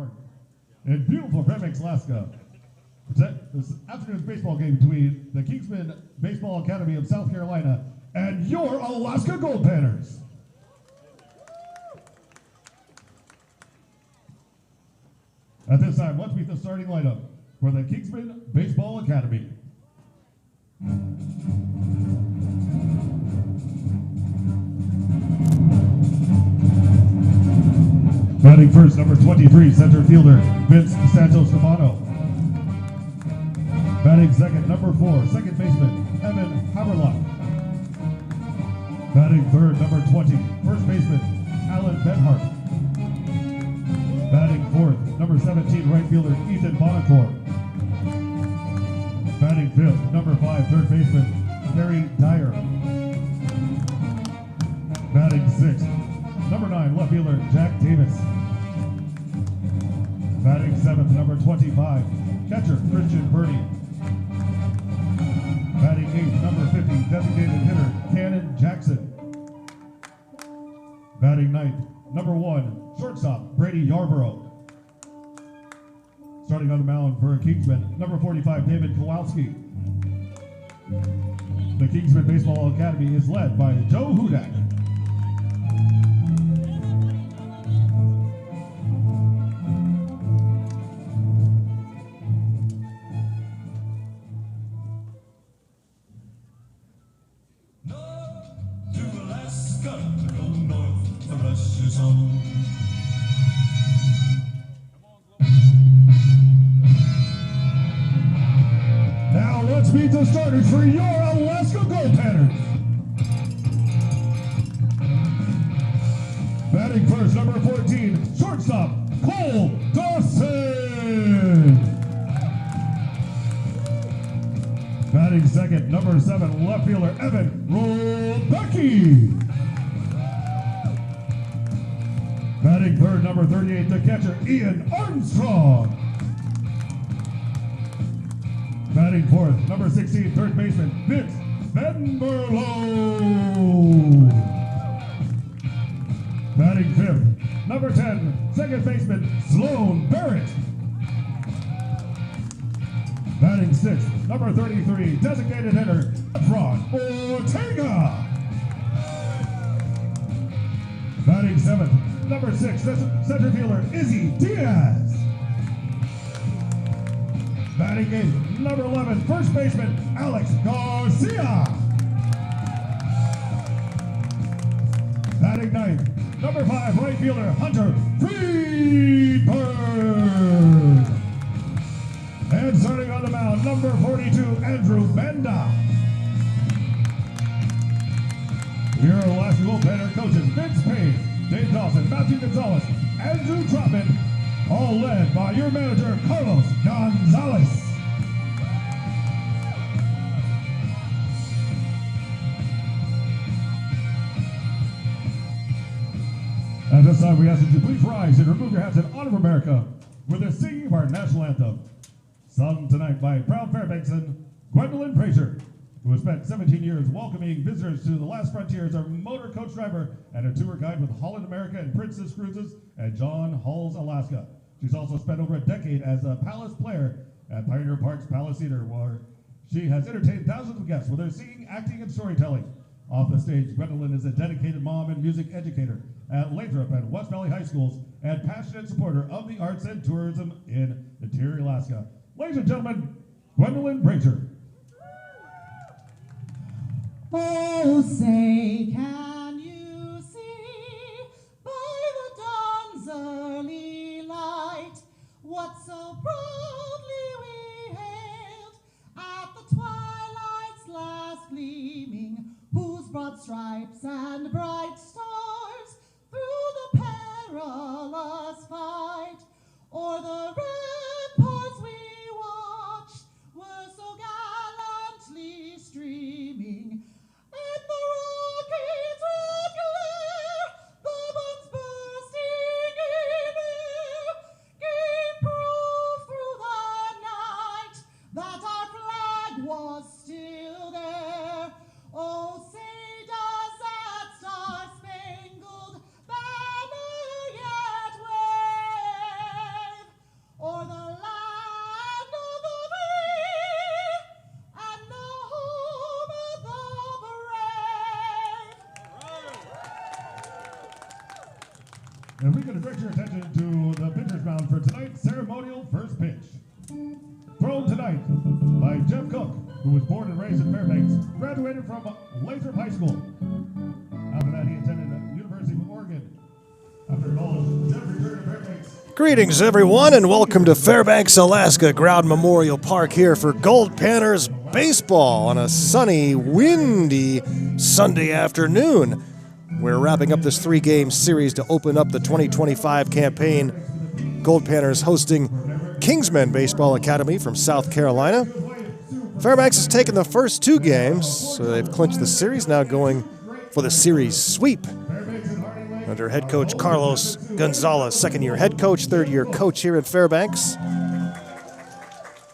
Park in beautiful Fairbanks, Alaska. This afternoon's baseball game between the Kingsman Baseball Academy of South Carolina and your Alaska Goldpanners. At this time, let's meet the starting lineup for the Kingsman Baseball Academy. Batting first, number 23, center fielder, Vince Santos Stefano. Batting second, number 4, second baseman, Evan Haberlock. Batting third, number 20, first baseman, Alan Benhart. Batting fourth, number 17, right fielder, Ethan Bonacore. Batting fifth, number 5, third baseman, Harry Dyer. Batting sixth, number 9, left fielder, Jack Davis. Batting seventh, number 25, catcher, Christian Birdie. Batting eighth, number 50, designated hitter, Cannon Jackson. Batting ninth, number 1, shortstop, Brady Yarborough. Starting on the mound for Kingsman, number 45, David Kowalski. The Kingsman Baseball Academy is led by Joe Hudak. Now let's meet the starters for your Alaska Goldpanners. Batting first, number 14, shortstop, Cole Dawson. Batting second, number 7, left fielder, Evan Robecki. Batting third, number 38, the catcher, Ian Armstrong. Batting fourth, number 16, third baseman, Vince Benberlo. Batting fifth, number 10, second baseman, Sloan Barrett. Batting sixth, number 33, designated hitter, Efron Ortega. Batting seventh, number 6, center fielder, Izzy Diaz. Batting eighth, number 11, first baseman, Alex Garcia. Batting ninth, number 5, right fielder, Hunter Freeberg. And starting on the mound, number 42, Andrew Benda. Your Alaska Goldpanner coaches, Vince Payne, Dave Dawson, Matthew Gonzalez, Andrew Trotman, all led by your manager, Carlos Gonzalez. At this time, we ask that you please rise and remove your hats in honor of America with the singing of our national anthem, sung tonight by proud Fairbanks and Gwendolyn Frazier, who has spent 17 years welcoming visitors to the last frontier as our motor coach driver and a tour guide with Holland America and Princess Cruises and John Halls, Alaska. She's also spent over a decade as a Palace player at Pioneer Park's Palace Theater, where she has entertained thousands of guests with her singing, acting, and storytelling. Off the stage, Gwendolyn is a dedicated mom and music educator at Lathrop and West Valley High Schools and passionate supporter of the arts and tourism in interior Alaska. Ladies and gentlemen, Gwendolyn Frazier. Oh, say, can you see by the dawn's early light what so proudly we hailed at the twilight's last gleaming, whose broad stripes and bright stars through the perilous fight o'er the ramparts we watched were so gallantly streaming, and the rockets And we're going to direct your attention to the pitcher's mound for tonight's ceremonial first pitch. Thrown tonight by Jeff Cook, who was born and raised in Fairbanks, graduated from Lathrop High School. After that, he attended the University of Oregon. After college, Jeff returned to Fairbanks. Greetings, everyone, and welcome to Fairbanks, Alaska, Growden Memorial Park here for Goldpanners baseball on a sunny, windy Sunday afternoon. We're wrapping up this three-game series to open up the 2025 campaign. Goldpanners hosting Kingsman Baseball Academy from South Carolina. Fairbanks has taken the first two games, so they've clinched the series, now going for the series sweep. Under head coach Carlos Gonzalez, second-year head coach, third-year coach here at Fairbanks.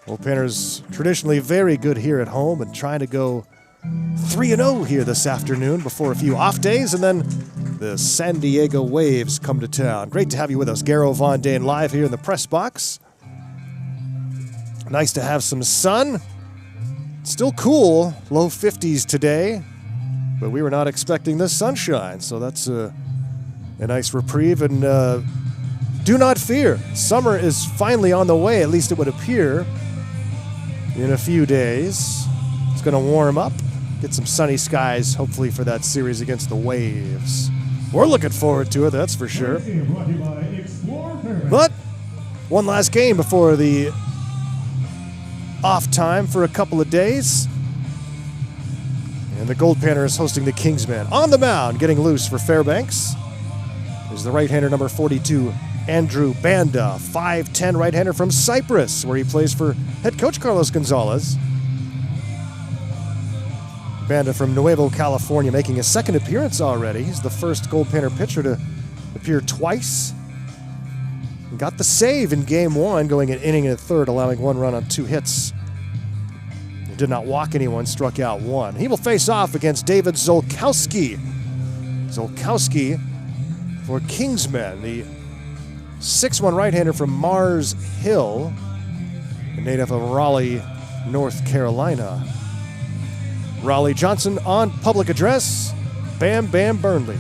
Goldpanners traditionally very good here at home and trying to go 3-0 here this afternoon before a few off days, and then the San Diego Waves come to town. Great to have you with us. Garo Von Dane live here in the press box. Nice to have some sun. Still cool, low 50s today, but we were not expecting this sunshine, so that's a nice reprieve. And do not fear, summer is finally on the way, at least it would appear, in a few days. It's going to warm up, get some sunny skies, hopefully, for that series against the Waves. We're looking forward to it, that's for sure. But one last game before the off time for a couple of days. And the Goldpanners hosting the Kingsman. On the mound, getting loose for Fairbanks, is the right-hander number 42, Andrew Banda, 5'10" right-hander from Cyprus, where he plays for head coach Carlos Gonzalez. Banda from Nuevo, California, making his second appearance already. He's the first Goldpanner pitcher to appear twice. He got the save in game one, going an inning and a third, allowing one run on two hits. He did not walk anyone, struck out one. He will face off against David Zolkowski. Zolkowski for Kingsman, the 6'1" right-hander from Mars Hill, a native of Raleigh, North Carolina. Raleigh Johnson on public address. Bam Bam Burnley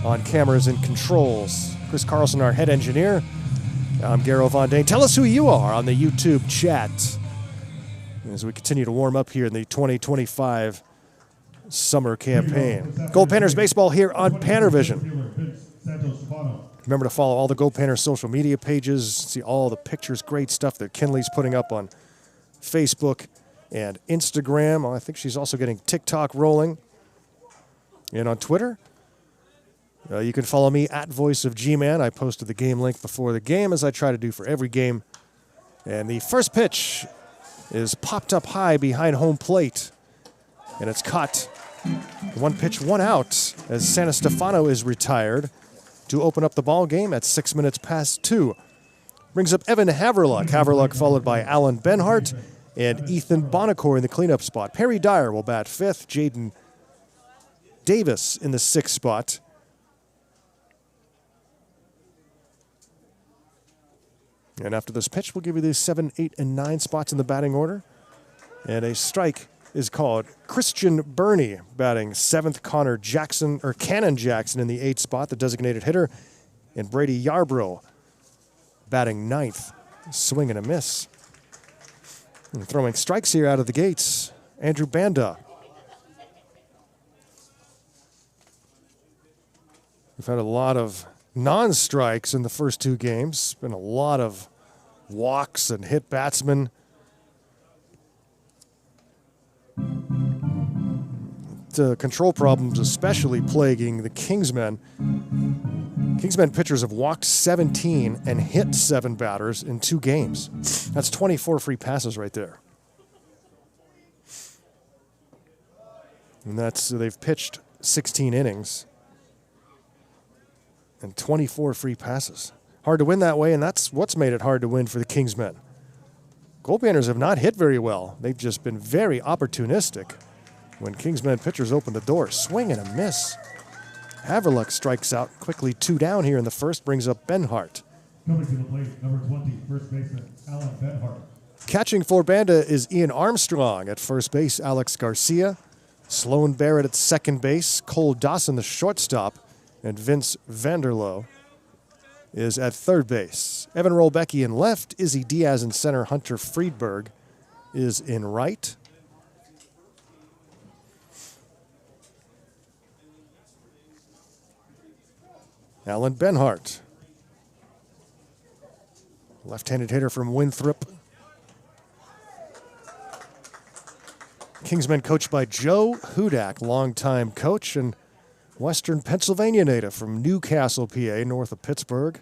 on cameras and controls. Chris Carlson, our head engineer. I'm Garo Von Dane. Tell us who you are on the YouTube chat as we continue to warm up here in the 2025 summer campaign. Goldpanners baseball here on PannerVision. Remember to follow all the Goldpanners social media pages, see all the pictures, great stuff that Kinley's putting up on Facebook and Instagram. I think she's also getting TikTok rolling. And on Twitter, you can follow me at Voice of G-Man. I posted the game link before the game, as I try to do for every game. And the first pitch is popped up high behind home plate. And it's caught. One pitch, one out, as Santa Stefano is retired to open up the ball game at 6 minutes past 2. Brings up Evan Haverluck. Haverluck followed by Alan Benhart and Ethan Bonacore in the cleanup spot. Perry Dyer will bat fifth. Jaden Davis in the sixth spot. And after this pitch, we'll give you the 7, 8, and 9 spots in the batting order. And a strike is called. Christian Burney batting seventh. Cannon Jackson in the 8th spot, the designated hitter. And Brady Yarbrough batting ninth. Swing and a miss. And throwing strikes here out of the gates, Andrew Banda. We've had a lot of non-strikes in the first two games. Been a lot of walks and hit batsmen. The control problems especially plaguing the Kingsmen. Kingsmen pitchers have walked 17 and hit 7 batters in 2 games. That's 24 free passes right there. And they've pitched 16 innings and 24 free passes. Hard to win that way, and that's what's made it hard to win for the Kingsmen. Goldpanners have not hit very well. They've just been very opportunistic when Kingsmen pitchers open the door. Swing and a miss. Haverluck strikes out quickly, 2 down here in the first, brings up Benhart. Coming to the plate, number 20, first baseman, Alan Benhart. Catching for Banda is Ian Armstrong at first base, Alex Garcia, Sloan Barrett at second base, Cole Dawson the shortstop, and Vince Vanderloo is at third base. Evan Rolbecki in left. Izzy Diaz in center. Hunter Friedberg is in right. Alan Benhart, left-handed hitter from Winthrop. Kingsman coached by Joe Hudak, longtime coach and Western Pennsylvania native from Newcastle, PA, north of Pittsburgh.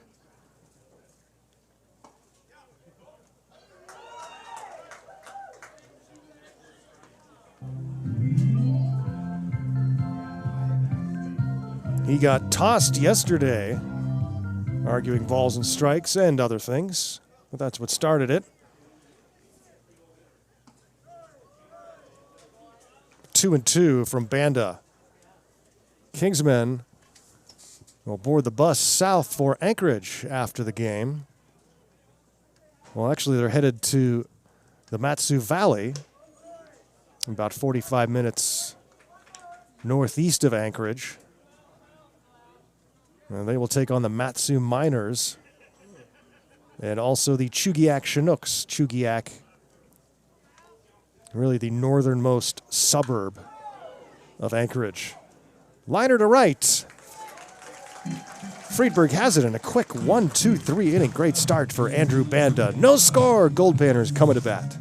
He got tossed yesterday, arguing balls and strikes and other things, but that's what started it. 2-2 from Banda. Kingsmen will board the bus south for Anchorage after the game. Well, actually, they're headed to the Matsu Valley, about 45 minutes northeast of Anchorage. And they will take on the Matsu Miners and also the Chugiak Chinooks. Chugiak, really the northernmost suburb of Anchorage. Liner to right. Friedberg has it in a quick 1-2-3 inning. Great start for Andrew Banda. No score. Goldpanners coming to bat.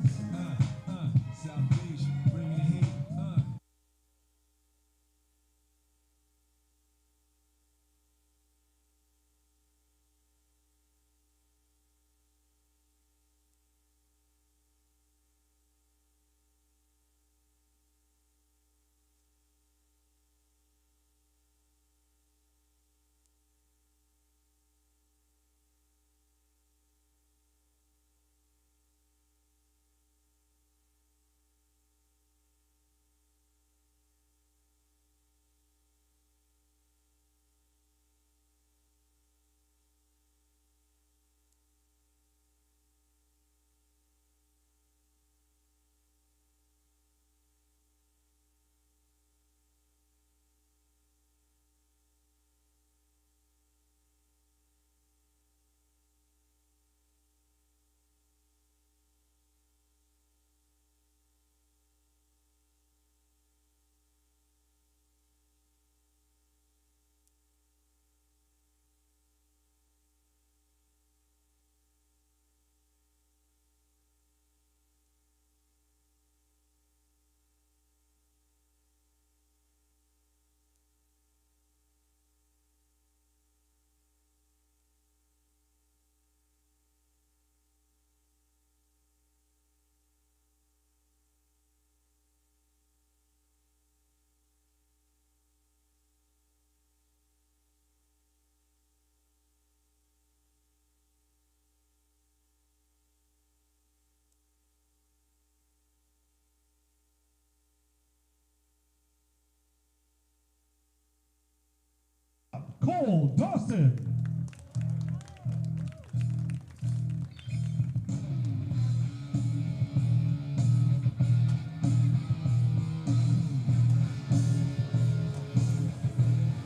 Cole Dawson.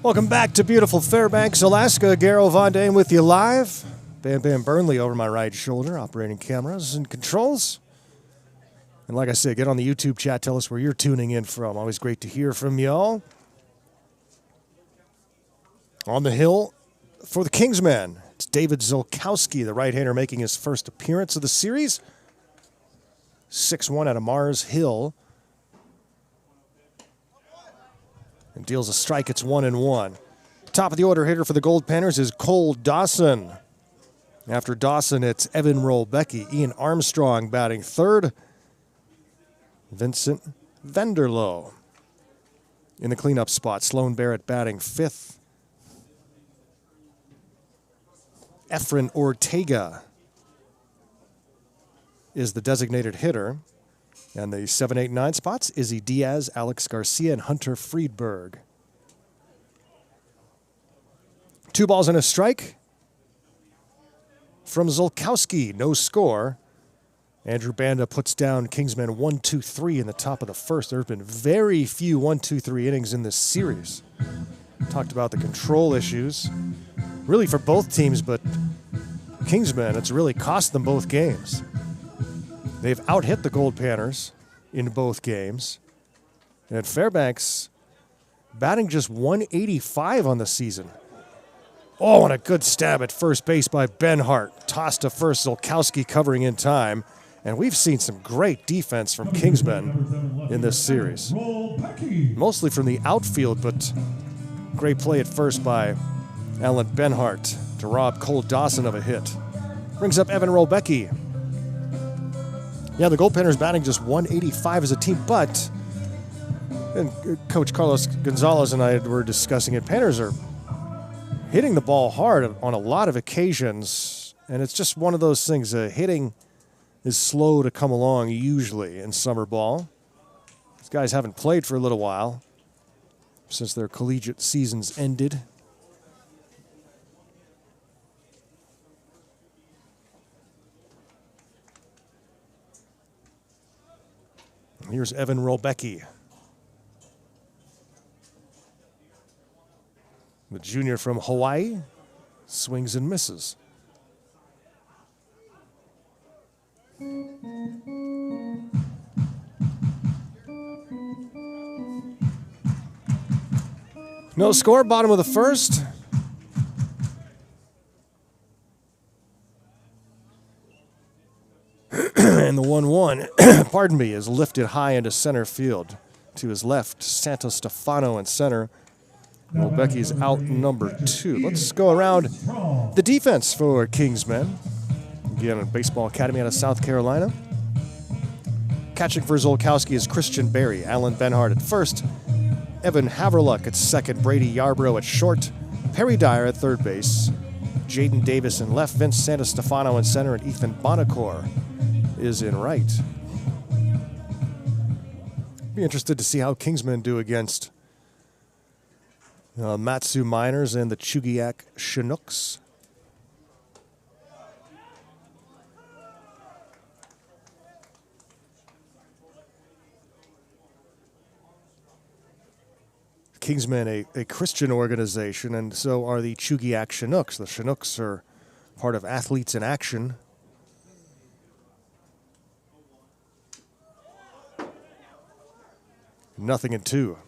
Welcome back to beautiful Fairbanks, Alaska. Garrow Von Dane with you live. Bam Bam Burnley over my right shoulder, operating cameras and controls. And like I said, get on the YouTube chat. Tell us where you're tuning in from. Always great to hear from y'all. On the hill for the Kingsmen, it's David Zolkowski, the right-hander, making his first appearance of the series. 6-1 out of Mars Hill. And deals a strike. It's 1-1. Top of the order hitter for the Goldpanners is Cole Dawson. After Dawson, it's Evan Rolbecki. Ian Armstrong batting third. Vincent Vanderloo in the cleanup spot. Sloan Barrett batting fifth. Efren Ortega is the designated hitter. And the 7, 8, 9 spots, Izzy Diaz, Alex Garcia, and Hunter Friedberg. 2 balls and a strike from Zolkowski. No score. Andrew Banda puts down Kingsman 1-2-3 in the top of the first. There have been very few 1-2-3 innings in this series. Talked about the control issues really for both teams, but Kingsman, it's really cost them both games. They've out-hit the Goldpanners in both games. And Fairbanks batting just 185 on the season. Oh, and a good stab at first base by Benhart. Tossed to first, Zolkowski covering in time. And we've seen some great defense from Kingsmen in this series. Mostly from the outfield, but great play at first by Alan Benhart to rob Cole Dawson of a hit. Brings up Evan Rolbecki. Yeah, the Goldpanners batting just 185 as a team, but, and Coach Carlos Gonzalez and I were discussing it, Panners are hitting the ball hard on a lot of occasions, and it's just one of those things, hitting is slow to come along usually in summer ball. These guys haven't played for a little while since their collegiate seasons ended. Here's Evan Rolbecki, the junior from Hawaii, swings and misses. No score, bottom of the first. And the 1-1, pardon me, is lifted high into center field. To his left, Santo Stefano in center. Rolbecki's out number 2. Let's go around the defense for Kingsmen. Again, a baseball academy out of South Carolina. Catching for Zolkowski is Christian Berry. Alan Benhart at first. Evan Haverluck at second. Brady Yarbrough at short. Perry Dyer at third base. Jaden Davis in left. Vince Santostefano in center. And Ethan Bonacore is in right. Be interested to see how Kingsmen do against Matsu Miners and the Chugiak Chinooks. Kingsmen, a Christian organization, and so are the Chugiak Chinooks. The Chinooks are part of Athletes in Action. Nothing in 2.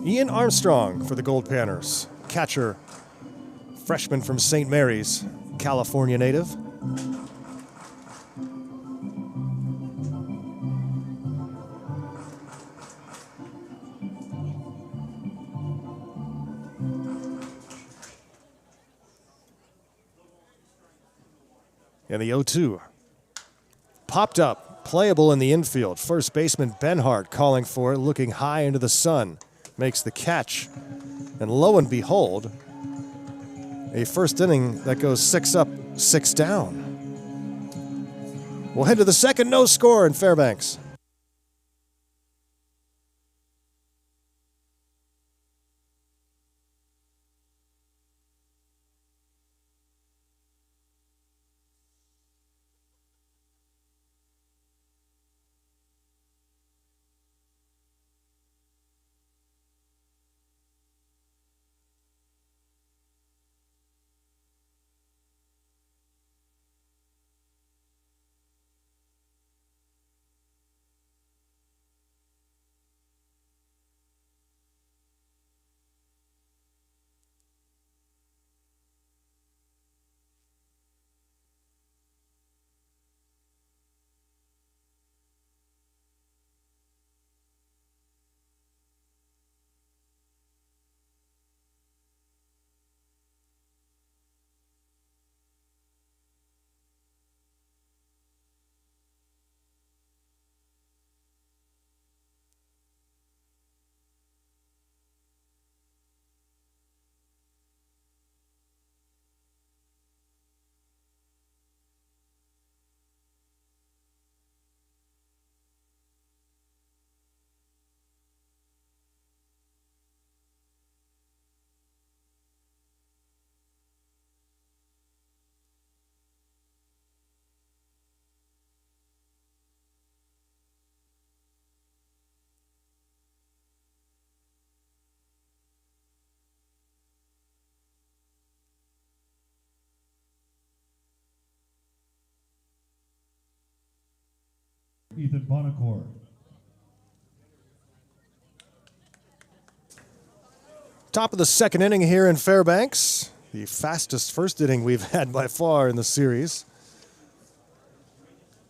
Ian Armstrong for the Goldpanners. Catcher, freshman from St. Mary's, California native. And the 0-2. Popped up, playable in the infield. First baseman Benhart calling for it, looking high into the sun. Makes the catch. And lo and behold, a first inning that goes 6 up, 6 down. We'll head to the second, no score in Fairbanks. Ethan Bonacore. Top of the second inning here in Fairbanks. The fastest first inning we've had by far in the series.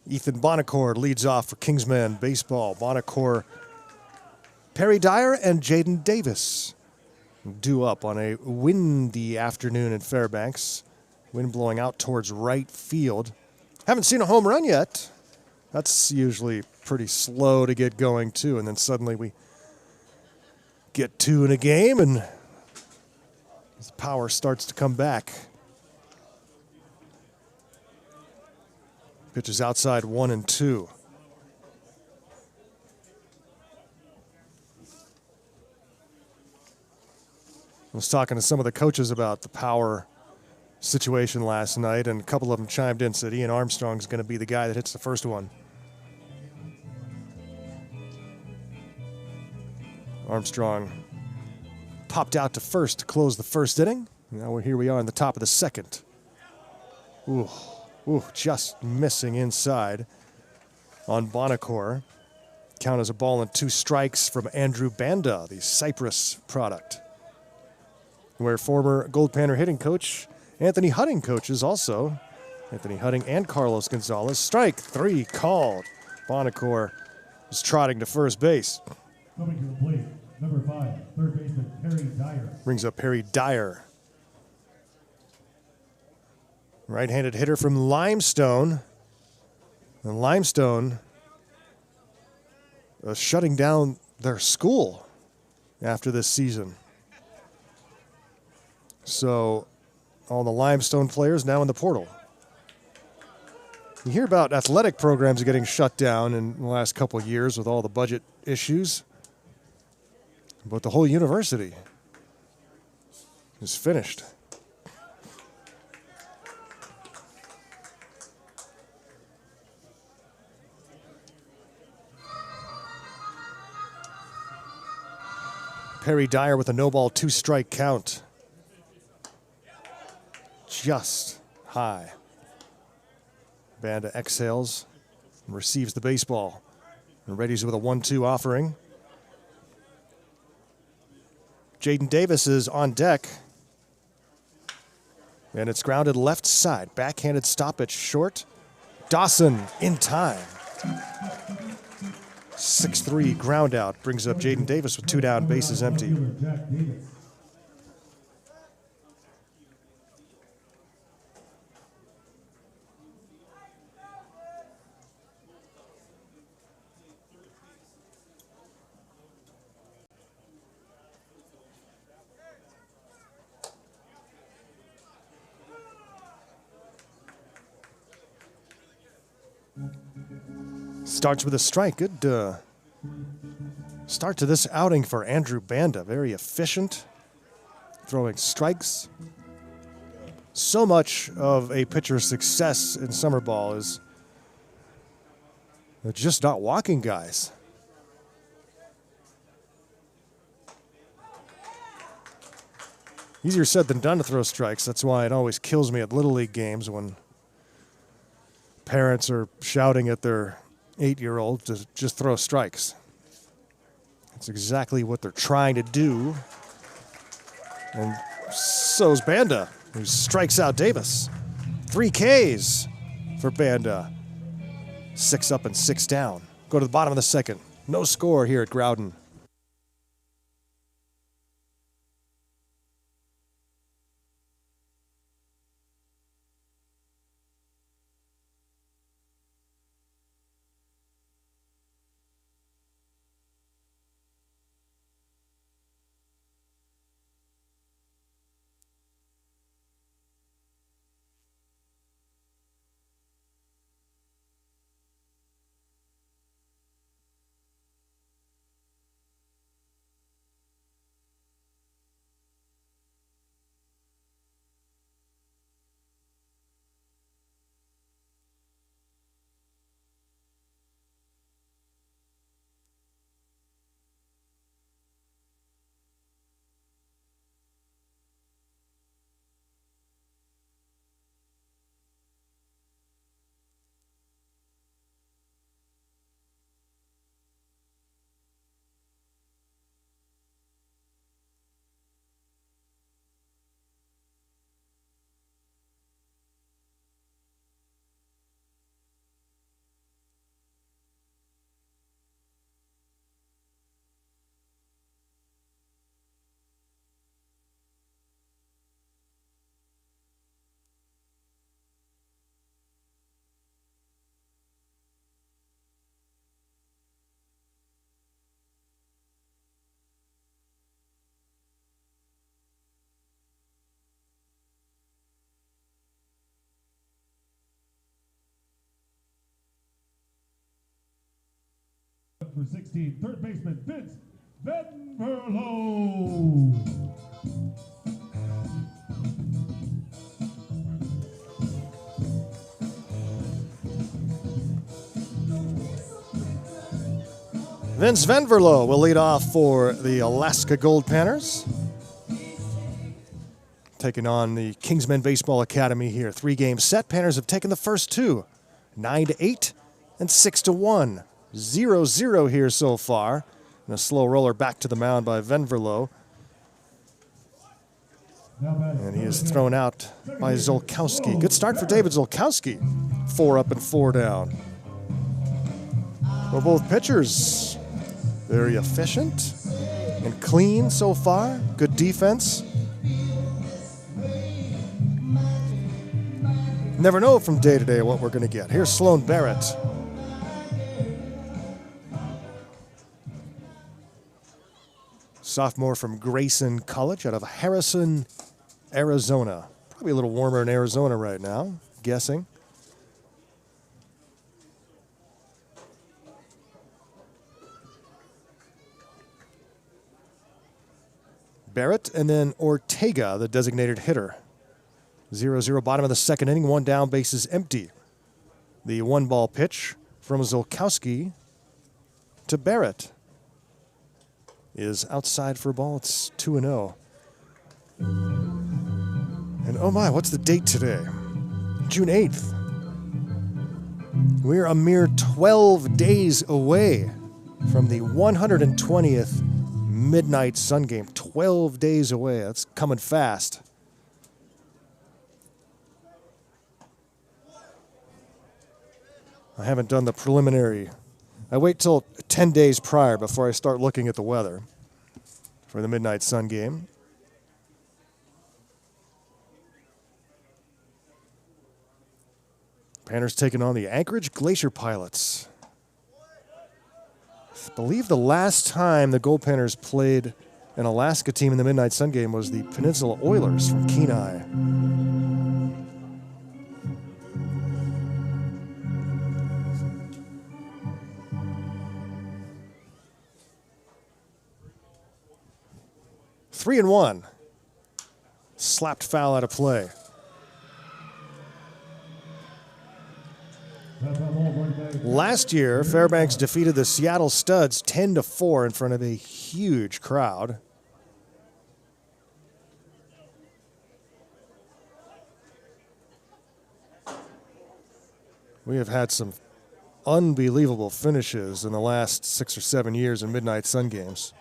Ethan Bonacore leads off for Kingsman baseball. Bonacore, Perry Dyer, and Jaden Davis due up on a windy afternoon in Fairbanks. Wind blowing out towards right field. Haven't seen a home run yet. That's usually pretty slow to get going too, and then suddenly we get two in a game and the power starts to come back. Pitches outside 1-2. I was talking to some of the coaches about the power situation last night, and a couple of them chimed in, said Ian Armstrong's going to be the guy that hits the first one. Armstrong popped out to first to close the first inning. Now here we are in the top of the second. Ooh, just missing inside on Bonacore. Count as a ball and 2 strikes from Andrew Banda, the Cypress product, where former Goldpanner hitting coach Anthony Hutting coaches also. Anthony Hutting and Carlos Gonzalez. Strike 3 called. Bonacore is trotting to first base. Coming to the plate, number 5, third baseman Perry Dyer. Brings up Perry Dyer. Right-handed hitter from Limestone. And Limestone shutting down their school after this season. So all the Limestone players now in the portal. You hear about athletic programs getting shut down in the last couple of years with all the budget issues. But the whole university is finished. Perry Dyer with a no-ball, 2-strike count. Just high. Banda exhales and receives the baseball. And readies with a 1-2 offering. Jaden Davis is on deck. And it's grounded left side. Backhanded stoppage short. Dawson in time. 6-3 ground out brings up Jaden Davis with 2 down, bases empty. Starts with a strike. Good start to this outing for Andrew Banda. Very efficient, throwing strikes. So much of a pitcher's success in summer ball is just not walking guys. Easier said than done to throw strikes. That's why it always kills me at Little League games when parents are shouting at their 8-year-old to just throw strikes. That's exactly what they're trying to do. And so's Banda, who strikes out Davis. 3 Ks for Banda. 6 up and 6 down. Go to the bottom of the second. No score here at Growden. Number 16, third baseman Vince Venverlo. Vince Venverlo will lead off for the Alaska Goldpanners. Taking on the Kingsman Baseball Academy here. 3-game set. Panners have taken the first two. 9-8 and 6-1. 0-0 here so far. And a slow roller back to the mound by Venverlo. And he is thrown out by Zolkowski. Good start for David Zolkowski. 4 up and 4 down. Well, both pitchers very efficient and clean so far. Good defense. Never know from day to day what we're going to get. Here's Sloan Barrett. Sophomore from Grayson College out of Harrison, Arizona. Probably a little warmer in Arizona right now, guessing. Barrett and then Ortega, the designated hitter. 0-0 bottom of the second inning, 1 down, bases empty. The 1-ball pitch from Zolkowski to Barrett is outside for a ball. It's 2-0. And oh my, what's the date today? June 8th. We're a mere 12 days away from the 120th Midnight Sun game. 12 days away. That's coming fast. I haven't done the preliminary. I wait till 10 days prior before I start looking at the weather for the Midnight Sun game. Panners taking on the Anchorage Glacier Pilots. I believe the last time the Goldpanners played an Alaska team in the Midnight Sun game was the Peninsula Oilers from Kenai. Three and 1. Slapped foul out of play. Last year, Fairbanks defeated the Seattle Studs 10-4 in front of a huge crowd. We have had some unbelievable finishes in the last 6 or 7 years in Midnight Sun games.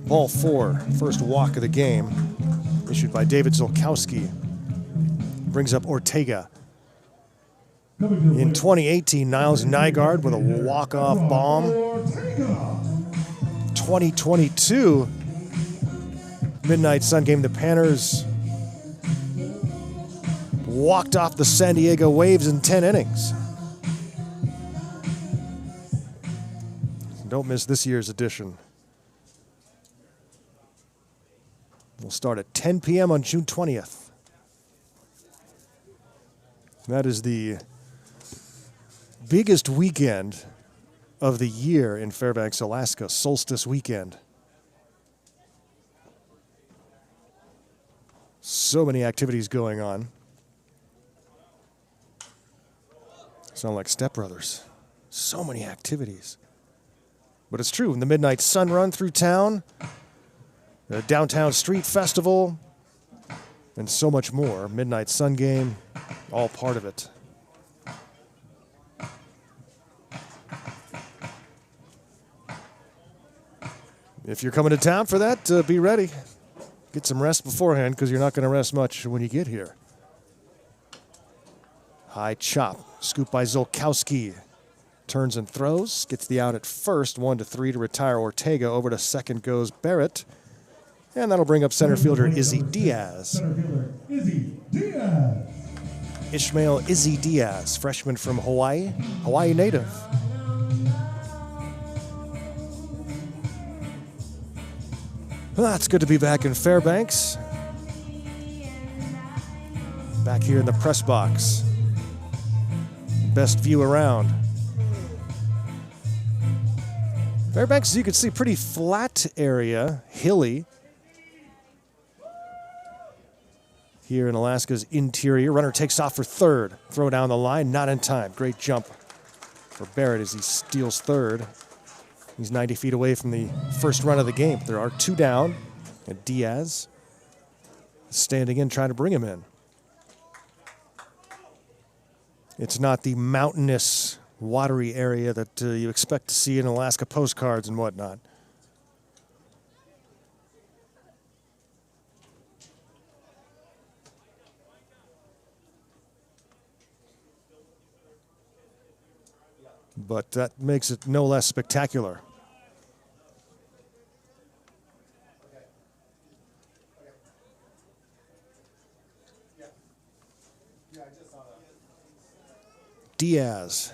Ball 4, first walk of the game, issued by David Zolkowski. Brings up Ortega. In 2018, Niles Nygaard with a walk-off bomb. 2022 Midnight Sun game, the Panners walked off the San Diego Waves in 10 innings. Don't miss this year's edition. We'll start at 10 p.m. on June 20th. That is the biggest weekend of the year in Fairbanks, Alaska, Solstice Weekend. So many activities going on. Sound like Step Brothers. So many activities. But it's true, in the Midnight Sun run through town, the Downtown Street Festival, and so much more. Midnight Sun game, all part of it. If you're coming to town for that, be ready. Get some rest beforehand because you're not going to rest much when you get here. High chop, scoop by Zolkowski. Turns and throws, gets the out at first, 1-3 to retire Ortega. Over to second goes Barrett. And that'll bring up center fielder Izzy Diaz. Center fielder Izzy Diaz. Ishmael Izzy Diaz, freshman from Hawaii, Hawaii native. Well, it's good to be back in Fairbanks. Back here in the press box. Best view around. Fairbanks, as you can see, pretty flat area, hilly. Here in Alaska's interior, runner takes off for third. Throw down the line, not in time. Great jump for Barrett as he steals third. He's 90 feet away from the first run of the game. There are 2 down, and Diaz standing in, trying to bring him in. It's not the mountainous, watery area that you expect to see in Alaska postcards and whatnot. But that makes it no less spectacular. Diaz.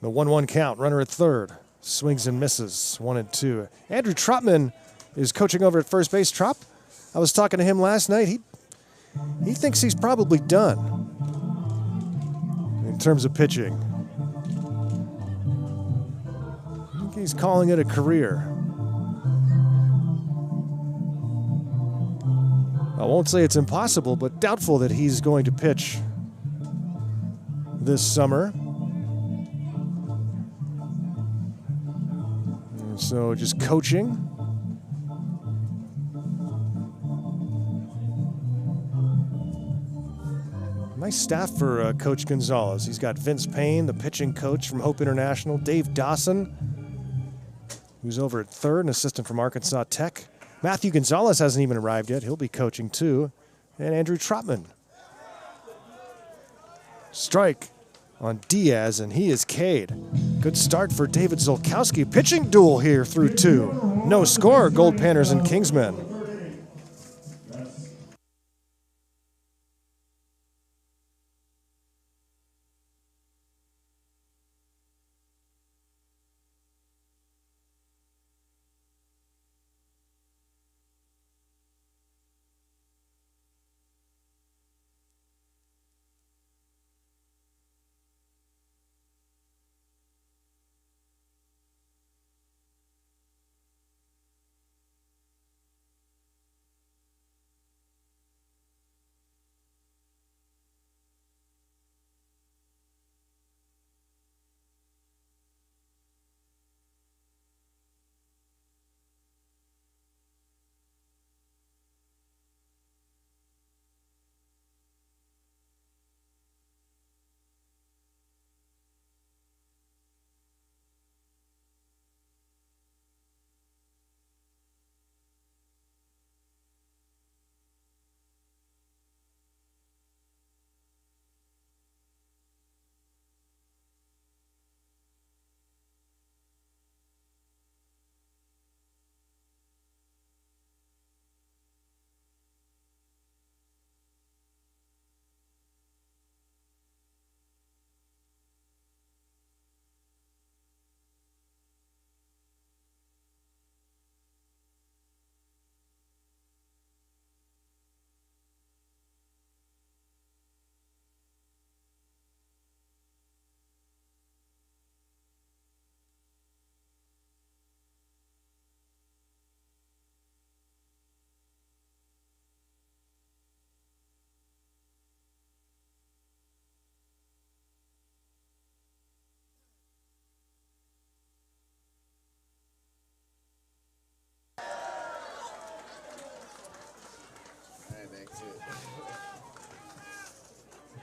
The 1-1 count, runner at third. Swings and misses, 1 and 2. Andrew Trotman is coaching over at first base. Trop, I was talking to him last night. He thinks he's probably done in terms of pitching. I think he's calling it a career. I won't say it's impossible, but doubtful that he's going to pitch this summer. And so just coaching. Nice staff for Coach Gonzalez. He's got Vince Payne, the pitching coach from Hope International, Dave Dawson, who's over at third, an assistant from Arkansas Tech. Matthew Gonzalez hasn't even arrived yet. He'll be coaching too. And Andrew Trotman. Strike on Diaz, and he is K'd. Good start for David Zolkowski. Pitching duel here through 2. No score, Goldpanners and Kingsman.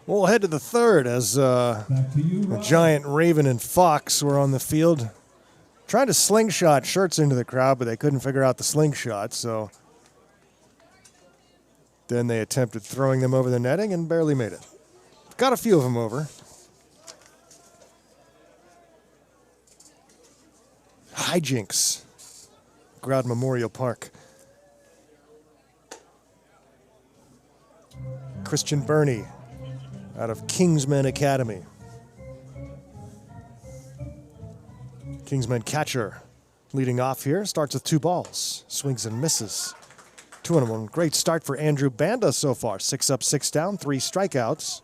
We'll head to the third as the Giant, Raven, and Fox were on the field trying to slingshot shirts into the crowd, but they couldn't figure out the slingshot, so then they attempted throwing them over the netting and barely made it. Got a few of them over. Hijinks, Growden Memorial Park. Christian Burney out of Kingsman Academy. Kingsman catcher leading off here. Starts with 2 balls. Swings and misses. 2-1. Great start for Andrew Banda so far. 6 up, 6 down, 3 strikeouts.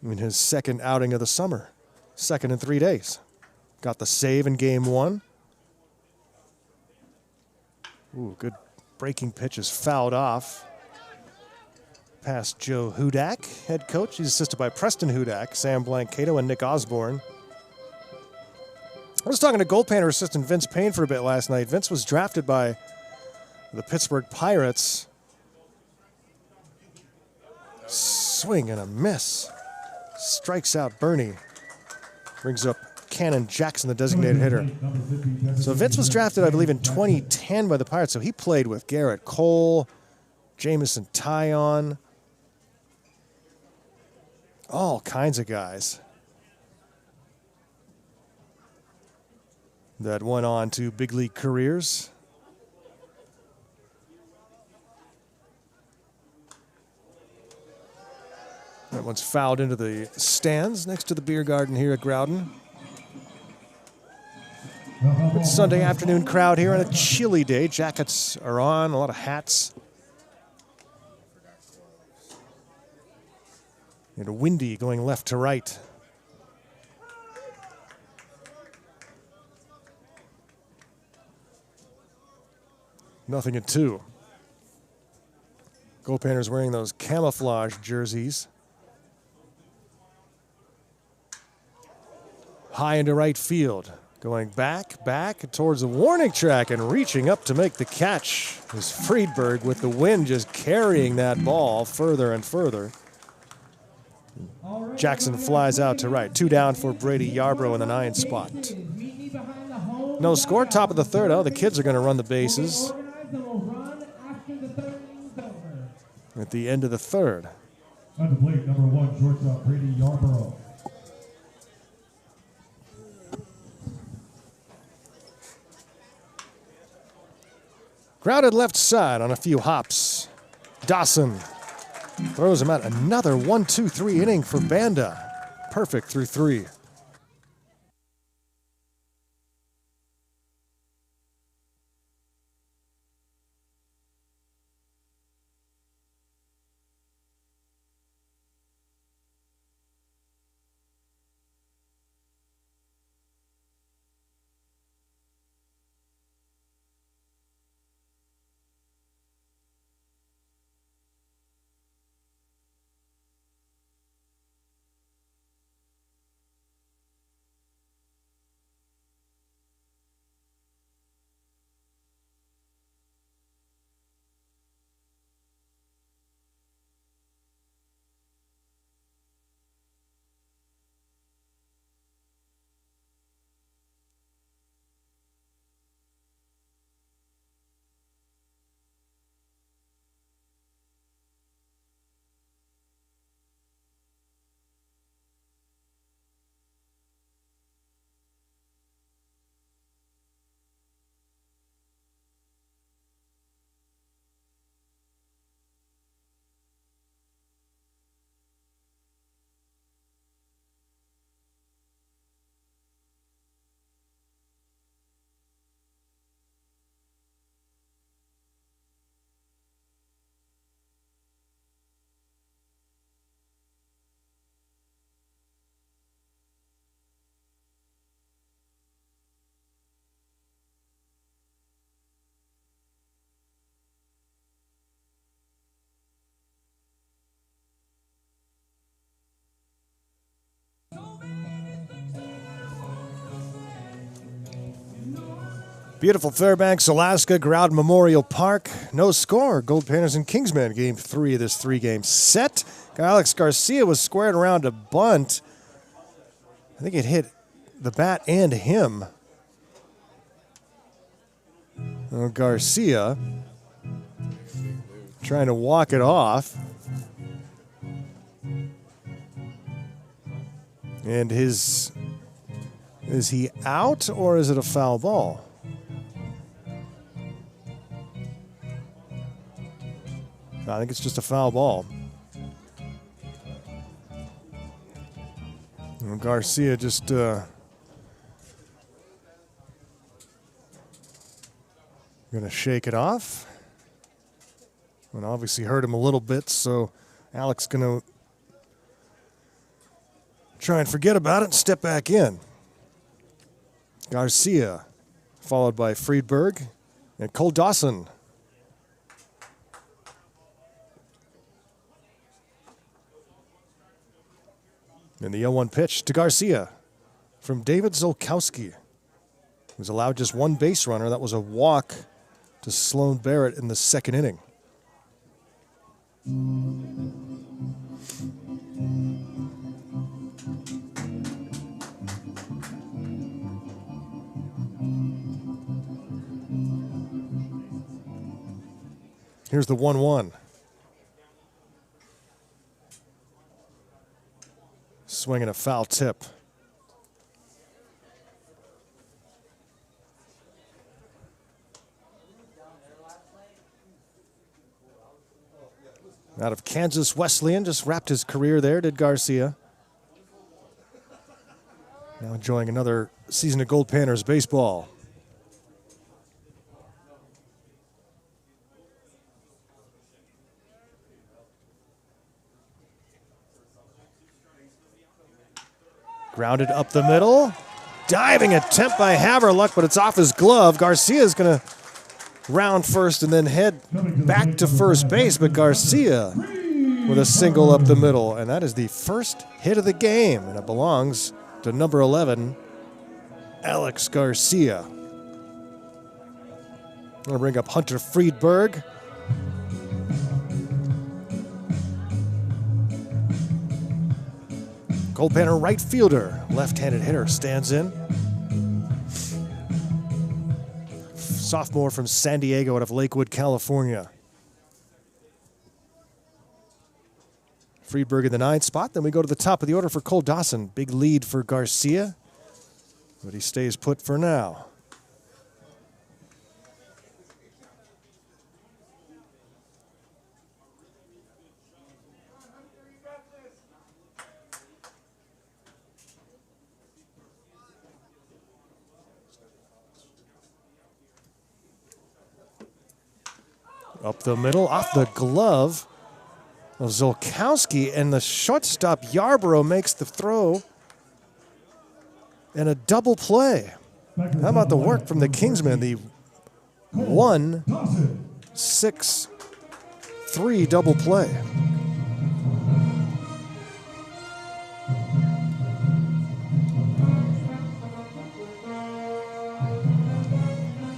In his second outing of the summer. Second in 3 days. Got the save in game 1. Ooh, good breaking pitch is fouled off. Past Joe Hudak, head coach. He's assisted by Preston Hudak, Sam Blancato, and Nick Osborne. I was talking to Goldpanner assistant Vince Payne for a bit last night. Vince was drafted by the Pittsburgh Pirates. Swing and a miss. Strikes out Bernie. Brings up Cannon Jackson, the designated hitter. So Vince was drafted, I believe, in 2010 by the Pirates. So he played with Garrett Cole, Jamison Tyon, all kinds of guys that went on to big league careers. That one's fouled into the stands next to the beer garden here at Growden. Good Sunday afternoon crowd here on a chilly day. Jackets are on, a lot of hats. And windy going left to right. Nothing at 2. Goldpanners wearing those camouflage jerseys. High into right field. Going back towards the warning track and reaching up to make the catch is Friedberg, with the wind just carrying that ball further and further. Jackson flies out to right. 2 down for Brady Yarbrough in the 9 spot. No score, top of the 3rd. Oh, the kids are going to run the bases at the end of the 3rd. On the plate, number 1, shortstop Brady Yarbrough. Crowded left side on a few hops. Dawson throws him out. Another 1-2-3 inning for Banda. Perfect through 3. Beautiful Fairbanks, Alaska, Growden Memorial Park. No score. Goldpanners and Kingsman, game 3 of this 3-game set. Alex Garcia was squared around a bunt. I think it hit the bat and him. Garcia trying to walk it off. And is he out or is it a foul ball? I think it's just a foul ball. And Garcia just going to shake it off. And obviously hurt him a little bit, so Alex going to try and forget about it and step back in. Garcia, followed by Friedberg and Cole Dawson. And the 0-1 pitch to Garcia from David Zolkowski. He was allowed just one base runner. That was a walk to Sloan Barrett in the second inning. Here's the 1-1. Swinging a foul tip. Out of Kansas Wesleyan, just wrapped his career there, did Garcia. Now enjoying another season of Goldpanners baseball. Grounded up the middle. Diving attempt by Haverluck, but it's off his glove. Garcia's going to round first and then head back to first base, but Garcia with a single up the middle. And that is the first hit of the game, and it belongs to number 11, Alex Garcia. I'm going to bring up Hunter Friedberg. Goldpanner right fielder, left-handed hitter, stands in. Sophomore from San Diego out of Lakewood, California. Friedberg in the 9th spot. Then we go to the top of the order for Cole Dawson. Big lead for Garcia, but he stays put for now. Up the middle, off the glove of Zolkowski, and the shortstop Yarborough makes the throw. And a double play. How about the work from the Kingsman? The 1-6-3 double play.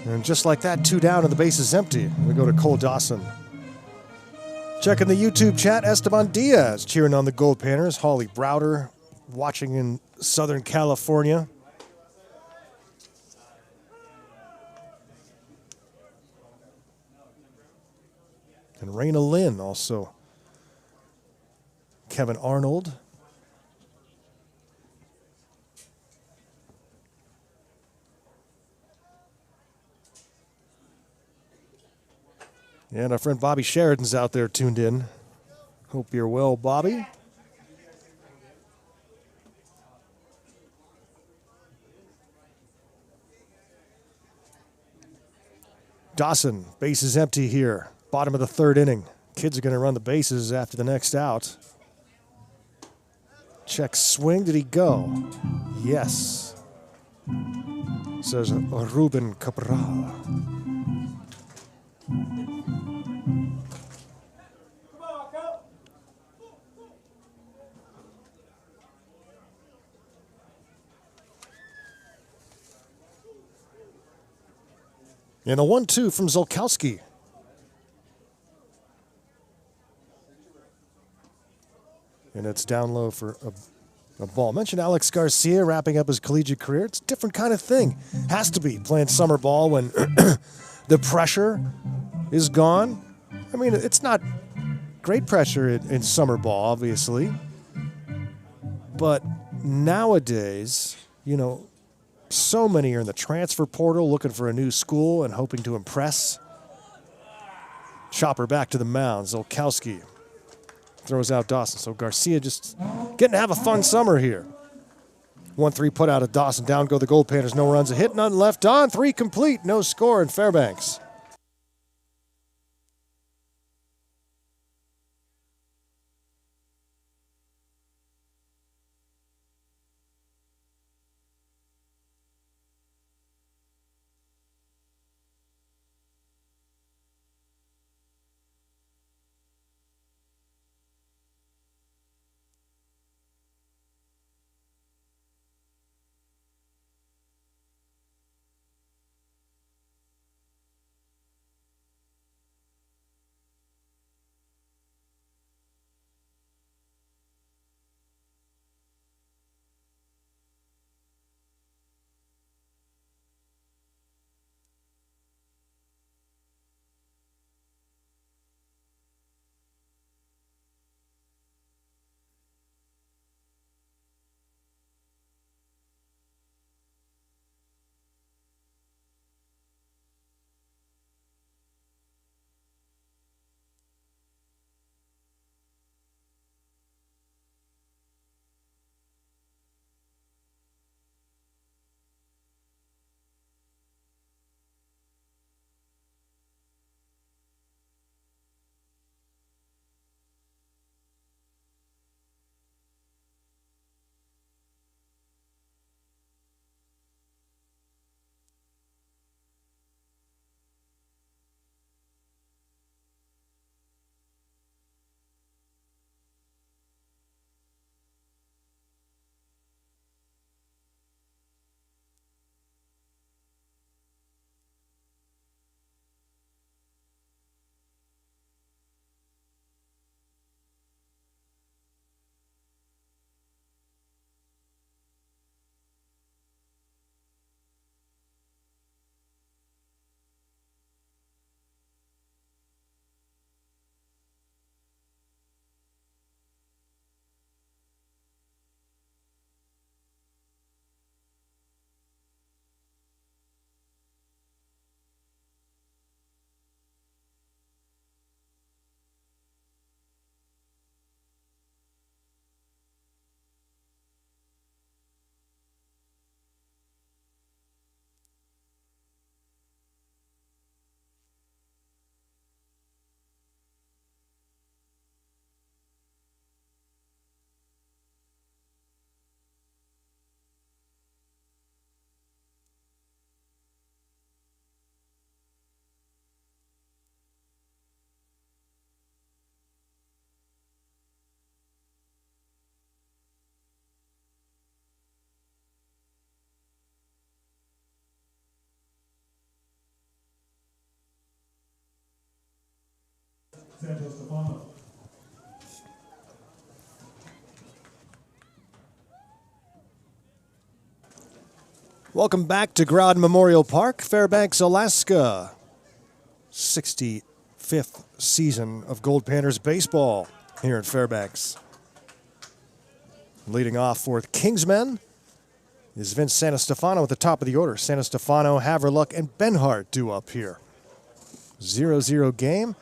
And just like that, 2 down and the base is empty. We go to Cole Dawson. Checking the YouTube chat, Esteban Diaz cheering on the Goldpanners. Holly Browder watching in Southern California. And Raina Lynn also. Kevin Arnold. And our friend Bobby Sheridan's out there tuned in. Hope you're well, Bobby. Dawson, base is empty here. Bottom of the 3rd inning. Kids are going to run the bases after the next out. Check swing. Did he go? Yes. Says Ruben Cabral. And a 1-2 from Zolkowski. And it's down low for a ball. Mentioned Alex Garcia wrapping up his collegiate career. It's a different kind of thing. Has to be playing summer ball when the pressure is gone. I mean, it's not great pressure in summer ball, obviously. But nowadays, you know, so many are in the transfer portal looking for a new school and hoping to impress. Chopper back to the mound. Zolkowski throws out Dawson. So Garcia just getting to have a fun summer here. 1-3 put out of Dawson. Down go the Goldpanners. No runs, a hit, none left on. 3 complete. No score in Fairbanks. Santos Stefano. Welcome back to Growden Memorial Park, Fairbanks, Alaska. 65th season of Goldpanners baseball here in Fairbanks. Leading off for the Kingsmen is Vince Santostefano at the top of the order. Santostefano, Haverluck, and Benhart due up here. 0-0 game,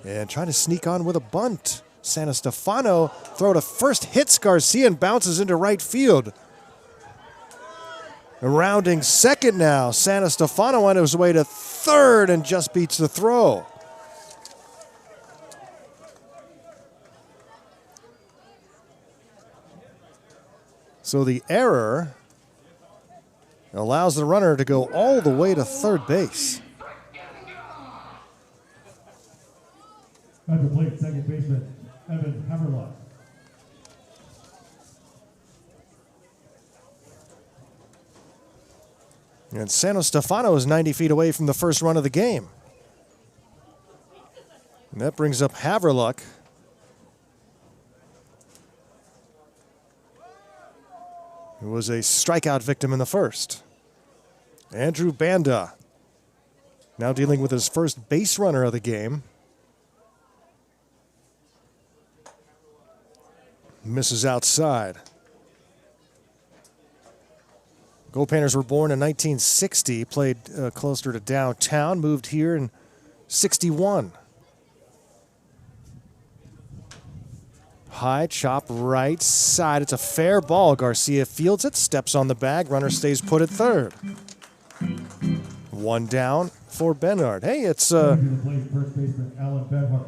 and trying to sneak on with a bunt. Santostefano throw to first, hits Garcia and bounces into right field. And rounding second now, Santostefano on his way to third and just beats the throw. So the error allows the runner to go all the way to third base. At the plate, second baseman, Evan Haverlock. And Santostefano is 90 feet away from the first run of the game. And that brings up Haverluck. Who was a strikeout victim in the first. Andrew Banda now dealing with his first base runner of the game. Misses outside. Goldpanners were born in 1960, played closer to downtown, moved here in 61. High chop right side. It's a fair ball. Garcia fields it, steps on the bag. Runner stays put at third. One down for Benhart. Hey, it's Coming to the plate, first baseman Alan Benhart.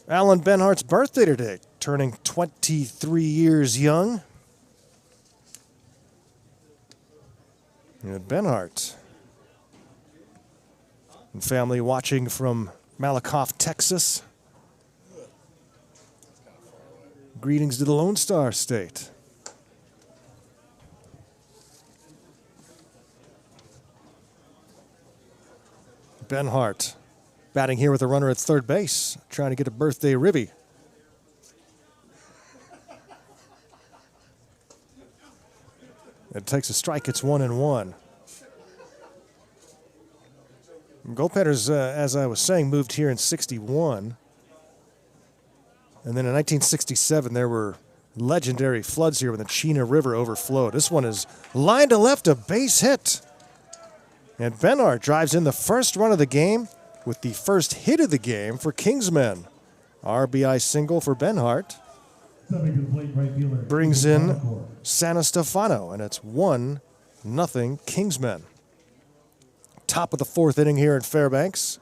Alan Benhart's birthday today, turning 23 years young. And Benhart and family watching from Malakoff, Texas. Greetings to the Lone Star State. Benhart batting here with a runner at third base, trying to get a birthday ribby. It takes a strike, it's 1-1. Goldpanners, as I was saying, moved here in '61. And then in 1967, there were legendary floods here when the Chena River overflowed. This one is line to left, a base hit. And Benhart drives in the first run of the game with the first hit of the game for Kingsman. RBI single for Benhart. Stepping to the plate, right fielder. Brings in Santa Stefano, and it's 1-0 Kingsmen. Top of the fourth inning here in Fairbanks.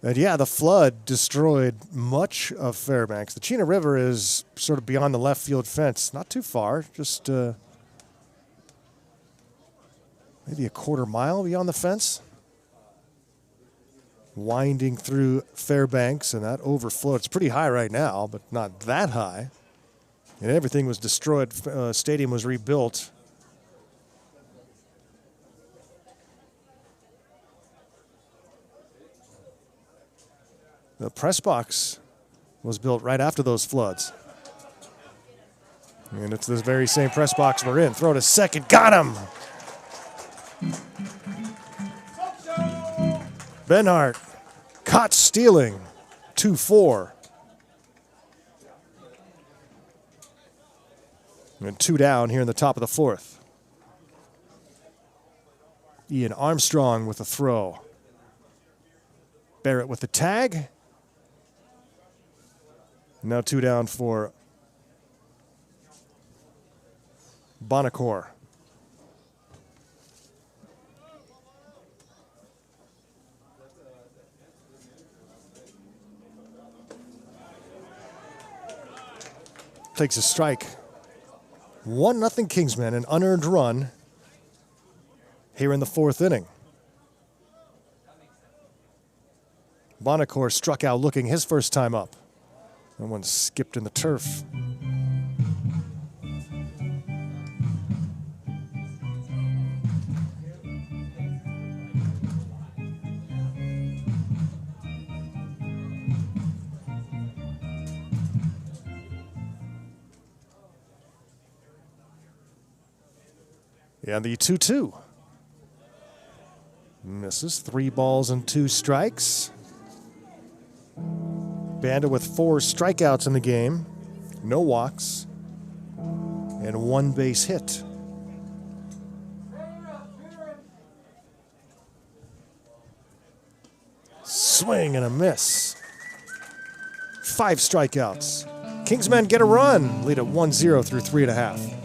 And yeah, the flood destroyed much of Fairbanks. The Chena River is sort of beyond the left field fence. Not too far, just maybe a quarter mile beyond the fence. Winding through Fairbanks, and that overflowed. It's pretty high right now, but not that high. And everything was destroyed. Stadium was rebuilt. The press box was built right after those floods. And it's this very same press box we're in. Throw to second. Got him! Benhart caught stealing. 2-4. And 2 down here in the top of the fourth. Ian Armstrong with a throw. Barrett with the tag. Now 2 down for Bonacore. Takes a strike. 1-0 Kingsmen, an unearned run here in the fourth inning. Bonacore struck out looking his first time up. That one skipped in the turf. And the 2-2. Misses. 3 balls and 2 strikes. Banda with 4 strikeouts in the game, no walks, and 1 base hit. Swing and a miss. 5 strikeouts. Kingsmen get a run, lead at 1-0 through 3.5.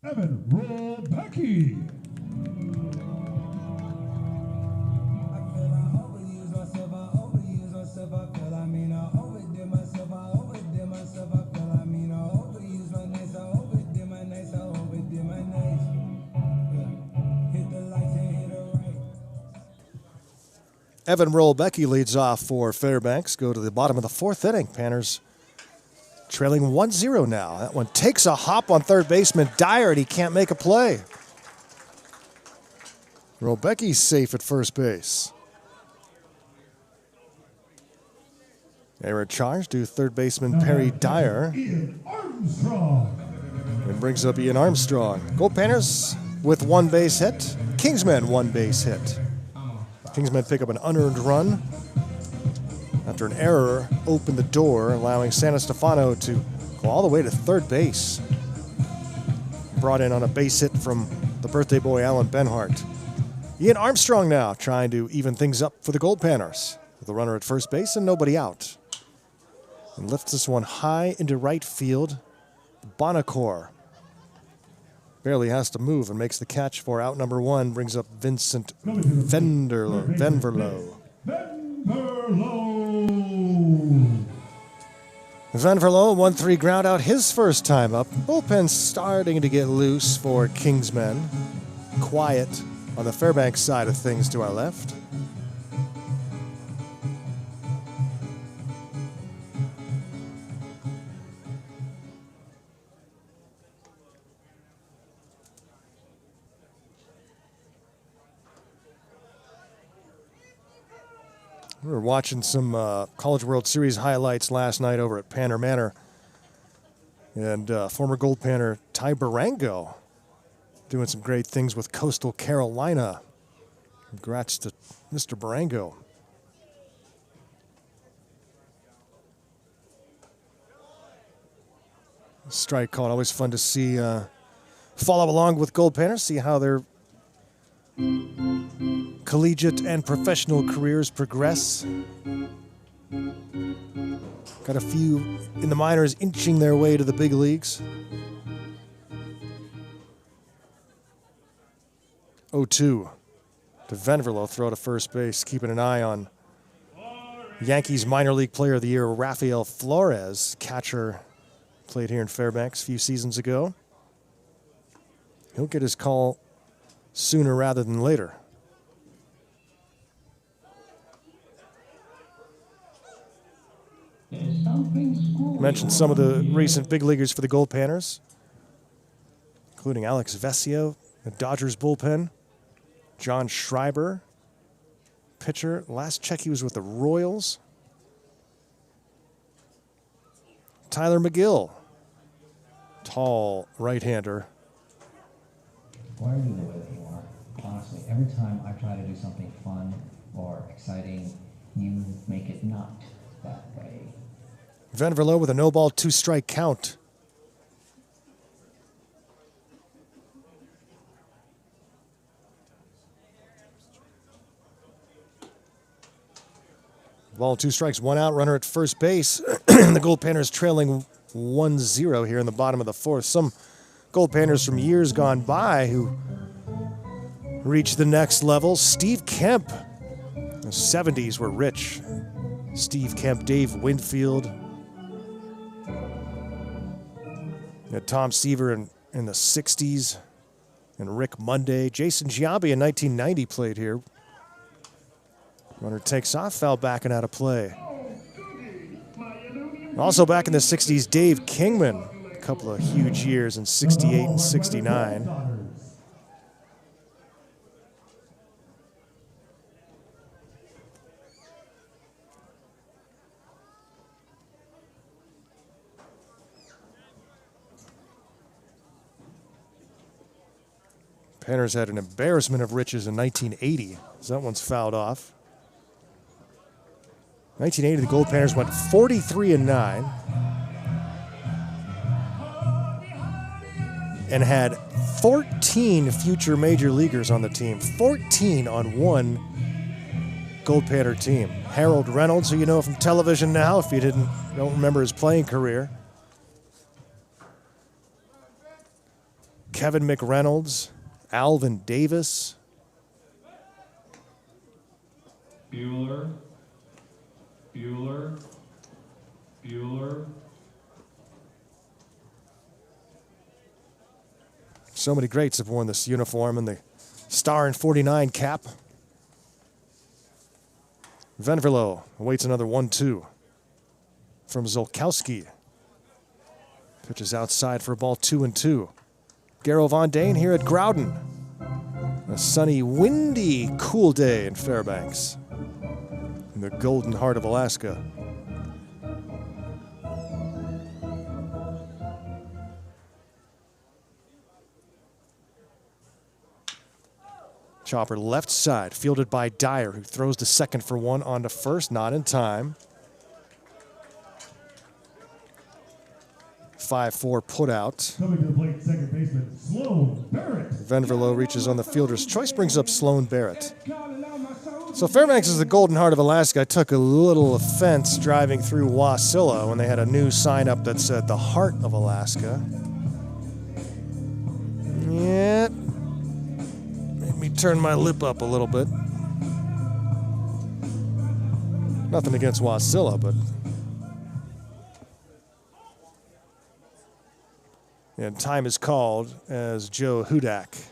Evan Rolbecky. Evan Rolbecky leads off for Fairbanks. Go to the bottom of the fourth inning. Panners trailing 1-0 now. That one takes a hop on third baseman Dyer, and he can't make a play. Rolbecky's safe at first base. Error charge to third baseman Perry Dyer. Ian Armstrong. And brings up Ian Armstrong. Goldpanners with one base hit. Kingsman one base hit. Kingsman pick up an unearned run after an error opened the door, allowing Sanastefano to go all the way to third base. Brought in on a base hit from the birthday boy Alan Benhart. Ian Armstrong now trying to even things up for the Goldpanners with a runner at first base and nobody out. And lifts this one high into right field. Bonacore barely has to move and makes the catch for out number one. Brings up Vincent Venverlo. Venverlo 1-3 ground out his first time up. Bullpen starting to get loose for Kingsmen. Quiet on the Fairbanks side of things to our left. We were watching some College World Series highlights last night over at Panner Manor. And former Goldpanner Ty Barango doing some great things with Coastal Carolina. Congrats to Mr. Barango. Strike call, always fun to see. Follow along with Goldpanners, see how their collegiate and professional careers progress. Got a few in the minors inching their way to the big leagues. 0-2 to Venverlo, throw to first base, keeping an eye on Yankees minor league player of the year, Rafael Flores, catcher, played here in Fairbanks a few seasons ago. He'll get his call sooner rather than later. Mentioned some of the recent big leaguers for the Goldpanners, including Alex Vesio, the Dodgers bullpen, John Schreiber, pitcher. Last check he was with the Royals. Tyler McGill, tall right-hander. Why are you the way that you are? Honestly, every time I try to do something fun or exciting, you make it not that way. Venverlo with a no-ball, two-strike count. Ball, two strikes, one out, runner at first base. The Goldpanners trailing 1-0 here in the bottom of the fourth. Some Goldpanners from years gone by who reached the next level. Steve Kemp. The 70s were rich. Steve Kemp, Dave Winfield. You had Tom Seaver in the 60s. And Rick Monday. Jason Giambi in 1990 played here. Runner takes off, foul back and out of play. Also back in the 60s, Dave Kingman. A couple of huge years in 68 and 69. Panners had an embarrassment of riches in 1980, so that one's fouled off. 1980, the Goldpanners went 43-9 and had 14 future major leaguers on the team. 14 on one Goldpanner team. Harold Reynolds, who you know from television now, if you don't remember his playing career. Kevin McReynolds, Alvin Davis. Bueller. So many greats have worn this uniform and the star and 49 cap. Venverlo awaits another 1-2 from Zolkowski. Pitches outside for a ball 2-2. Garrow Von Dane here at Growden. A sunny, windy, cool day in Fairbanks, in the golden heart of Alaska. Chopper left side, fielded by Dyer, who throws to second for one onto first, not in time. 5-4 put out. Coming to the plate, second baseman, Sloan Barrett. Venverlo reaches on the fielder's choice, brings up Sloan Barrett. So Fairbanks is the golden heart of Alaska. I took a little offense driving through Wasilla when they had a new sign up that said the heart of Alaska. Yeah, made me turn my lip up a little bit. Nothing against Wasilla, but and time is called as Joe Hudak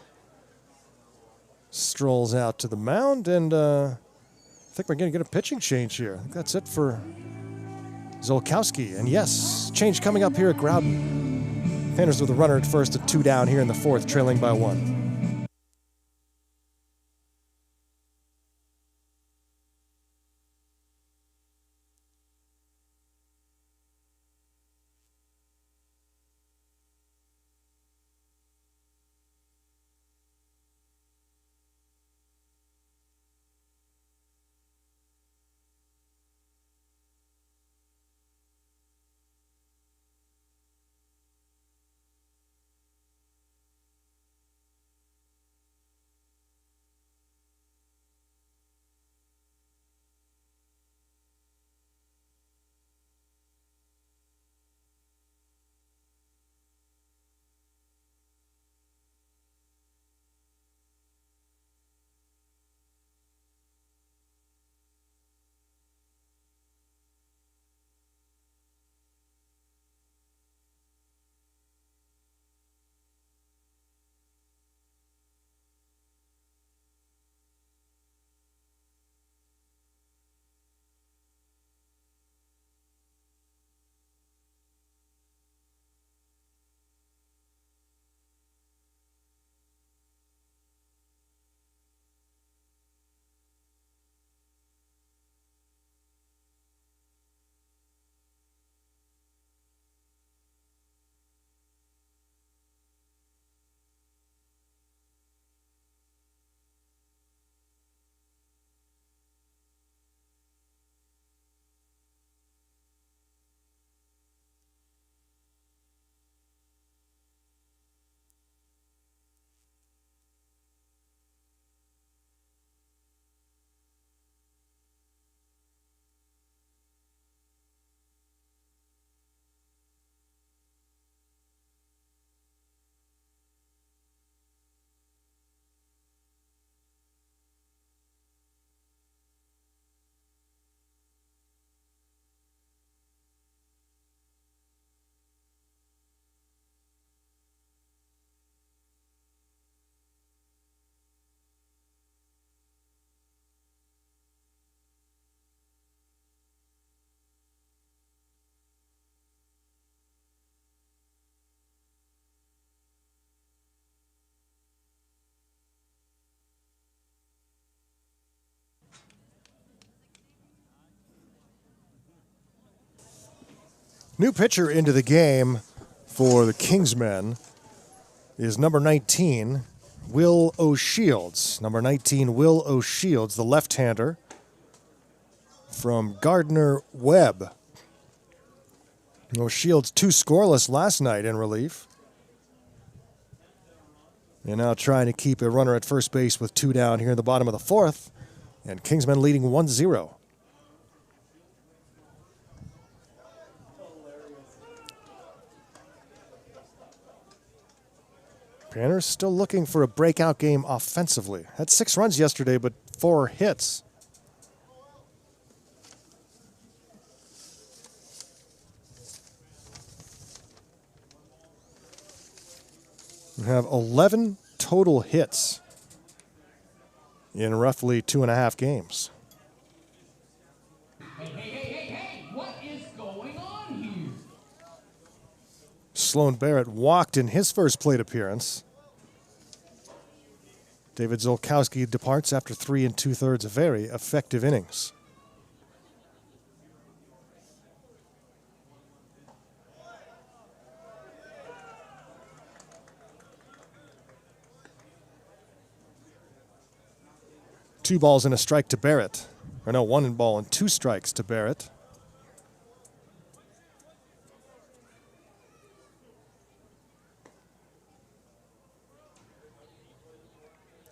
strolls out to the mound, and I think we're going to get a pitching change here. I think that's it for Zolkowski. And yes, change coming up here at Growden. Panners with a runner at first and 2 down here in the fourth, trailing by 1. New pitcher into the game for the Kingsmen is number 19, Will O'Shields. Number 19, Will O'Shields, the left-hander from Gardner Webb. O'Shields 2 scoreless last night in relief. And now trying to keep a runner at first base with 2 down here in the bottom of the fourth. And Kingsmen leading 1-0. Panners still looking for a breakout game offensively. Had 6 runs yesterday, but 4 hits. We have 11 total hits in roughly 2.5 games. Hey, what is going on here? Sloan Barrett walked in his first plate appearance. David Zolkowski departs after 3 2/3 very effective innings. Two balls and a strike to Barrett. Or no, 1 ball and 2 strikes to Barrett.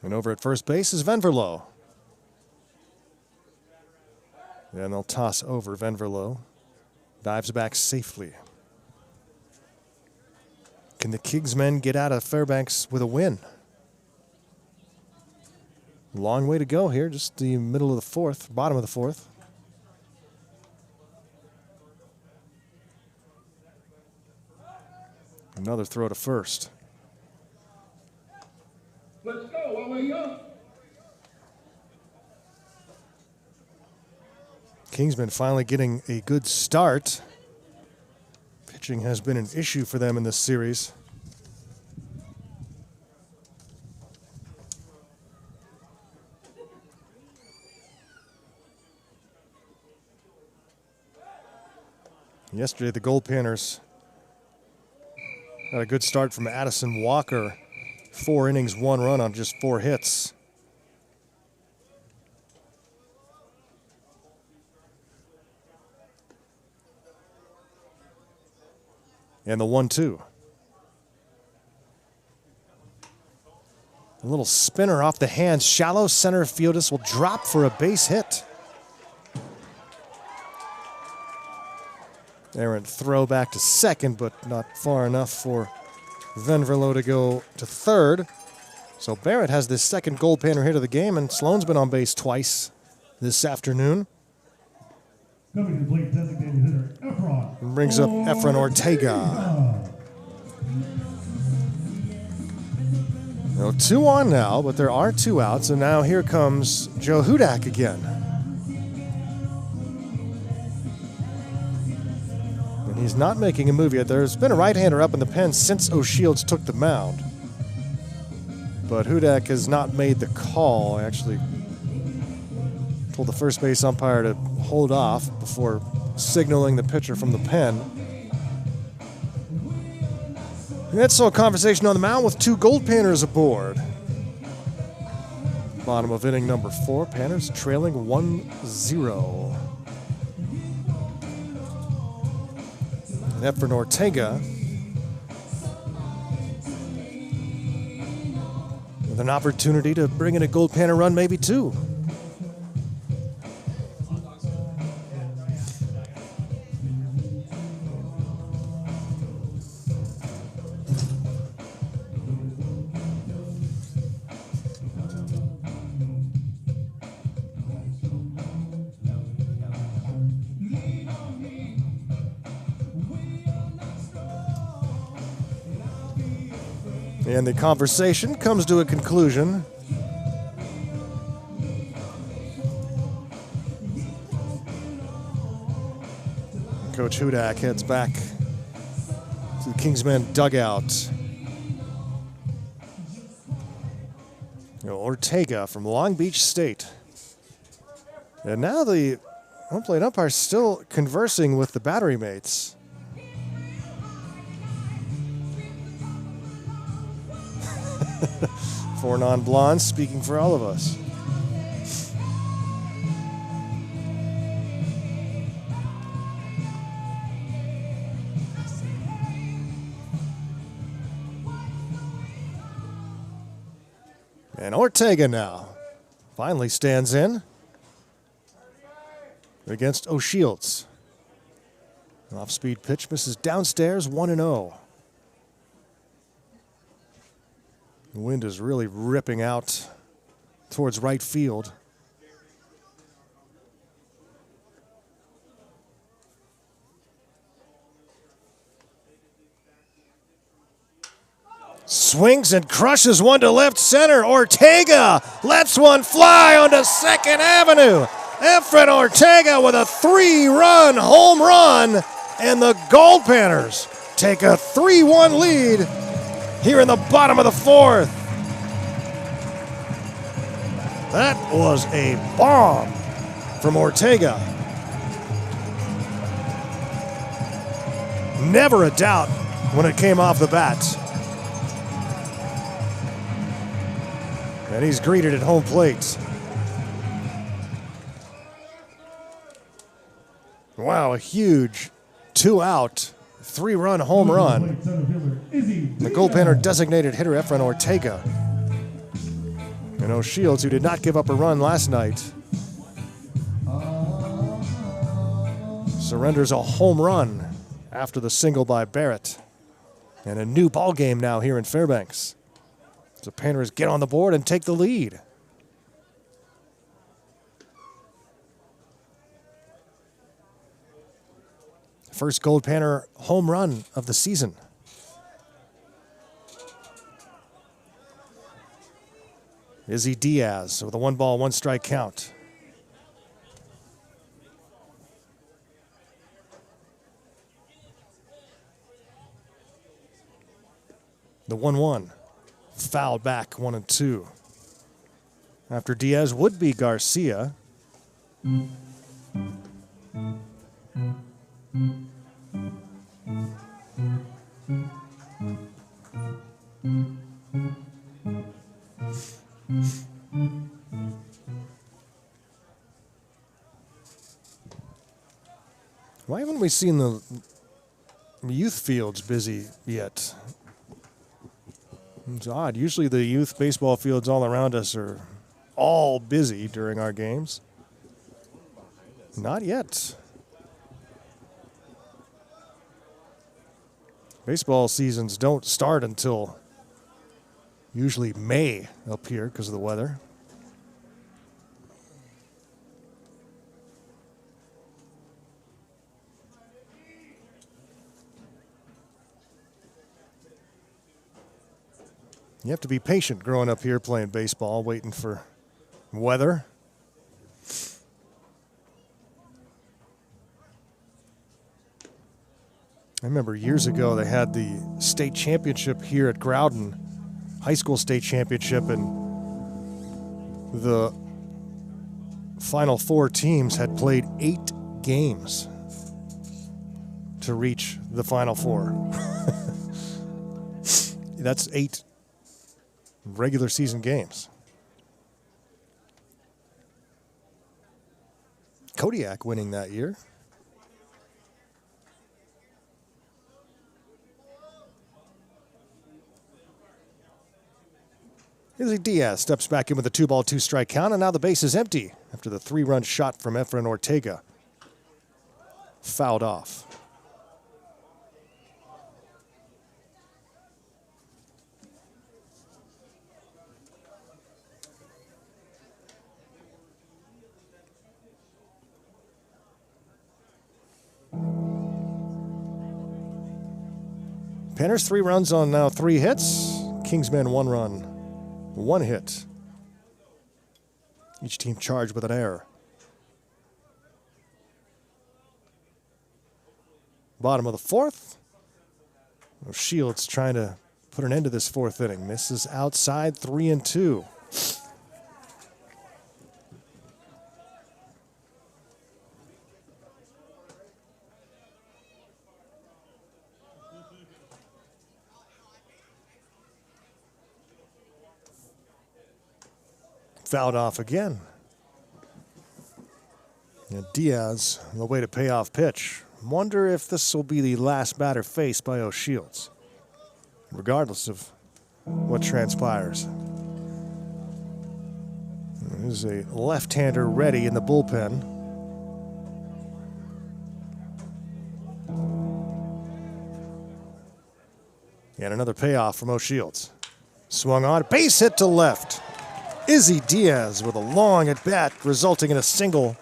And over at first base is Venverlo. And they'll toss over Venverlo. Dives back safely. Can the Kingsmen get out of Fairbanks with a win? Long way to go here, just the middle of the 4th, bottom of the 4th. Another throw to first. Let's go while we're young. Kingsman finally getting a good start. Pitching has been an issue for them in this series. Yesterday, the Goldpanners got a good start from Addison Walker. 4 innings, 1 run on just 4 hits. And the 1-2. A little spinner off the hands. Shallow center fielders will drop for a base hit. Errant throw back to second, but not far enough for Venverlo to go to third. So Barrett has this second Goldpanner hit of the game, and Sloan's been on base twice this afternoon. Coming to the plate, designated hitter Efron. And brings up Efren Ortega. No, 2 on now, but there are 2 outs, and now here comes Joe Hudak again. And he's not making a move yet. There's been a right-hander up in the pen since O'Shields took the mound. But Hudak has not made the call. I actually told the first base umpire to hold off before signaling the pitcher from the pen. And that's so a conversation on the mound with 2 Goldpanners aboard. Bottom of inning number 4, Panners trailing 1-0. And Efren Ortega with an opportunity to bring in a Goldpanner run, maybe 2. And the conversation comes to a conclusion. Coach Hudak heads back to the Kingsman dugout. Ortega from Long Beach State. And now the home plate umpire still conversing with the battery mates. Four non-blondes speaking for all of us. And Ortega now finally stands in against O'Shields. Off-speed pitch misses downstairs, 1-0. The wind is really ripping out towards right field. Swings and crushes one to left center. Ortega lets one fly onto Second Avenue. Efren Ortega with a 3-run home run, and the Goldpanners take a 3-1 lead here in the bottom of the fourth. That was a bomb from Ortega. Never a doubt when it came off the bat. And he's greeted at home plate. Wow, a huge 2-out, 3-run home run. The Goldpanner designated hitter Efren Ortega. And O'Shields, who did not give up a run last night, surrenders a home run after the single by Barrett. And a new ball game now here in Fairbanks. So Panners get on the board and take the lead. First Goldpanner home run of the season. Izzy Diaz with a 1-ball, 1-strike count. The 1-1. Fouled back 1-2. After Diaz would be Garcia. Why haven't we seen the youth fields busy yet? It's odd. Usually the youth baseball fields all around us are all busy during our games. Not yet. Baseball seasons don't start until usually May up here because of the weather. You have to be patient growing up here playing baseball, waiting for weather. I remember years ago they had the state championship here at Growden, high school state championship, and the final 4 teams had played 8 games to reach the final 4. That's 8 regular season games. Kodiak winning that year. Izzy Diaz steps back in with a 2-ball, 2-strike count, and now the base is empty after the 3-run shot from Efren Ortega. Fouled off. Panners 3 runs on now 3 hits. Kingsman 1 run, 1 hit. Each team charged with an error. Bottom of the 4th. Shields trying to put an end to this 4th inning. Misses outside, 3-2. Fouled off again. And Diaz, the way to pay off pitch. Wonder if this will be the last batter faced by O'Shields, regardless of what transpires. There's a left-hander ready in the bullpen. And another payoff from O'Shields. Swung on, base hit to left. Izzy Diaz with a long at bat, resulting in a single.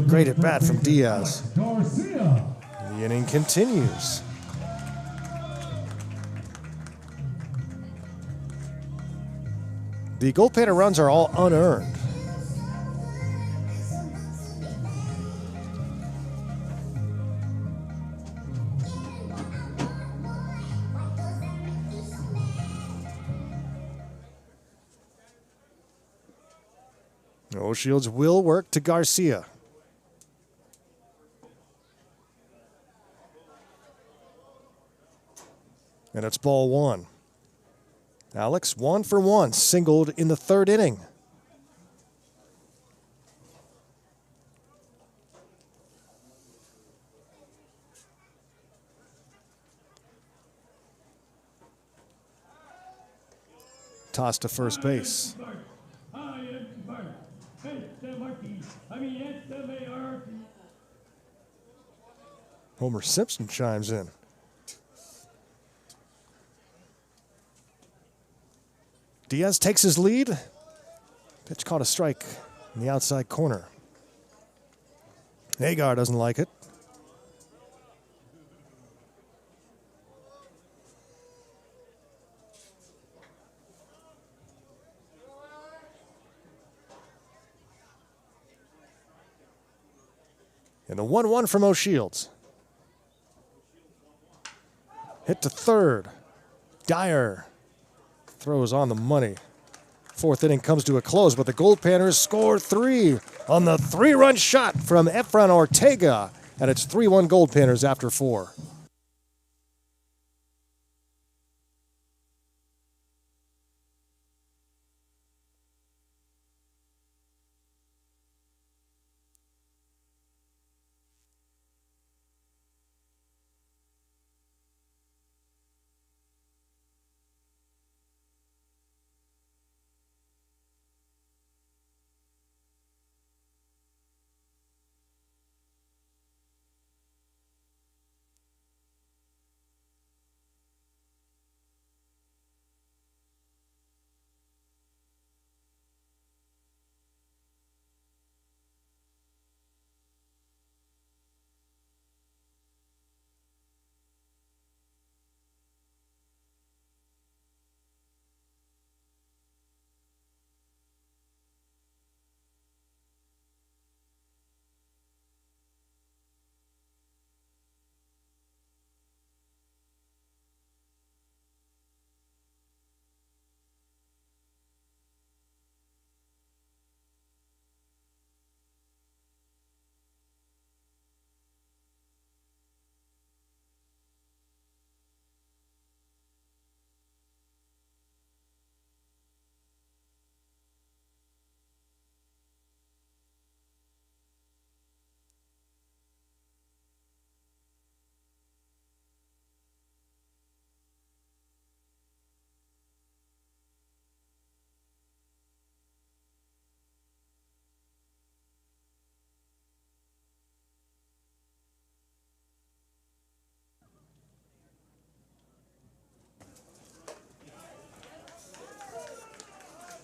Great at bat from Diaz. Garcia. The inning continues. The Goldpanner runs are all unearned. O'Shields will work to Garcia. And it's ball one. Alex, 1 for 1, singled in the third inning. Toss to first base. Homer Simpson chimes in. Diaz takes his lead. Pitch caught a strike in the outside corner. Hagar doesn't like it. And a 1-1 from O'Shields. Hit to third. Dyer throws on the money. Fourth inning comes to a close, but the Goldpanners score 3 on the 3-run shot from Efrain Ortega, and it's 3-1 Goldpanners after 4.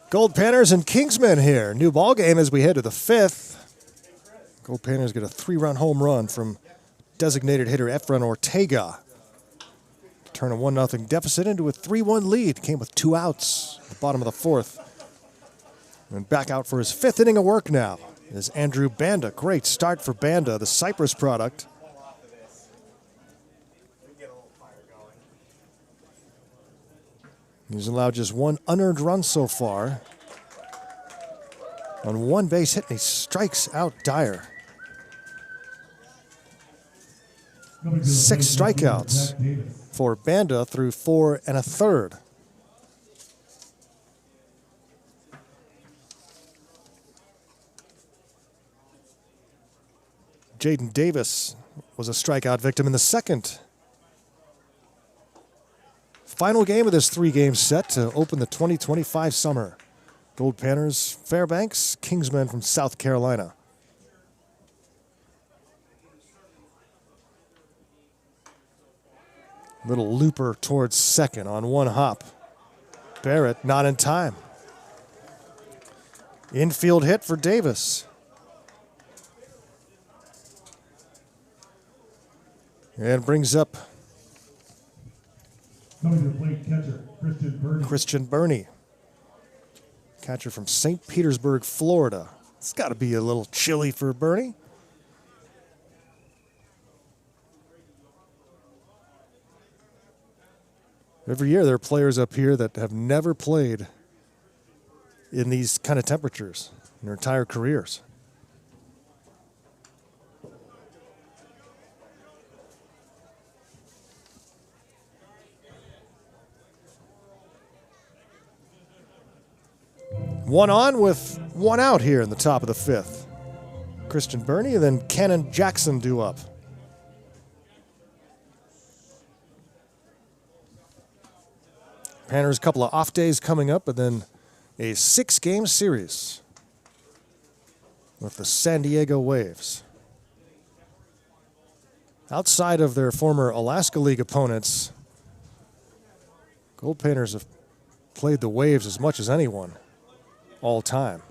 Goldpanners and Kingsman here. New ball game as we head to the 5th. Goldpanners get a 3-run home run from designated hitter Efrain Ortega to turn a 1-0 deficit into a 3-1 lead. Came with 2 outs at the bottom of the 4th. And back out for his 5th inning of work now is Andrew Banda. Great start for Banda, the Cypress product. He's allowed just 1 unearned run so far. On 1 base hit, and he strikes out Dyer. 6 strikeouts for Banda through 4 1/3. Jaden Davis was a strikeout victim in the 2nd. Final game of this 3-game set to open the 2025 summer. Goldpanners, Fairbanks, Kingsman from South Carolina. Little looper towards second on one hop. Barrett not in time. Infield hit for Davis. And brings up Coming to the plate, catcher, Christian Burney. Catcher from St. Petersburg, Florida. It's got to be a little chilly for Burney. Every year there are players up here that have never played in these kind of temperatures in their entire careers. One on with one out here in the top of the fifth. Christian Burney and then Cannon Jackson due up. Panners, a couple of off days coming up, and then a 6-game series with the San Diego Waves. Outside of their former Alaska League opponents, Goldpanners have played the Waves as much as anyone all time.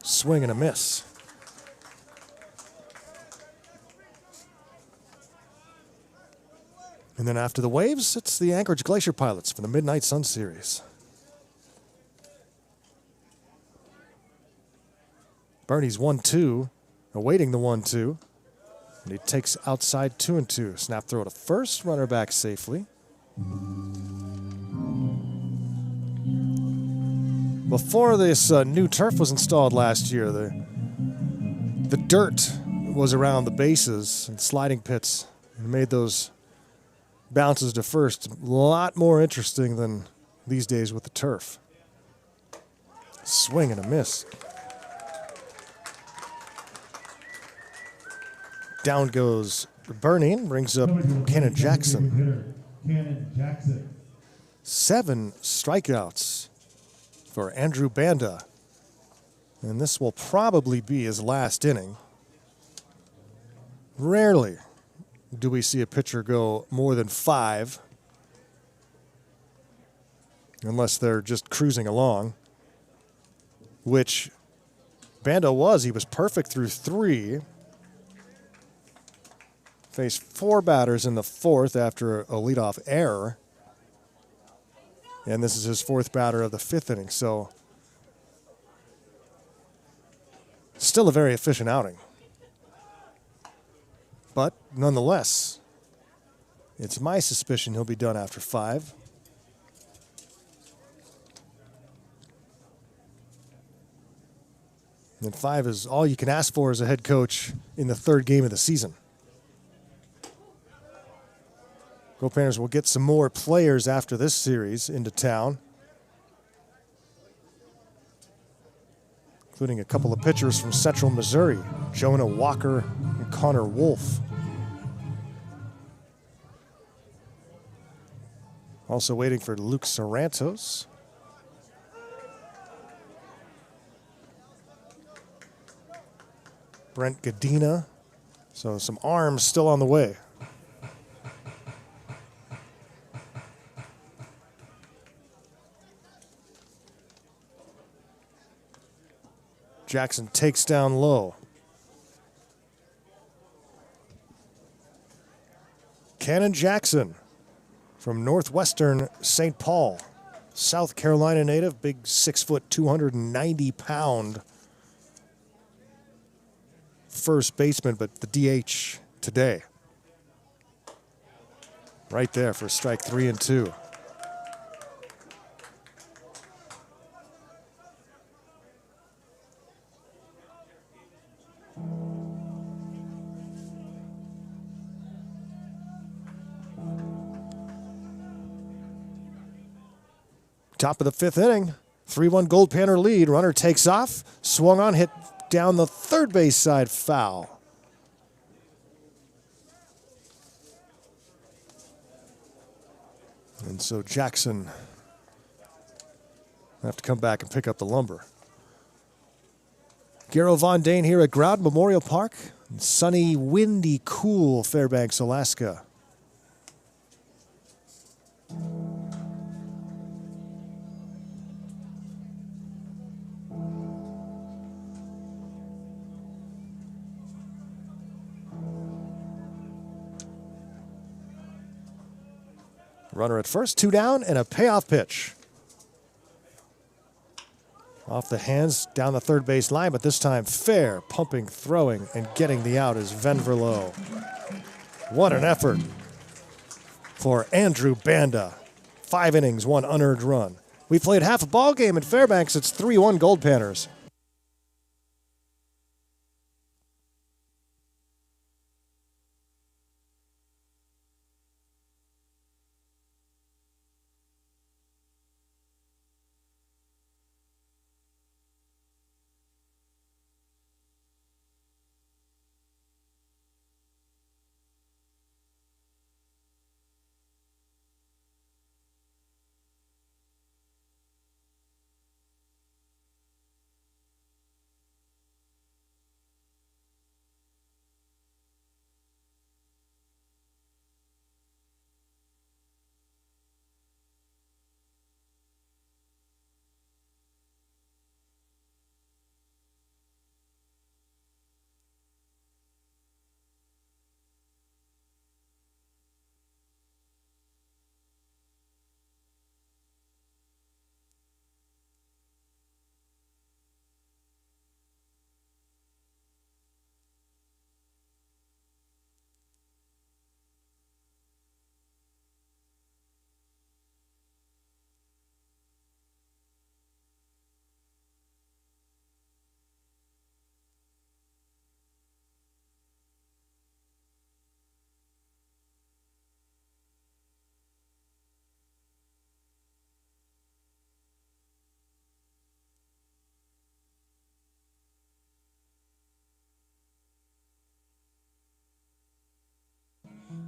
Swing and a miss. And then after the Waves, it's the Anchorage Glacier Pilots for the Midnight Sun Series. Burney's 1-2, awaiting the 1-2. And he takes outside 2-2. Snap throw to first, runner back safely. Before this new turf was installed last year, the dirt was around the bases and sliding pits and made those bounces to first a lot more interesting than these days with the turf. Swing and a miss. Down goes Burning, brings up Cannon Jackson. Cannon Jackson. 7 strikeouts for Andrew Banda. And this will probably be his last inning. Rarely do we see a pitcher go more than 5, unless they're just cruising along, which Banda was. He was perfect through 3. Faced 4 batters in the 4th after a leadoff error. And this is his 4th batter of the 5th inning, so still a very efficient outing. But nonetheless, it's my suspicion he'll be done after 5. And 5 is all you can ask for as a head coach in the 3rd game of the season. Goldpanners will get some more players after this series into town, including a couple of pitchers from Central Missouri, Jonah Walker and Connor Wolf. Also waiting for Luke Sorrentos. Brent Gadina. So some arms still on the way. Jackson takes down low. Cannon Jackson from Northwestern St. Paul, South Carolina native, big 6 foot, 290-pound first baseman, but the DH today. Right there for strike 3 and 2. Top of the 5th inning, 3-1 Goldpanner lead. Runner takes off, swung on, hit down the third base side, foul. And so Jackson will have to come back and pick up the lumber. Garo Von Dane here at Growden Memorial Park. Sunny, windy, cool Fairbanks, Alaska. Runner at first, 2 down, and a payoff pitch. Off the hands, down the third base line, but this time fair, pumping, throwing, and getting the out is Ven Verlo. What an effort for Andrew Banda. 5 innings, 1 unearned run. We played half a ball game at Fairbanks. It's 3-1 Goldpanners.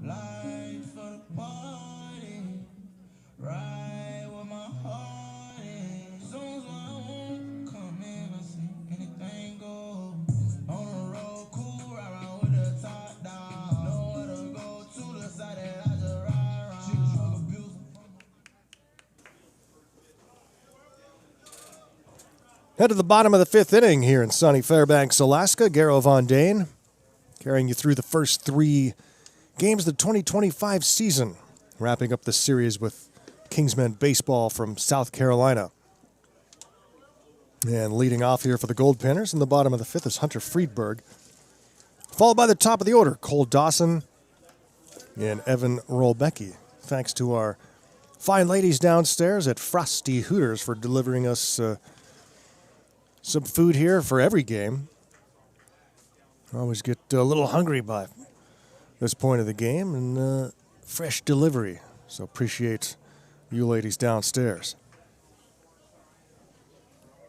Life for the party, right where my heart is. Soon as I want, come in, I see anything go. On the road, cool, ride with the top down. Nowhere to go to the side that I just ride around. She was drug abuse. Head to the bottom of the 5th inning here in sunny Fairbanks, Alaska. Garo Von Dane carrying you through the first 3 games of the 2025 season, wrapping up the series with Kingsman baseball from South Carolina. And leading off here for the Goldpanners in the bottom of the 5th is Hunter Friedberg, followed by the top of the order, Cole Dawson and Evan Rolbecki. Thanks to our fine ladies downstairs at Frosty Hooters for delivering us some food here for every game. I always get a little hungry by this point of the game, and fresh delivery. So appreciate you ladies downstairs.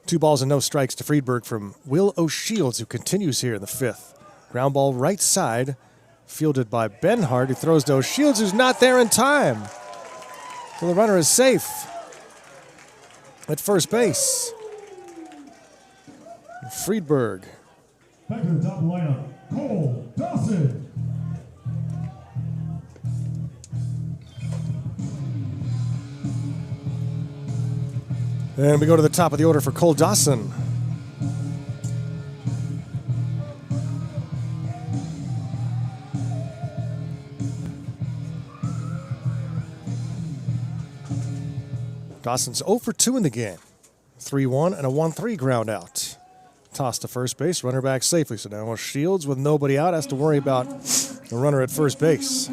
2 balls and no strikes to Friedberg from Will O'Shields, who continues here in the 5th. Ground ball right side, fielded by Benhart, who throws to O'Shields, who's not there in time. So the runner is safe at first base. Friedberg. Back to the top of the lineup, Cole Dawson. And we go to the top of the order for Cole Dawson. Dawson's 0 for 2 in the game. 3-1 and a 1-3 ground out. Toss to first base, runner back safely. So now Shields with nobody out has to worry about the runner at first base.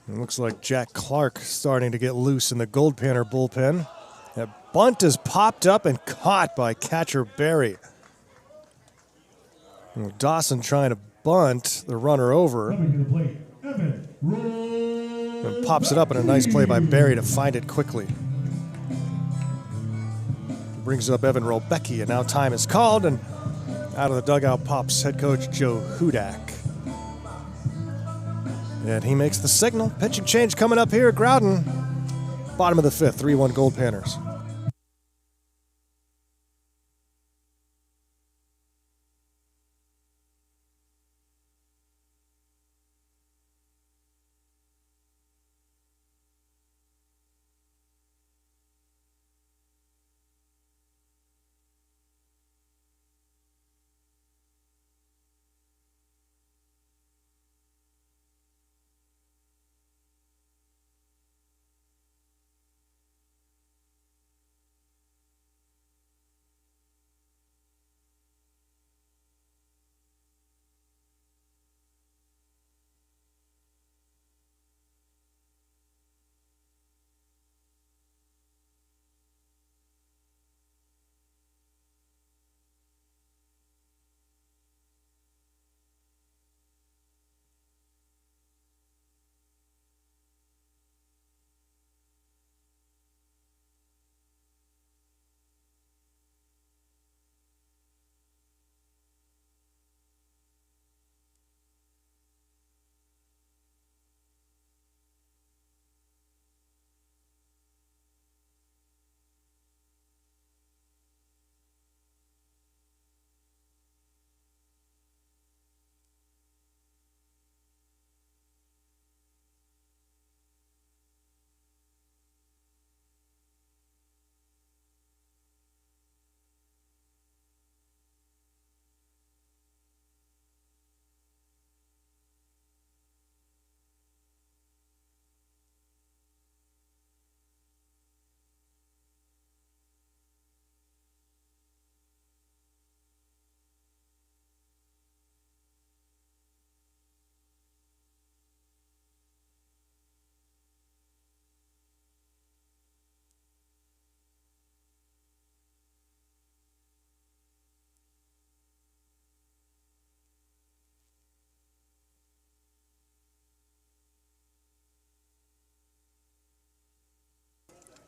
It looks like Jack Clark starting to get loose in the Goldpanner bullpen. That bunt is popped up and caught by catcher Barry. Dawson trying to bunt the runner over. And pops it up in a nice play by Barry to find it quickly. Brings up Evan Rolbecki, and now time is called, and Out of the dugout pops head coach Joe Hudak. And he makes the signal. Pitching change coming up here at Growden. Bottom of the fifth, 3-1 Goldpanners.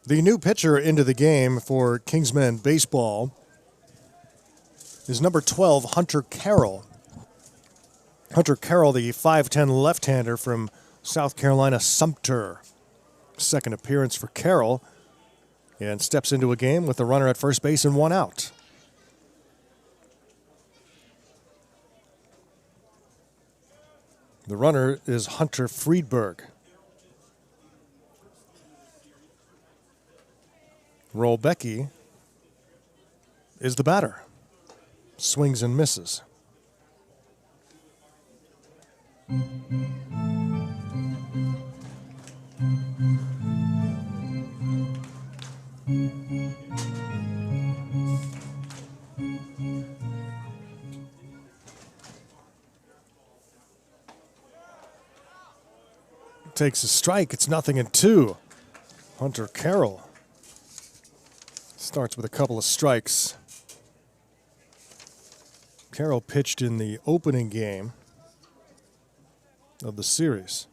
The new pitcher into the game for Kingsman baseball is number 12, Hunter Carroll. Hunter Carroll, the 5'10 left-hander from South Carolina Sumter. Second appearance for Carroll, and steps into a game with a runner at first base and one out. The runner is Hunter Friedberg. Rolbecki is the batter. Swings and misses. Takes a strike. It's 0-2. Hunter Carroll starts with a couple of strikes. Carroll pitched in the opening game of the series.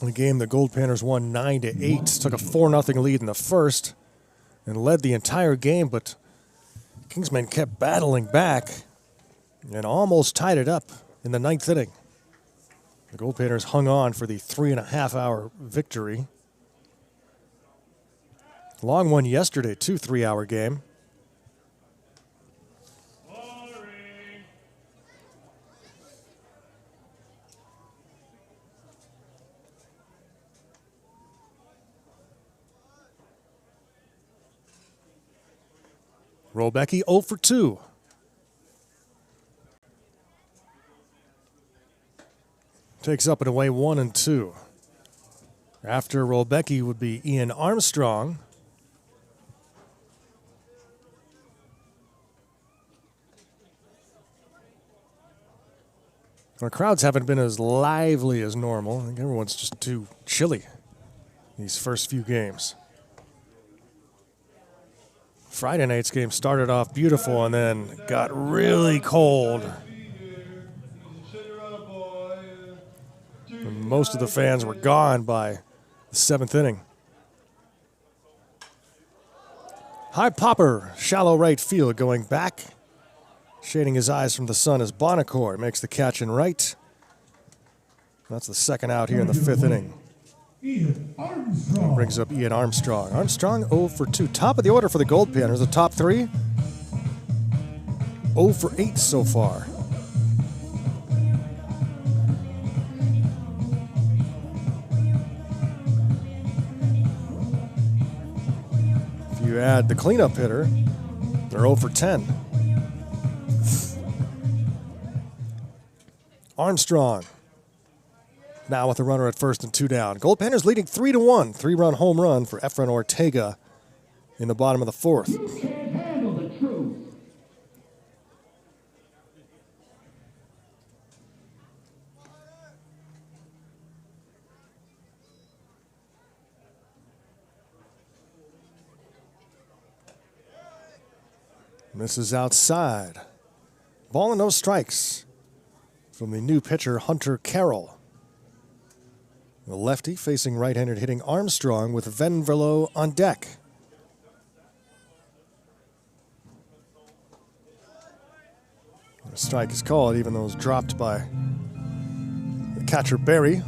A game the Goldpanners won 9-8. Took a 4-0 lead in the first and led the entire game, but Kingsman kept battling back and almost tied it up in the ninth inning. The Goldpanners hung on for the 3.5-hour victory. Long one yesterday, too, 3-hour game. Rolbecki 0 for 2. Takes up and away 1-2. After Rolbecki would be Ian Armstrong. Our crowds haven't been as lively as normal. I think everyone's just too chilly these first few games. Friday night's game started off beautiful and then got really cold. Most of the fans were gone by the 7th inning. High popper, shallow right field going back. Shading his eyes from the sun is Bonacore. Makes the catch in right. That's the second out here in the 5th inning. Ian Armstrong. Brings up Ian Armstrong. Armstrong 0 for 2. Top of the order for the Goldpanners. The top 3. 0 for 8 so far. If you add the cleanup hitter, they're 0 for 10. Armstrong now with a runner at first and 2 down. Goldpanners leading 3-1. 3-run home run for Efren Ortega in the bottom of the 4th. You can't handle the truth. Misses outside. Ball and no strikes from the new pitcher, Hunter Carroll. The lefty facing right-handed hitting Armstrong with Venverlo on deck. A strike is called, even though it was dropped by the catcher, Barry.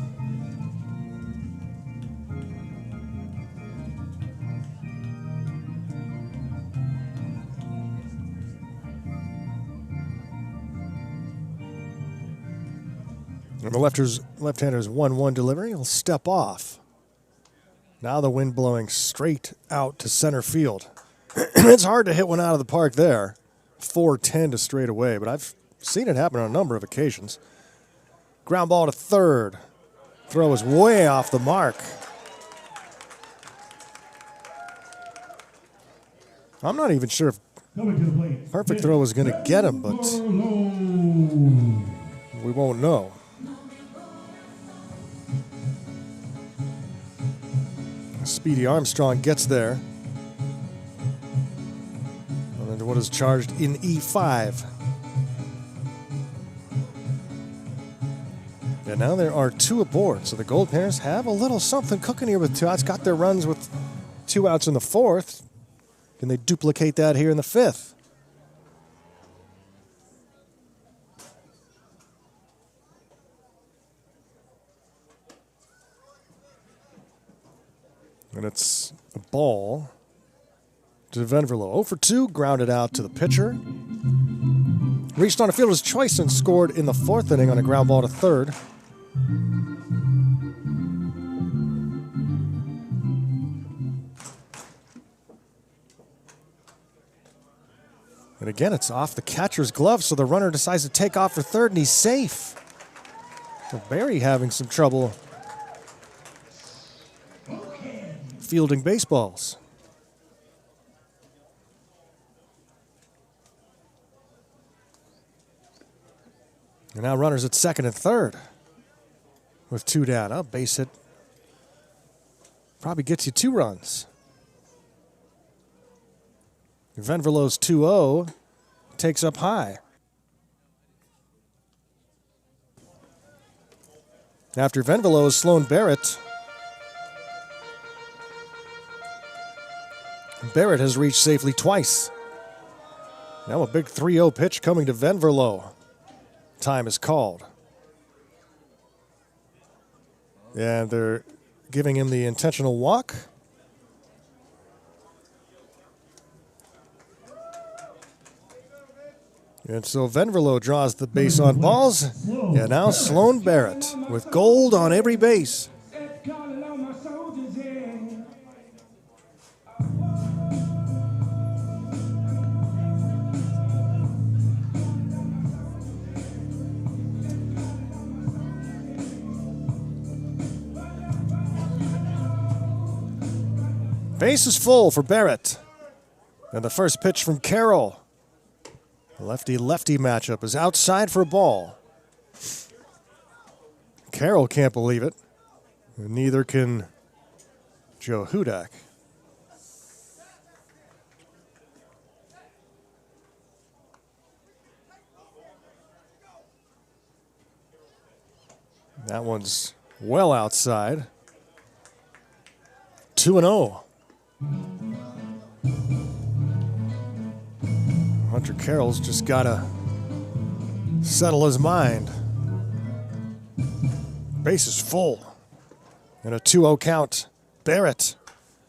And the left-hander's 1-1 delivery. He'll step off. Now the wind blowing straight out to center field. It's hard to hit one out of the park there. 4-10 to straight away, but I've seen it happen on a number of occasions. Ground ball to third. Throw is way off the mark. I'm not even sure if Coming to the plate. perfect throw was going to get him, but we won't know. Speedy Armstrong gets there. And what is charged in E5. And now there are 2 aboard, so the Goldpanners have a little something cooking here with 2 outs. Got their runs with 2 outs in the 4th. Can they duplicate that here in the 5th? And it's a ball to Venverlo. 0 for 2, grounded out to the pitcher. Reached on a fielder's choice and scored in the 4th inning on a ground ball to third. And again, it's off the catcher's glove, so the runner decides to take off for third, and he's safe. So Barry having some trouble fielding baseballs. And now runners at second and third with 2 down. Oh, base hit probably gets you 2 runs. Venverlo's 2-0 takes up high. After Venverlo is Sloan Barrett. Barrett has reached safely twice. Now a big 3-0 pitch coming to Venverlo. Time is called. And they're giving him the intentional walk. And so Venverlo draws the base on balls. And now Sloan Barrett with gold on every base. Base is full for Barrett. And the first pitch from Carroll. Lefty-lefty matchup is outside for a ball. Carroll can't believe it. And neither can Joe Hudak. That one's well outside. 2-0. Hunter Carroll's just got to settle his mind. Base is full. And a 2-0 count. Barrett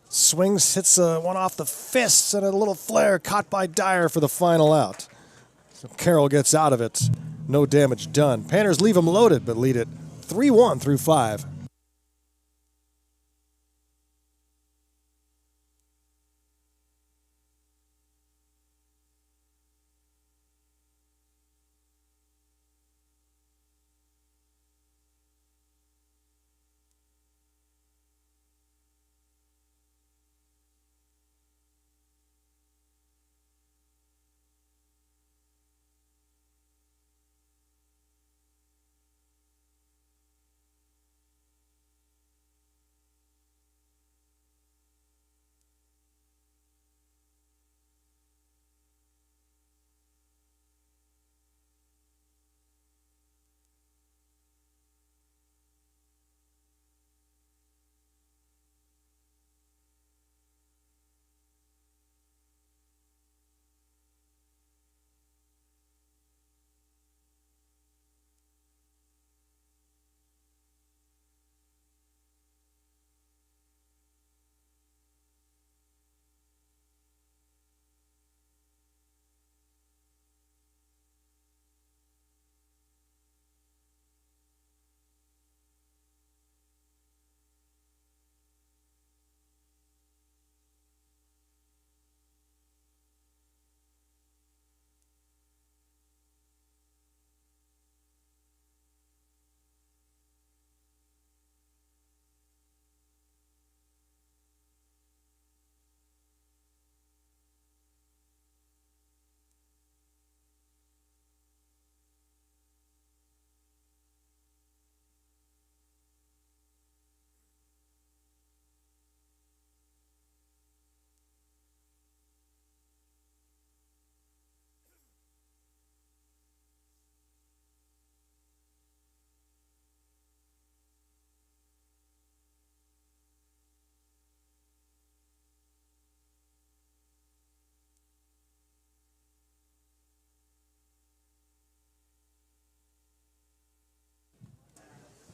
swings, hits one off the fists, and a little flare caught by Dyer for the final out. So Carroll gets out of it. No damage done. Panners leave him loaded, but lead it 3-1 through 5.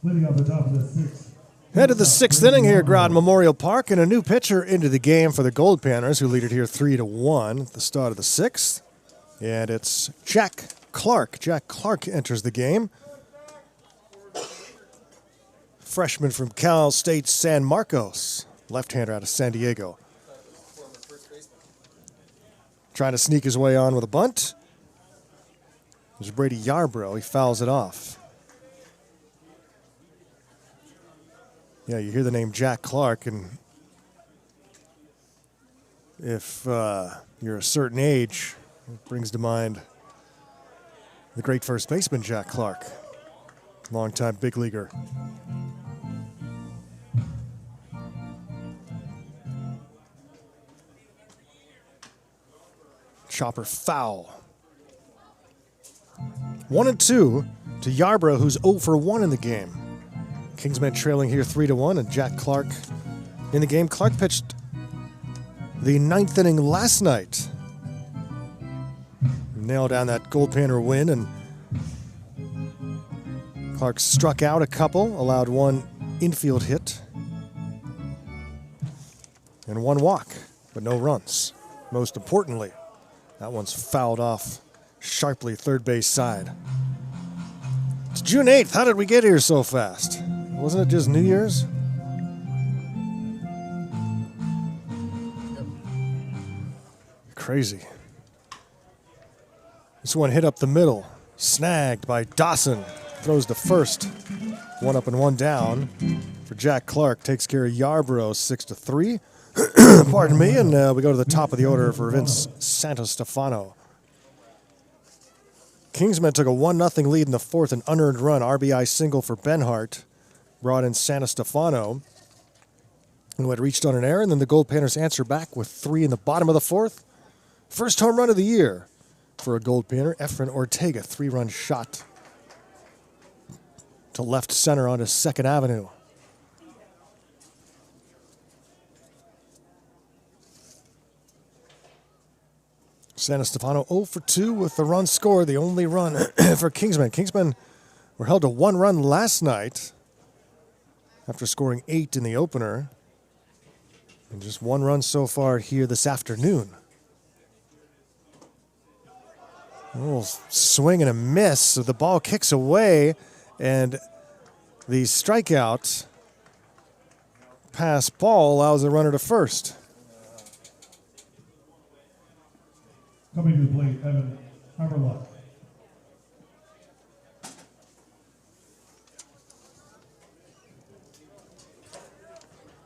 Leading off the top of the sixth. Head to the sixth inning here at Growden Memorial Park, and a new pitcher into the game for the Goldpanners, who lead it here 3-1 at the start of the sixth. And it's Jack Clark. Jack Clark enters the game. Freshman from Cal State San Marcos, left-hander out of San Diego. Trying to sneak his way on with a bunt. There's Brady Yarbrough. He fouls it off. Yeah, you hear the name Jack Clark, and if you're a certain age, it brings to mind the great first baseman Jack Clark, longtime big leaguer. Chopper foul. 1-2 to Yarbrough, who's 0 for 1 in the game. Kingsman trailing here 3-1, and Jack Clark in the game. Clark pitched the 9th inning last night. Nailed down that Goldpanner win, and Clark struck out a couple, allowed one infield hit, and one walk, but no runs. Most importantly, that one's fouled off sharply third base side. It's June 8th. How did we get here so fast? Wasn't it just New Year's? Crazy. This one hit up the middle. Snagged by Dawson. Throws to first. 1 up and 1 down for Jack Clark. Takes care of Yarbrough 6-3. Pardon me. And we go to the top of the order for Vince Santostefano. Kingsman took a 1-0 lead in the fourth, an unearned run. RBI single for Benhart. Brought in Santostefano, who had reached on an error, and then the Goldpanners answer back with 3 in the bottom of the fourth. First home run of the year for a Goldpanner. Efren Ortega, 3-run shot. to left center onto 2nd Avenue. San Estefano 0 for 2 with the run score, the only run for Kingsman. Kingsman were held to 1 run last night after scoring 8 in the opener. And just 1 run so far here this afternoon. A little swing and a miss, so the ball kicks away, and the strikeout pass ball allows the runner to first. Coming to the plate, Evan Hammerlock.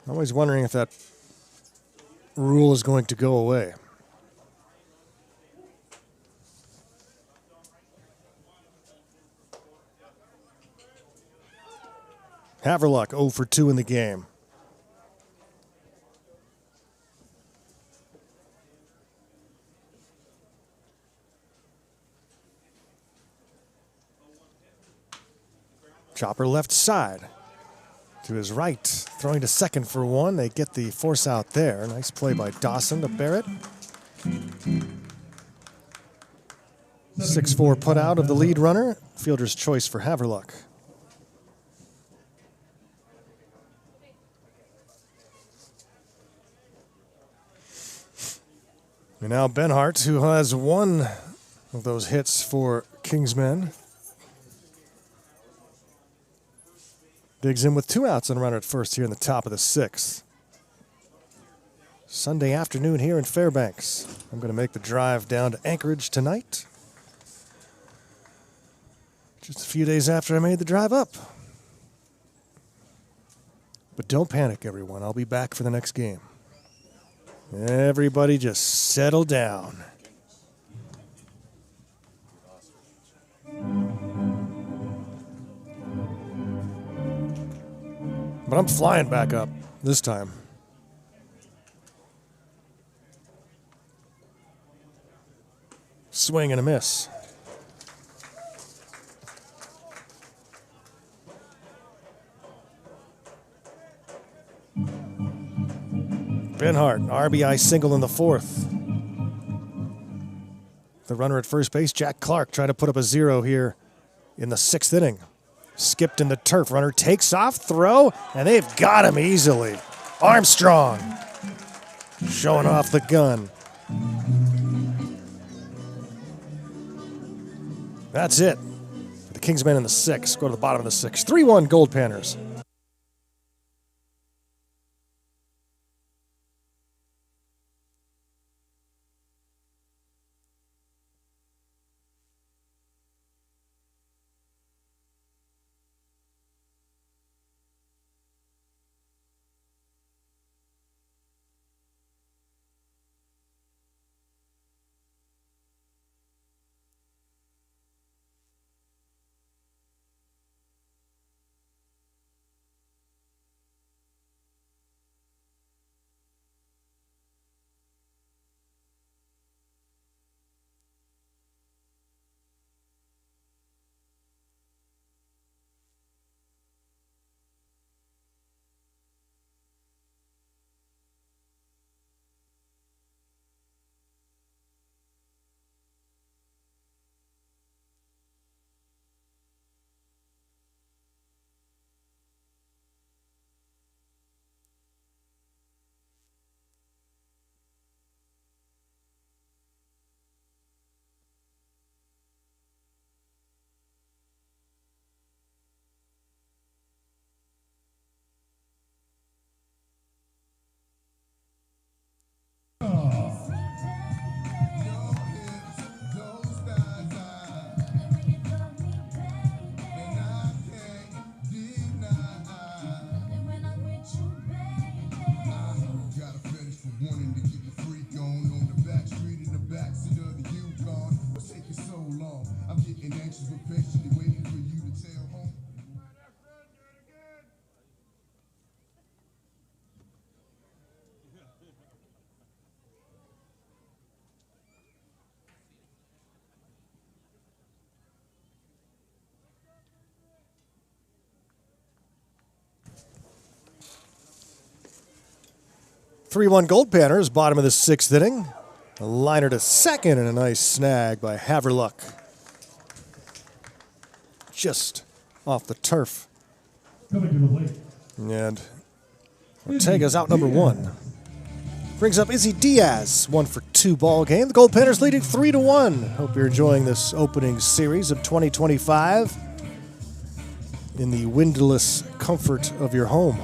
I'm always wondering if that rule is going to go away. Haverluck 0 for 2 in the game. Chopper left side. To his right, throwing to second for 1. They get the force out there. Nice play by Dawson to Barrett. 6-4 put out of the lead runner. Fielder's choice for Haverluck. And now Benhart, who has 1 of those hits for Kingsmen, digs in with 2 outs and a runner at first here in the top of the 6th. Sunday afternoon here in Fairbanks. I'm going to make the drive down to Anchorage tonight. Just a few days after I made the drive up. But don't panic, everyone. I'll be back for the next game. Everybody just settle down. But I'm flying back up this time. Swing and a miss. Benhart, RBI single in the 4th. The runner at first base, Jack Clark, trying to put up a 0 here in the 6th inning. Skipped in the turf. Runner takes off, throw, and they've got him easily. Armstrong showing off the gun. That's it. The Kingsmen in the 6th go to the bottom of the 6th. 3-1 Goldpanners. 3-1 Goldpanners, bottom of the 6th inning. A liner to second and a nice snag by Haverluck. Just off the turf. Coming to the plate. And Ortega's out number 1. Brings up Izzy Diaz, 1-for-2 ball game. The Goldpanners leading 3-1. Hope you're enjoying this opening series of 2025 in the windless comfort of your home.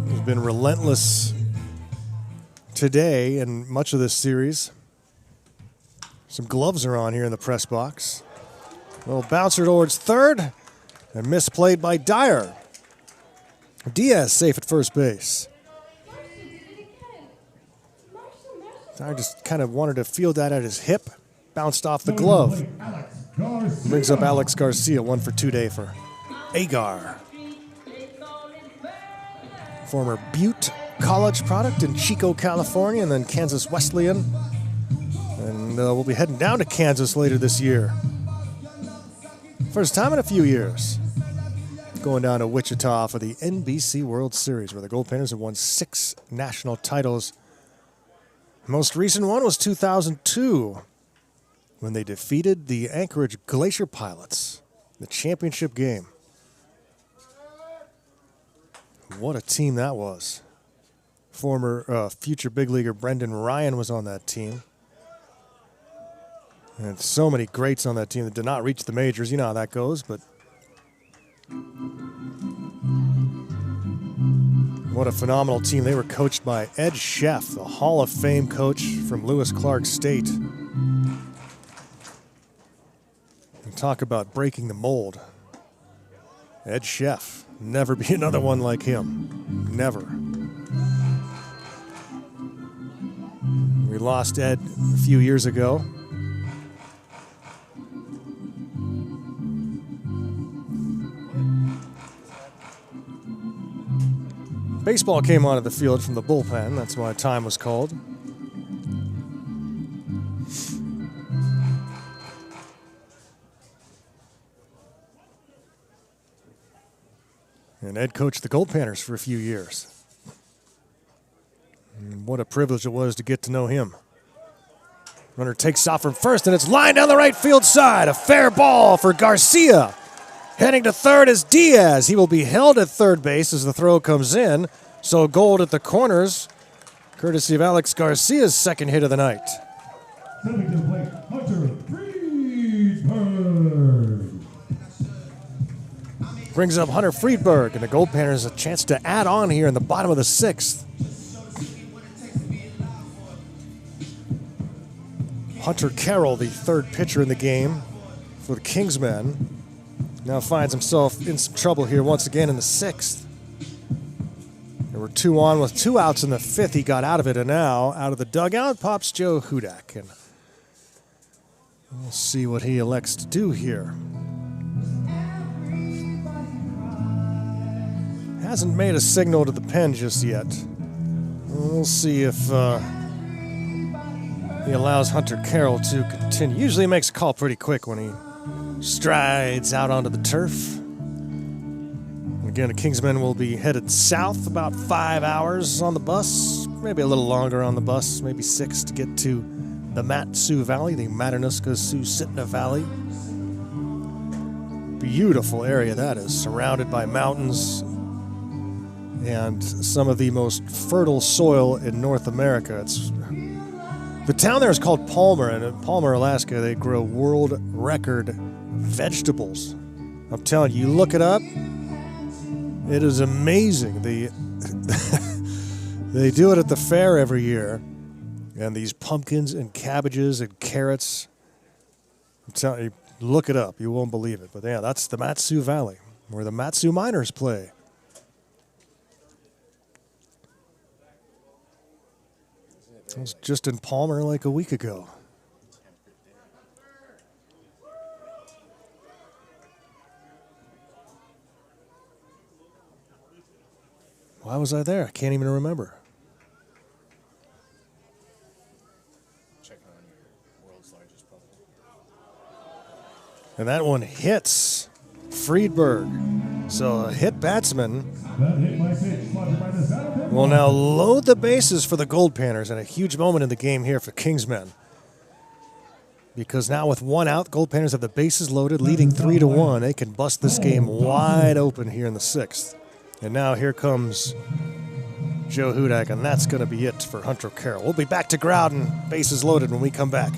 It's been relentless today and much of this series. Some gloves are on here in the press box. Little bouncer towards third and misplayed by Dyer. Diaz safe at first base. Dyer just kind of wanted to field that at his hip. Bounced off the glove. Brings up Alex Garcia, 1-for-2 day for Agar. Former Butte College product in Chico, California, and then Kansas Wesleyan. And we'll be heading down to Kansas later this year. First time in a few years. Going down to Wichita for the NBC World Series, where the Goldpanners have won 6 national titles. The most recent one was 2002, when they defeated the Anchorage Glacier Pilots, the championship game. What a team that was. Former future big leaguer Brendan Ryan was on that team. And so many greats on that team that did not reach the majors. You know how that goes, but what a phenomenal team. They were coached by Ed Sheff, the Hall of Fame coach from Lewis Clark State. And talk about breaking the mold. Ed Sheff. Never be another one like him. Never. We lost Ed a few years ago. Baseball came onto the field from the bullpen. That's why time was called. And Ed coached the Goldpanners for a few years. And what a privilege it was to get to know him. Runner takes off from first, and it's lined down the right field side. A fair ball for Garcia. Heading to third is Diaz. He will be held at third base as the throw comes in. So Gold at the corners, courtesy of Alex Garcia's second hit of the night. Stepping to the plate, Hunter Friedberg. Brings up Hunter Friedberg, and the Goldpanners a chance to add on here in the bottom of the 6th. Hunter Carroll, the third pitcher in the game for the Kingsmen, now finds himself in some trouble here once again in the 6th. There were 2 on with 2 outs in the 5th. He got out of it, and now out of the dugout pops Joe Hudak. And we'll see what he elects to do here. Hasn't made a signal to the pen just yet. We'll see if he allows Hunter Carroll to continue. Usually he makes a call pretty quick when he strides out onto the turf. Again, the Kingsmen will be headed south about 5 hours on the bus, maybe a little longer on the bus, maybe 6 to get to the Mat-Su Valley, the Matanuska-Susitna Valley. Beautiful area that is, surrounded by mountains and some of the most fertile soil in North America. The town there is called Palmer, and in Palmer, Alaska, they grow world record vegetables. I'm telling you, you look it up, it is amazing. They do it at the fair every year, and these pumpkins and cabbages and carrots, I'm telling you, look it up, you won't believe it. But yeah, that's the Mat-Su Valley, where the Mat-Su Miners play. I was just in Palmer like a week ago. Why was I there? I can't even remember. Checking on your world's largest puzzle. And that one hits Friedberg. So a hit batsman That hit by six, sponsored by the Saddle will now load the bases for the Goldpanners, and a huge moment in the game here for Kingsmen. Because now with one out, Goldpanners have the bases loaded, leading 3-1. They can bust this game wide open here in the sixth. And now here comes Joe Hudak, and that's going to be it for Hunter Carroll. We'll be back to Growden, bases loaded, when we come back.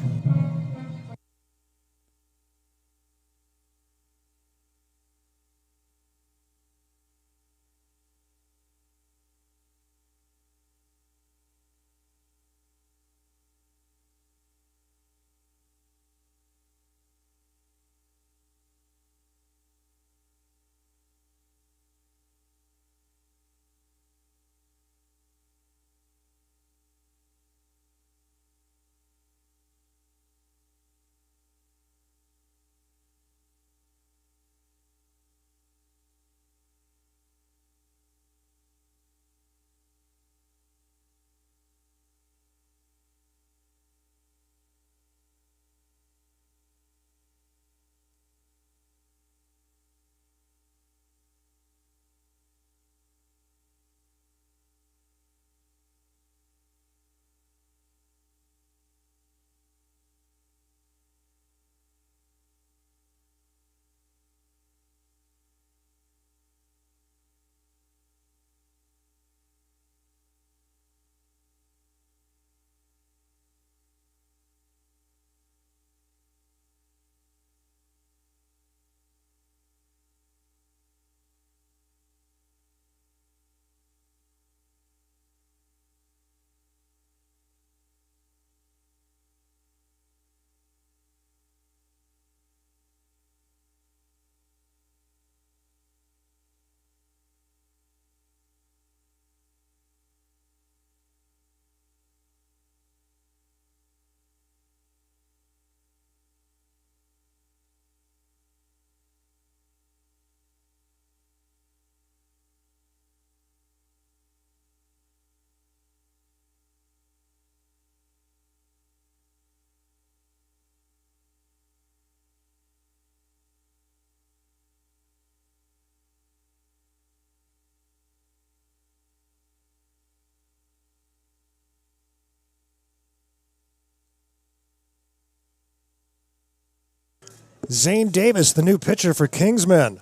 Zane Davis, the new pitcher for Kingsmen.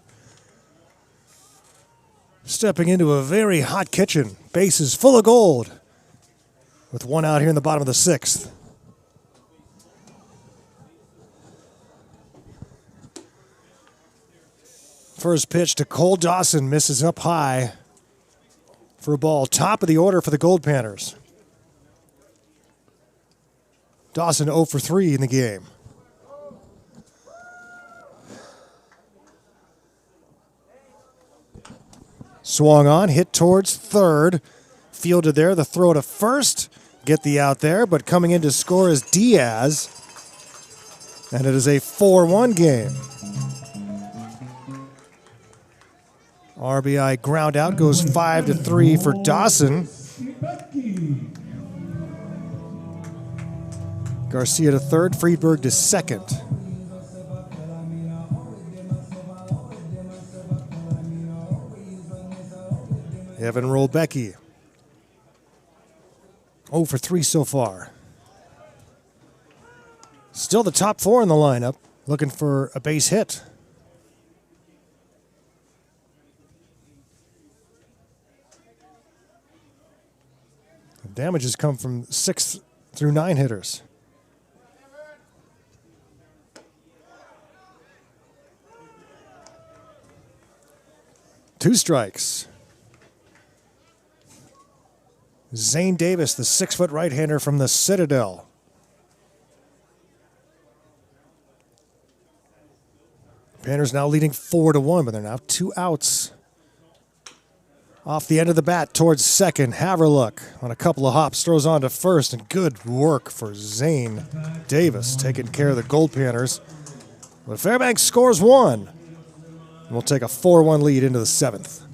Stepping into a very hot kitchen. Bases full of gold. With one out here in the bottom of the sixth. First pitch to Cole Dawson, misses up high for a ball. Top of the order for the Goldpanners. Dawson 0 for 3 in the game. Swung on, hit towards third. Fielded there, the throw to first. Get the out there, but coming in to score is Diaz. And it is a 4-1 game. RBI ground out goes 5-3 for Dawson. Garcia to third, Friedberg to second. Evan Rolbecki. 0 for 3 so far. Still the top four in the lineup, looking for a base hit. The damage has come from 6 through 9 hitters. Two strikes. Zane Davis, the 6-foot right-hander from the Citadel. Panners now leading 4-1, but they're now 2 outs. Off the end of the bat towards second. Haverluck on a couple of hops throws on to first, and good work for Zane Davis taking care of the Goldpanners. But Fairbanks scores 1. And we'll take a 4-1 lead into the 7th.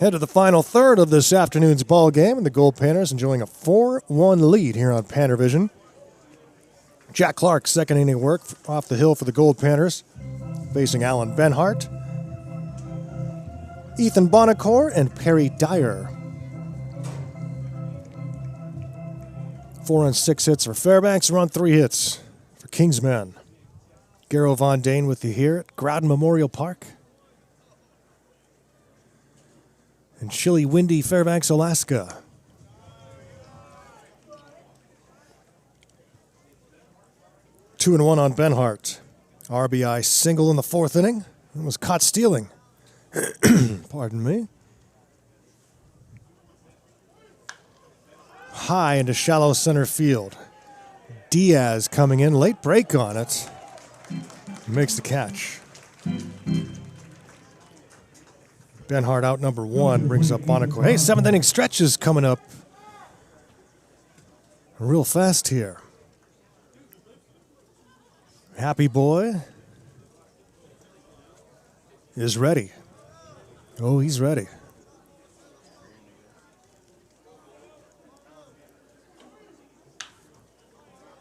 Head to the final third of this afternoon's ball game, and the Goldpanners enjoying a 4-1 lead here on PannerVision. Jack Clark, second inning work off the hill for the Goldpanners, facing Alan Benhart, Ethan Bonacore, and Perry Dyer. 4 on 6 hits for Fairbanks, run 3 hits for Kingsman. Garrow Von Dane with you here at Growden Memorial Park in chilly, windy Fairbanks, Alaska. Two and 1 on Benhart. RBI single in the 4th inning. And was caught stealing. Pardon me. High into shallow center field. Diaz coming in, late break on it. Makes the catch. Benhart out number 1, brings up Bonacore. Hey, 7th inning stretch is coming up real fast here. Happy Boy is ready. Oh, he's ready.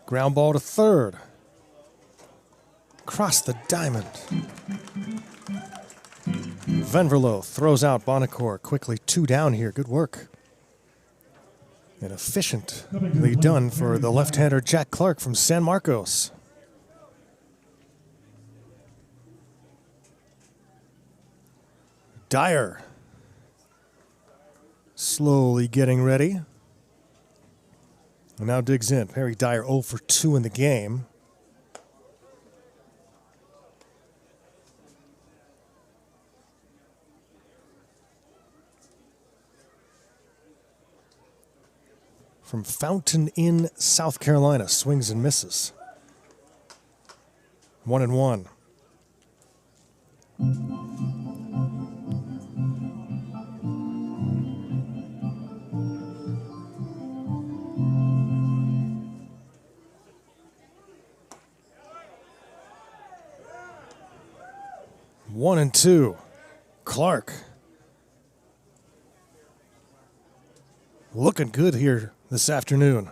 Ground ball to third. Across the diamond. Venverlo throws out Bonacore quickly. 2 down here. Good work. And efficiently done for the left-hander Jack Clark from San Marcos. Dyer slowly getting ready. And now digs in. Perry Dyer 0 for 2 in the game. From Fountain Inn, South Carolina, swings and misses. 1-1. One and 2. Clark. Looking good here this afternoon.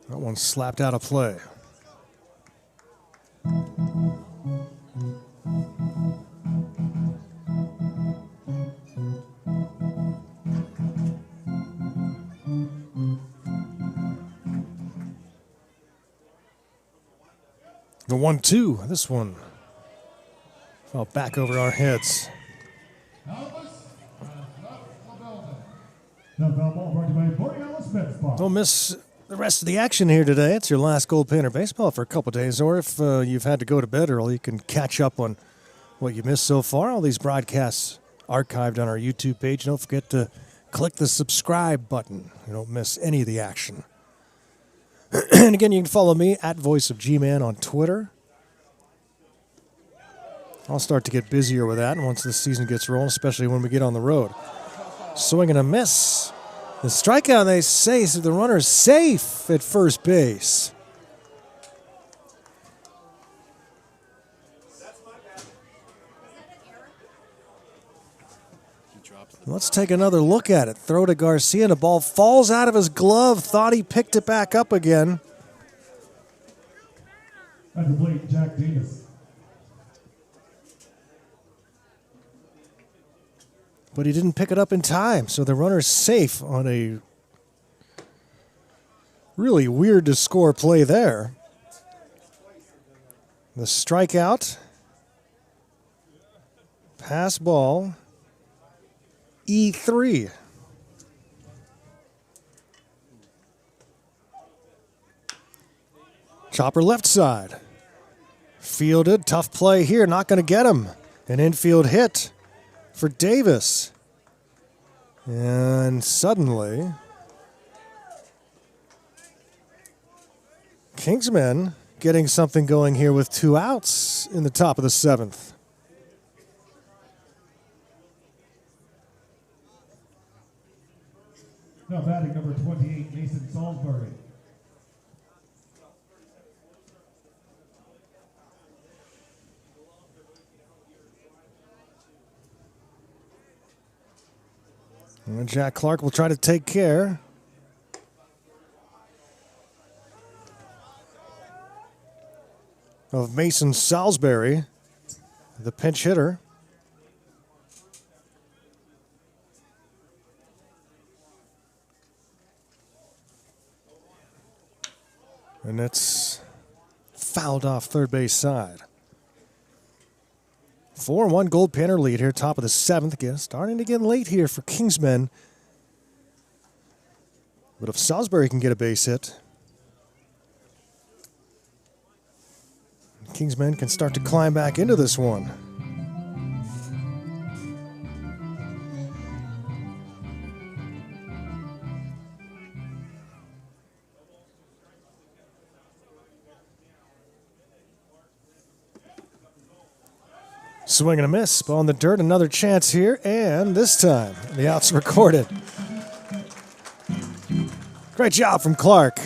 That one slapped out of play. The 1-2. This one fell back over our heads. Don't miss the rest of the action here today. It's your last Goldpanner baseball for a couple days, or if you've had to go to bed early, you can catch up on what you missed so far. All these broadcasts archived on our YouTube page. Don't forget to click the subscribe button. You don't miss any of the action. And again, you can follow me at Voice of G-Man on Twitter. I'll start to get busier with that once the season gets rolling, especially when we get on the road. Swing and a miss. The strikeout, they say, so the runner's safe at first base. Let's take another look at it. Throw to Garcia, and the ball falls out of his glove. Thought he picked it back up again. At the plate, Jack Davis. But he didn't pick it up in time, so the runner's safe on a really weird to score play there. The strikeout. Pass ball. E3. Chopper left side. Fielded. Tough play here. Not going to get him. An infield hit for Davis. And suddenly, Kingsman getting something going here with 2 outs in the top of the 7th. Now batting number 28, Mason Salisbury. And Jack Clark will try to take care of Mason Salisbury, the pinch hitter. And it's fouled off third base side. 4-1 Goldpanner lead here, top of the seventh. Again, starting to get late here for Kingsman. But if Salisbury can get a base hit, Kingsman can start to climb back into this one. Swing and a miss. Ball in the dirt. Another chance here. And this time, the out's recorded. Great job from Clark,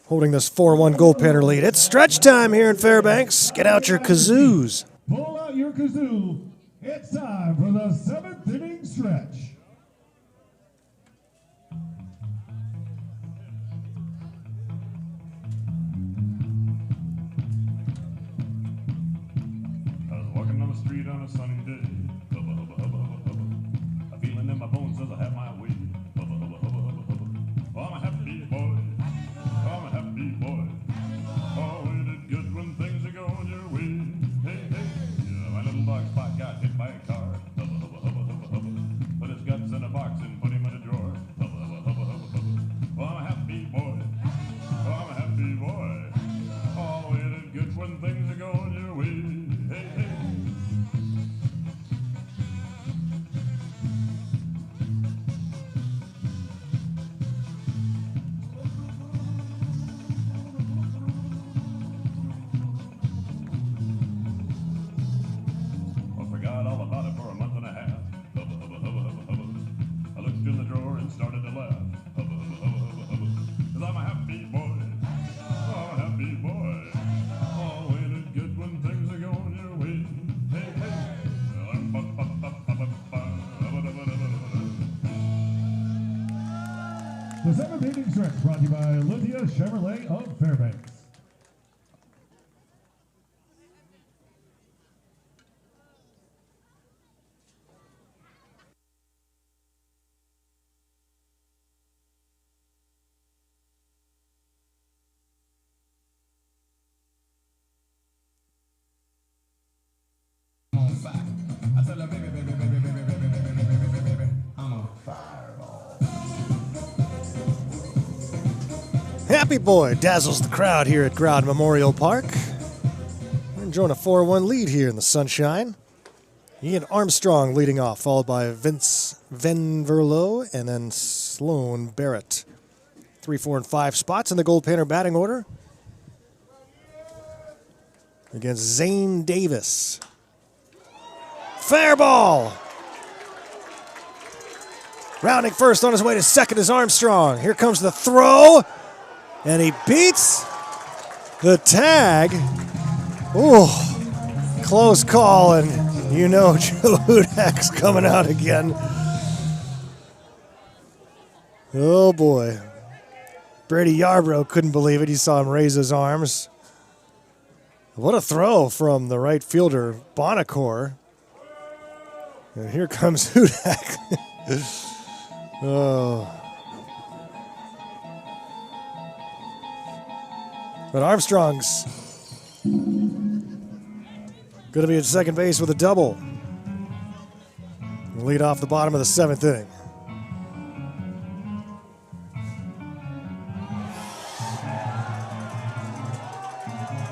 holding this 4-1 Goldpanner lead. It's stretch time here in Fairbanks. Get out your kazoos. Pull out your kazoo. It's time for the seventh inning stretch. I was walking down the street on a sunny day. Hubba, hubba, hubba, hubba, hubba. A feeling in my bones says I have my way. Hubba, hubba, hubba, hubba, hubba. Oh, I'm a happy boy. Oh, I'm a happy boy. Oh, it is good when things are going your way. Hey, hey. Yeah, my little dog Spot got hit by a car. Hubba, hubba, hubba, hubba, hubba. Put his guts in a box and put him in a drawer. Hubba, hubba, hubba, hubba, hubba. Oh, I'm a happy boy. Oh, I'm a happy boy. Oh, it is good when things are going your way. Hey, hey. I forgot all about it for a month and a half. Hubba, hubba, hubba, hubba, hubba. I looked in the drawer and started to laugh. Hubba, hubba, hubba, hubba, hubba. 'Cause I'm a happy boy. Oh, I'm a happy boy. Oh, ain't it good when things are going your way? Hey, hey. The seventh inning stretch brought to you by Lithia Chevrolet of Fairbanks. I'm on fire. I tell her, baby, baby, baby, baby, baby, baby, baby, baby, baby, baby, I'm a fireball. Happy boy dazzles the crowd here at Growden Memorial Park. We're enjoying a 4-1 lead here in the sunshine. Ian Armstrong leading off, followed by Vince Venverlo and then Sloan Barrett. 3, 4, and 5 spots in the Goldpanner batting order against Zane Davis. Fair ball. Rounding first on his way to second is Armstrong. Here comes the throw. And he beats the tag. Ooh, close call, and you know Joe Hudak's coming out again. Oh boy. Brady Yarbrough couldn't believe it. He saw him raise his arms. What a throw from the right fielder, Bonacore. And here comes Hudak. Oh. But Armstrong's going to be at second base with a double. Lead off the bottom of the seventh inning.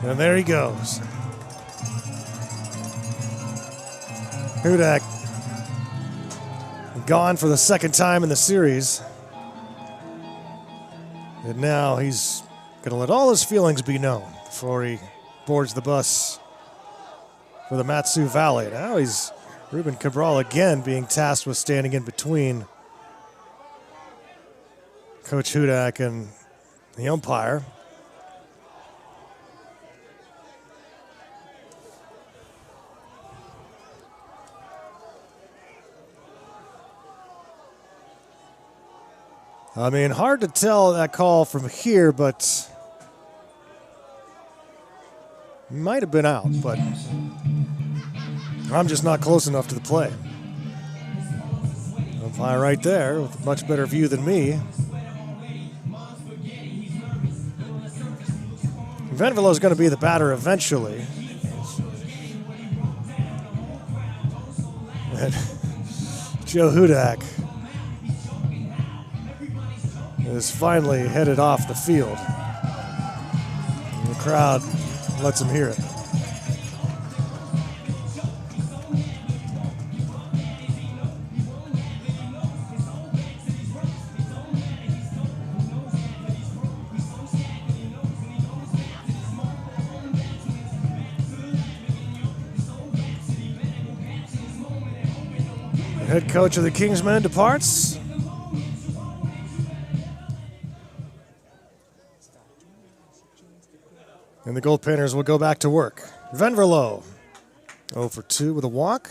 And there he goes. Hudak gone for the second time in the series. And now he's going to let all his feelings be known before he boards the bus for the Matsu Valley. Now he's Ruben Cabral again being tasked with standing in between Coach Hudak and the umpire. I mean, hard to tell that call from here, but might have been out, but I'm just not close enough to the play. Umpire right there with a much better view than me. Venvelo's going to be the batter eventually. And Joe Hudak is finally headed off the field. And the crowd lets him hear it. The head coach of the Kingsman departs. And the Goldpanners will go back to work. Venverlo, 0 for 2 with a walk.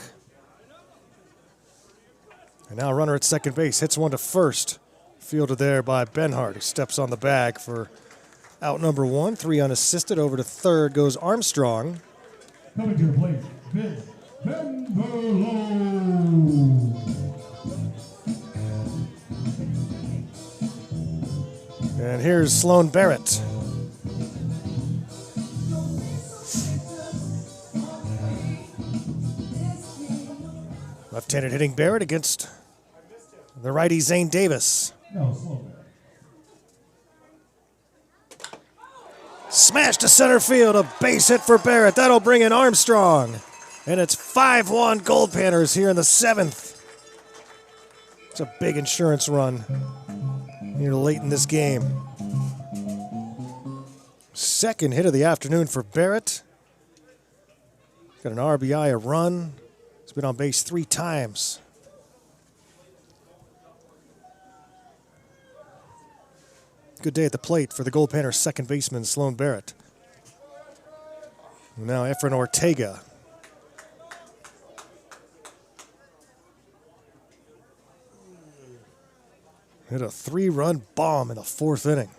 And now runner at second base, hits one to first. Fielded there by Benhart, who steps on the bag for out number 1. 3 unassisted. Over to third goes Armstrong. Coming to the plate, Vince Venverlo. And here's Sloan Barrett. Left-handed hitting Barrett against the righty Zane Davis. No, slow there. Smash to center field, a base hit for Barrett. That'll bring in Armstrong. And it's 5-1 Goldpanners here in the 7th. It's a big insurance run here late in this game. Second hit of the afternoon for Barrett. Got an RBI, a run. He's been on base 3 times. Good day at the plate for the Goldpanners second baseman, Sloan Barrett. Now Efren Ortega. Hit a 3-run bomb in the 4th inning.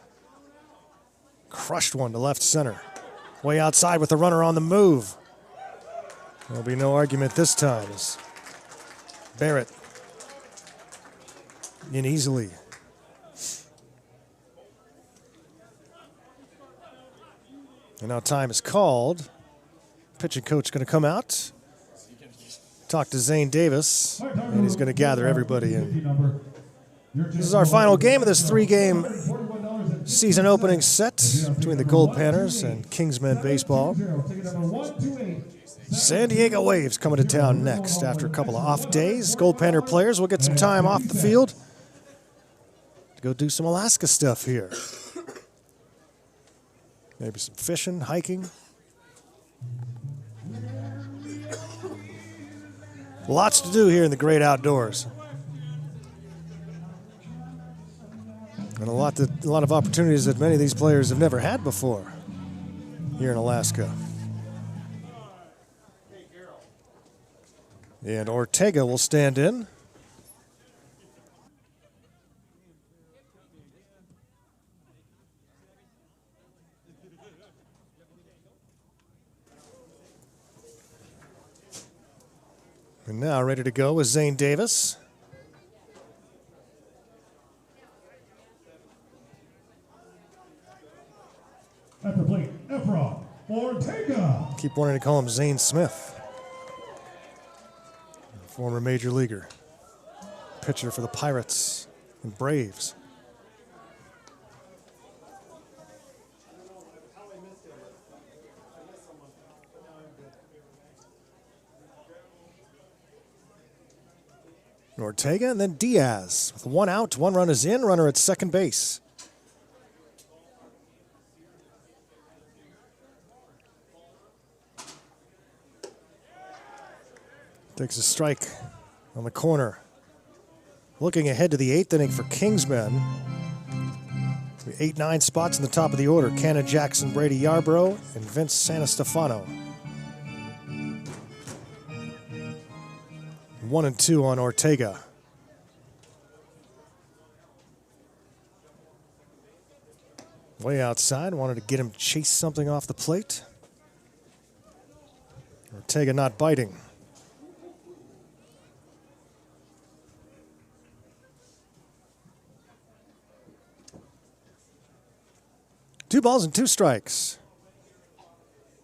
Crushed one to left center. Way outside with the runner on the move. There'll be no argument this time as Barrett in easily. And now time is called. Pitching coach going to come out, talk to Zane Davis, and he's going to gather everybody in. This is our final game of this 3-game season opening set between the Goldpanners and Kingsman baseball. San Diego Waves coming to town next after a couple of off days. Goldpanner players will get some time off the field to go do some Alaska stuff here. Maybe some fishing, hiking. Lots to do here in the great outdoors. And a lot of opportunities that many of these players have never had before here in Alaska. And Ortega will stand in. And now ready to go is Zane Davis. At the plate, Efren Ortega. Keep wanting to call him Zane Smith. Former major leaguer. Pitcher for the Pirates and Braves. Ortega and then Diaz. With 1 out, 1 run is in, runner at second base. Takes a strike on the corner. Looking ahead to the 8th inning for Kingsmen. 8-9 spots in the top of the order. Cannon Jackson, Brady Yarbrough, and Vince Santostefano. 1-2 on Ortega. Way outside, wanted to get him chase something off the plate. Ortega not biting. Two balls and two strikes.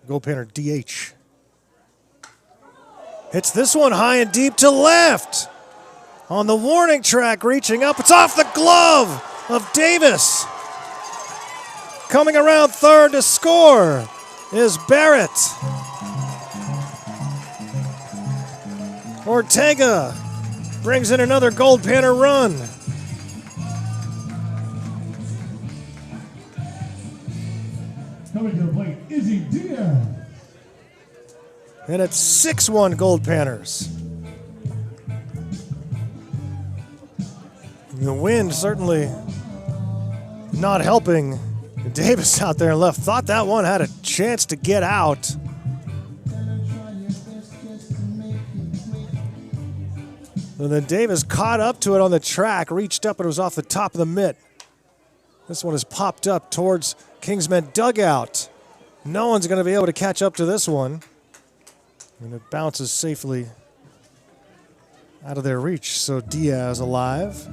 Goldpanner DH. Hits this one high and deep to left. On the warning track, reaching up. It's off the glove of Davis. Coming around third to score is Barrett. Ortega brings in another Goldpanner run. Coming to the plate, Izzy Diaz. And it's 6-1 Goldpanners. The wind certainly not helping. Davis out there in left thought that one had a chance to get out. And then Davis caught up to it on the track, reached up, and it was off the top of the mitt. This one has popped up towards Kingsman dugout. No one's going to be able to catch up to this one. And it bounces safely out of their reach. So Diaz alive.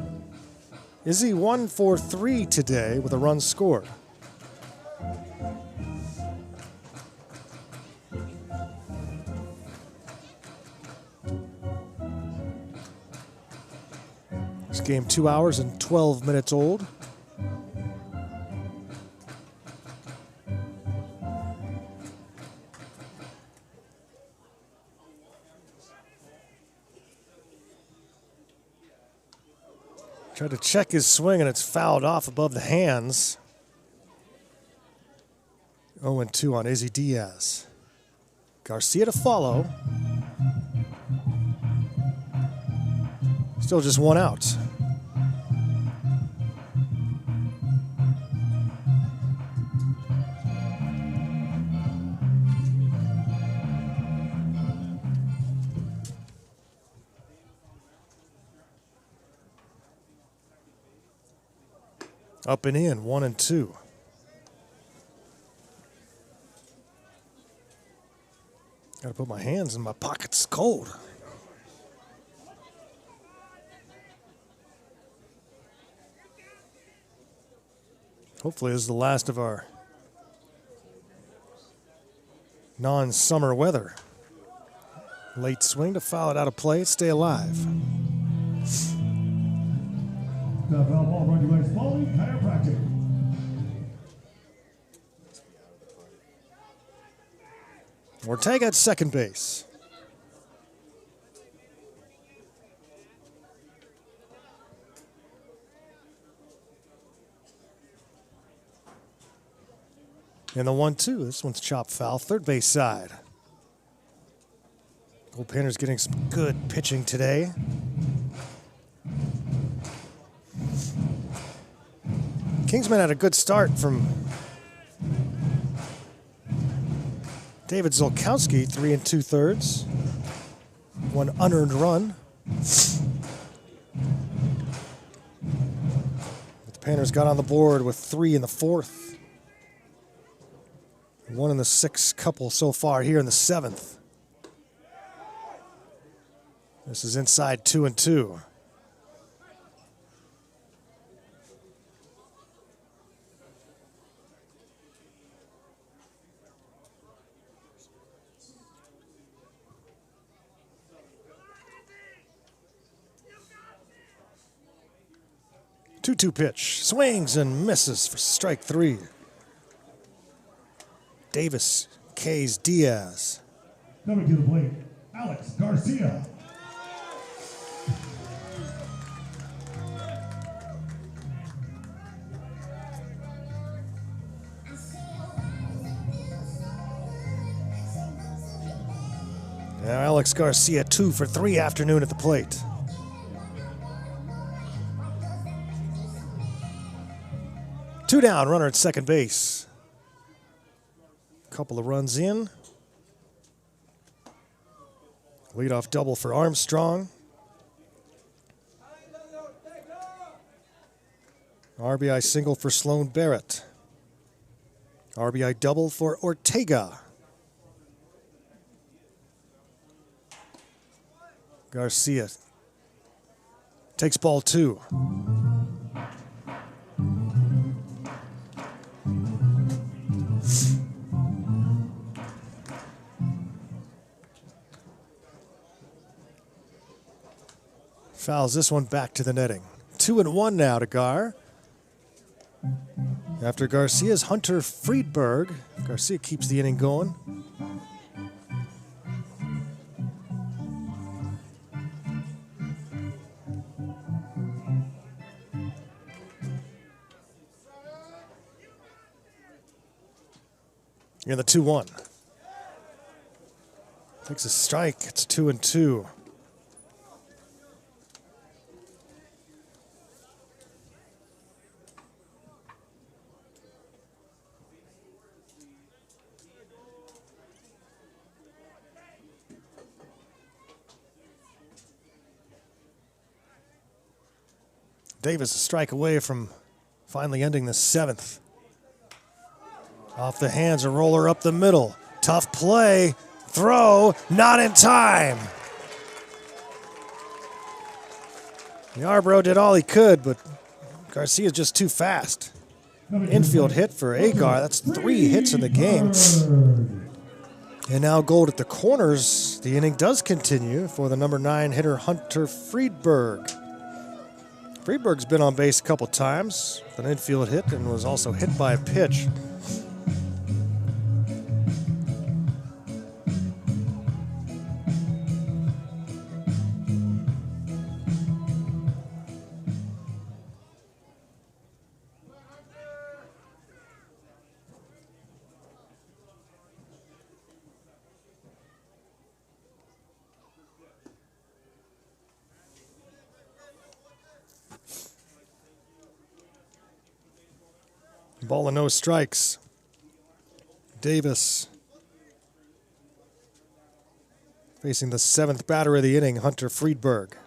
Izzy 1 for 3 today with a run scored. This game 2 hours and 12 minutes old. Tried to check his swing and it's fouled off above the hands. 0-2 on Izzy Diaz. Garcia to follow. Still just one out. Up and in, 1-2. Gotta put my hands in my pockets, cold. Hopefully this is the last of our non-summer weather. Late swing to foul it out of play, stay alive. The foul ball brought to you by Spalding Chiropractic. Ortega at second base. And the 1-2, this one's chopped foul, third base side. Goldpanners getting some good pitching today. Kingsman had a good start from David Zolkowski, 3 2/3. One unearned run. But the Panners got on the board with 3 in the 4th. 1 in the 6th couple so far here in the 7th. This is inside 2-2. Two-two pitch, swings and misses for strike 3. Davis K's Diaz. Coming to the plate, Alex Garcia. Now Alex Garcia 2 for 3 afternoon at the plate. Two down, runner at second base. Couple of runs in. Leadoff double for Armstrong. RBI single for Sloan Barrett. RBI double for Ortega. Garcia takes ball 2. Fouls this one back to the netting. 2-1 now to Gar. After Garcia's Hunter Friedberg, Garcia keeps the inning going. In the 2-1. Takes a strike. It's 2-2. Davis a strike away from finally ending the 7th. Off the hands, a roller up the middle. Tough play. Throw, not in time. Yarbrough did all he could, but Garcia's just too fast. Infield hit for Agar. That's 3 hits in the game. And now Gold at the corners. The inning does continue for the number 9 hitter, Hunter Friedberg. Friedberg's been on base a couple times with an infield hit and was also hit by a pitch. Ball and no strikes. Davis facing the 7th batter of the inning, Hunter Friedberg.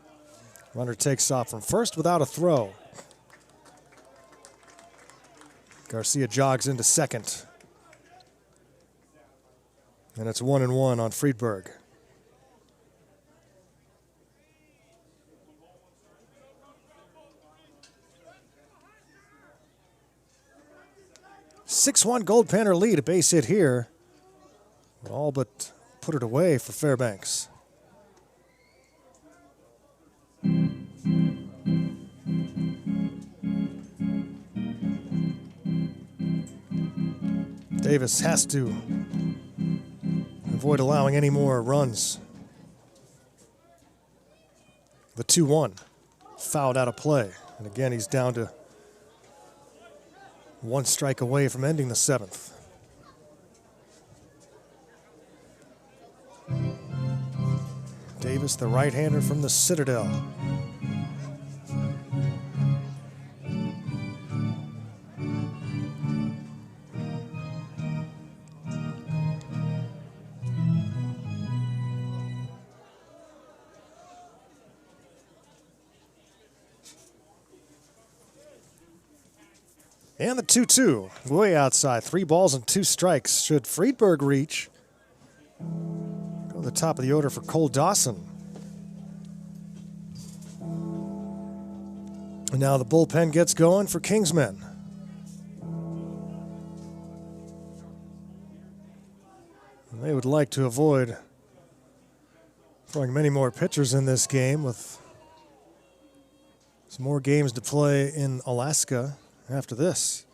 Runner takes off from first without a throw. Garcia jogs into second. And it's 1-1 on Friedberg. Six-1 Goldpanner lead, a base hit here. All but put it away for Fairbanks. Davis has to avoid allowing any more runs. The 2-1 fouled out of play. And again, he's down to 1 strike away from ending the 7th. Davis, the right-hander from the Citadel. And the 2-2, way outside. 3 balls and 2 strikes. Should Friedberg reach, go to the top of the order for Cole Dawson. And now the bullpen gets going for Kingsman. And they would like to avoid throwing many more pitchers in this game with some more games to play in Alaska after this.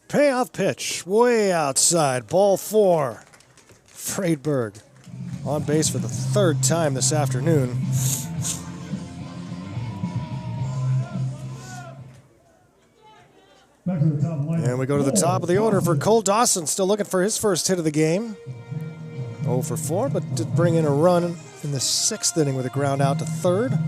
Payoff pitch, way outside, ball 4. Friedberg on base for the 3rd time this afternoon. Back to the top line. And we go to the top of the order for Cole Dawson, still looking for his first hit of the game. 0 for 4, but did bring in a run in the 6th inning with a ground out to 3rd.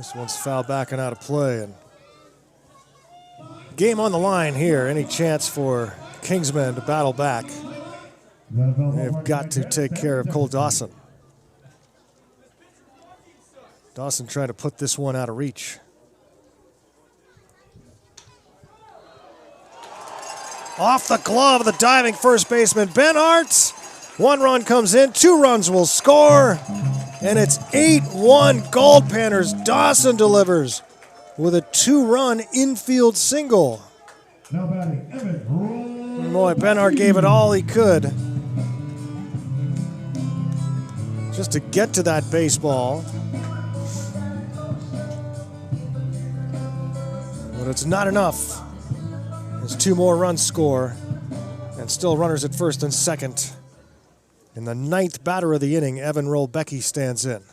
This one's fouled back and out of play. And game on the line here. Any chance for Kingsman to battle back? They've got to take care of Cole Dawson. Dawson trying to put this one out of reach. Off the glove of the diving first baseman, Ben Arts. 1 run comes in, 2 runs will score, and it's 8-1 Goldpanners. Dawson delivers with a 2-run infield single. Now batting, Evan. Boy, Benhart gave it all he could just to get to that baseball. But it's not enough. There's 2 more runs score, and still runners at first and second. In the 9th batter of the inning, Evan Rolbecki stands in.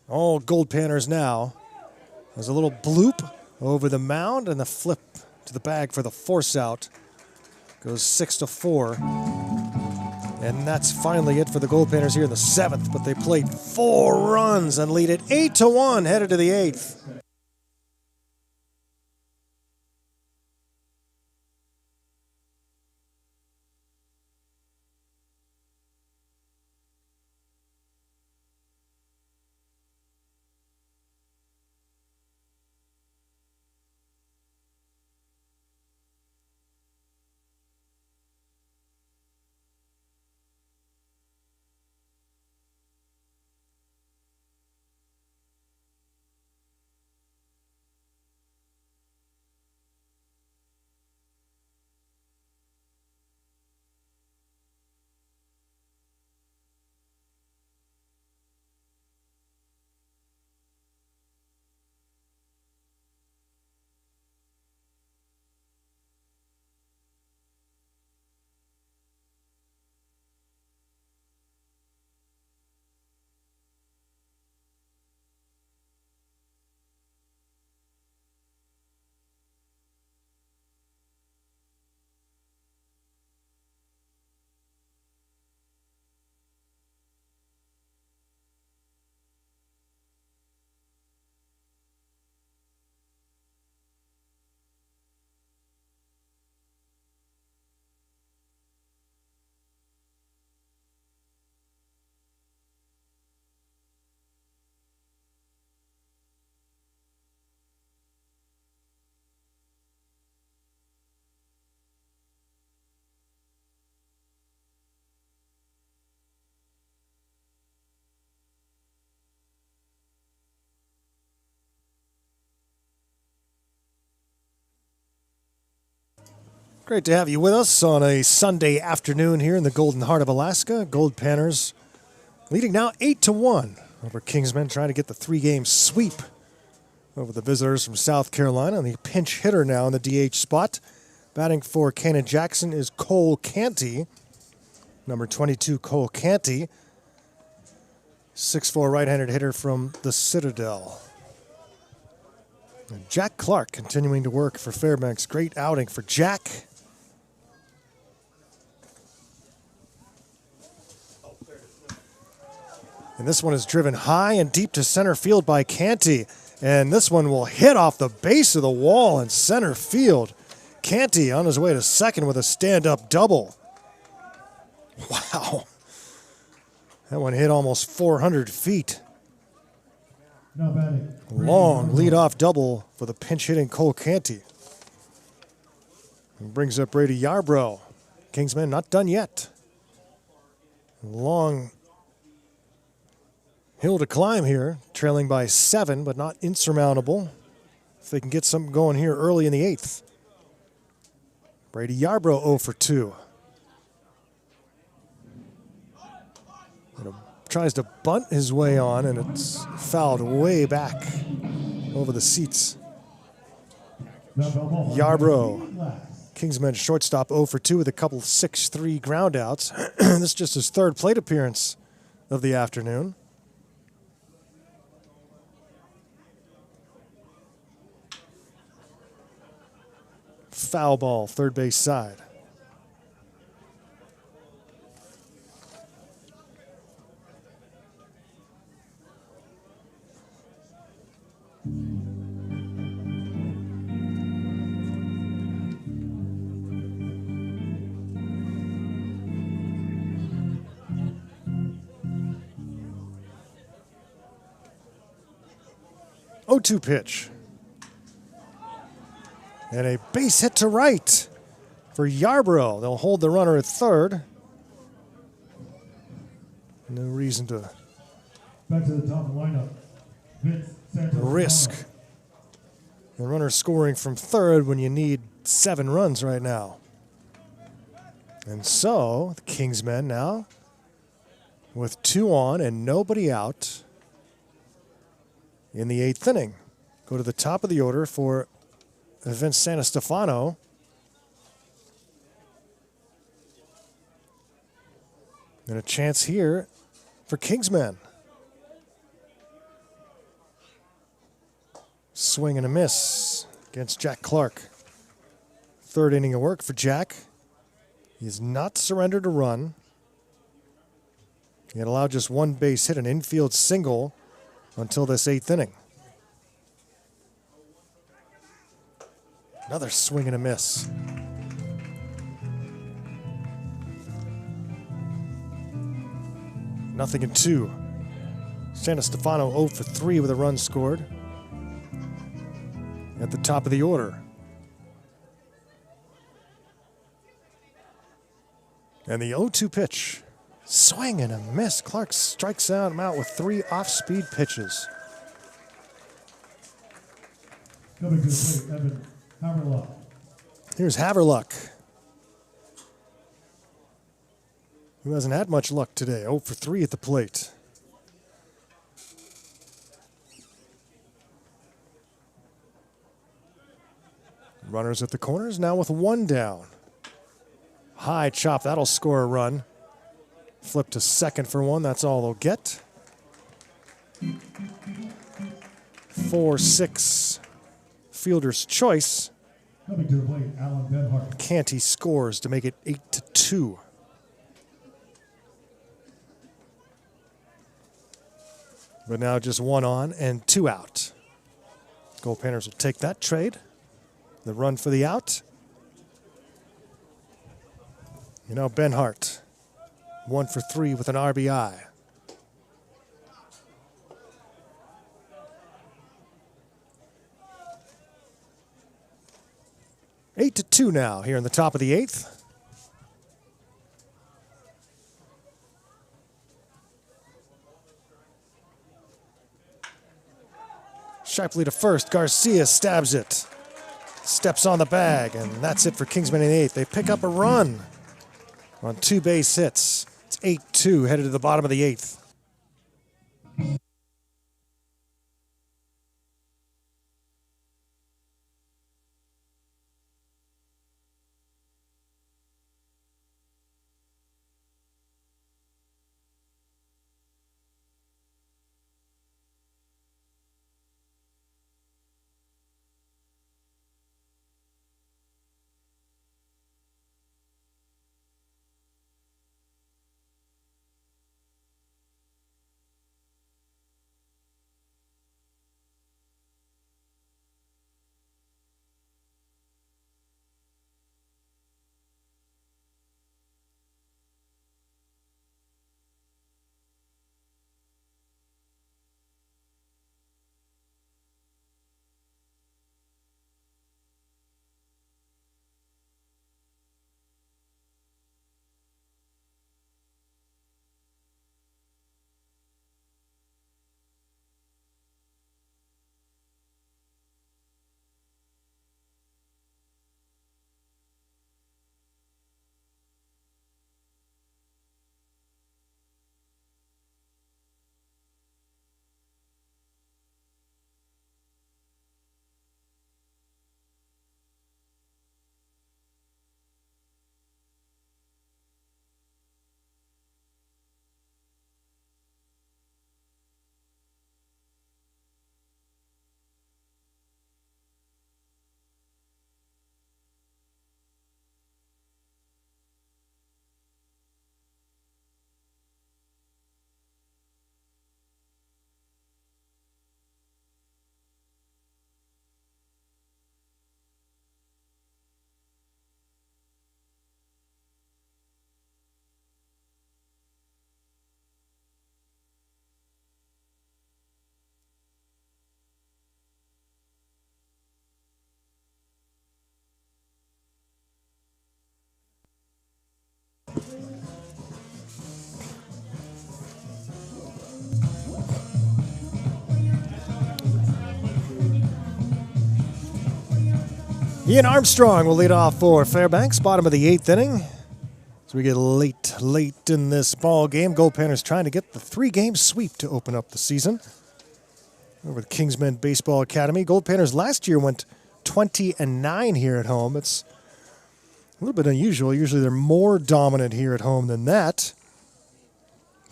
All Goldpanners now. There's a little bloop over the mound, and the flip to the bag for the force out. Goes 6-4. And that's finally it for the Goldpanners here in the 7th, but they played 4 runs and lead it 8-1 headed to the 8th. Great to have you with us on a Sunday afternoon here in the Golden Heart of Alaska. Goldpanners leading now 8-1 over Kingsman, trying to get the 3-game sweep over the visitors from South Carolina. And the pinch hitter now in the DH spot. Batting for Cannon Jackson is Cole Canty. Number 22, Cole Canty. 6'4" right-handed hitter from the Citadel. And Jack Clark continuing to work for Fairbanks. Great outing for Jack. And this one is driven high and deep to center field by Canty. And this one will hit off the base of the wall in center field. Canty on his way to second with a stand-up double. Wow. That one hit almost 400 feet. Long leadoff double for the pinch-hitting Cole Canty. And brings up Brady Yarbrough. Kingsman not done yet. Long hill to climb here, trailing by 7, but not insurmountable. If they can get something going here early in the 8th. Brady Yarbrough 0 for 2. Tries to bunt his way on, and it's fouled way back over the seats. Yarbrough, Kingsman shortstop 0 for 2 with a couple 6-3 ground outs. This is just his 3rd plate appearance of the afternoon. Foul ball, third base side. 0-2 pitch. And a base hit to right for Yarbrough. They'll hold the runner at third. No reason to Back to the top of the lineup. Vince Santos. risk the runner scoring from third when you need 7 runs right now. And so the Kingsmen now with 2 on and nobody out in the 8th inning. Go to the top of the order for Vince Santostefano. And a chance here for Kingsmen. Swing and a miss against Jack Clark. 3rd inning of work for Jack. He has not surrendered a run. He had allowed just 1 base hit, an infield single, until this 8th inning. Another swing and a miss. Nothing in 2. Santostefano 0 for 3 with a run scored. At the top of the order. And the 0-2 pitch. Swing and a miss. Clark strikes him out with 3 off-speed pitches. Coming to the plate, Evan Haverlock. Here's Haverluck, who hasn't had much luck today. 0 for 3 at the plate. Runners at the corners, now with 1 down. High chop, that'll score a run. Flip to second for 1, that's all they'll get. 4-6, fielder's choice. Coming to the plate, Alan Benhart. Canty scores to make it 8-2. But now just 1 on and 2 out. Goldpanners will take that trade. The run for the out. You know, Benhart, 1 for 3 with an RBI. Eight to 2 now here in the top of the 8th. Sharply to first, Garcia stabs it. Steps on the bag, and that's it for Kingsman in the 8th. They pick up a run on 2 base hits. It's 8-2 headed to the bottom of the 8th. Ian Armstrong will lead off for Fairbanks, bottom of the 8th inning. As we get late in this ball game, Goldpanners trying to get the 3-game sweep to open up the season. Over the Kingsman Baseball Academy. Goldpanners last year went 20-9 here at home. It's a little bit unusual. Usually they're more dominant here at home than that.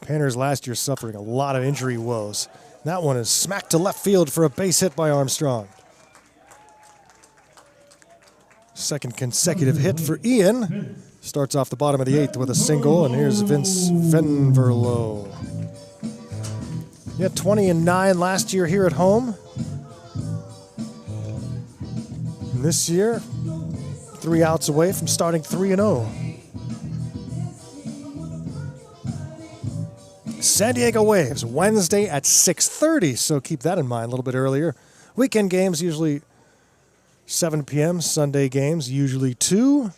Panners last year suffering a lot of injury woes. That one is smacked to left field for a base hit by Armstrong. Second consecutive hit for Ian. Starts off the bottom of the 8th with a single, and here's Vince Venverlo. He had 20-9 last year here at home. And this year, 3 outs away from starting 3-0. San Diego Waves, Wednesday at 6:30, so keep that in mind a little bit earlier. Weekend games usually 7 p.m., Sunday games usually 2.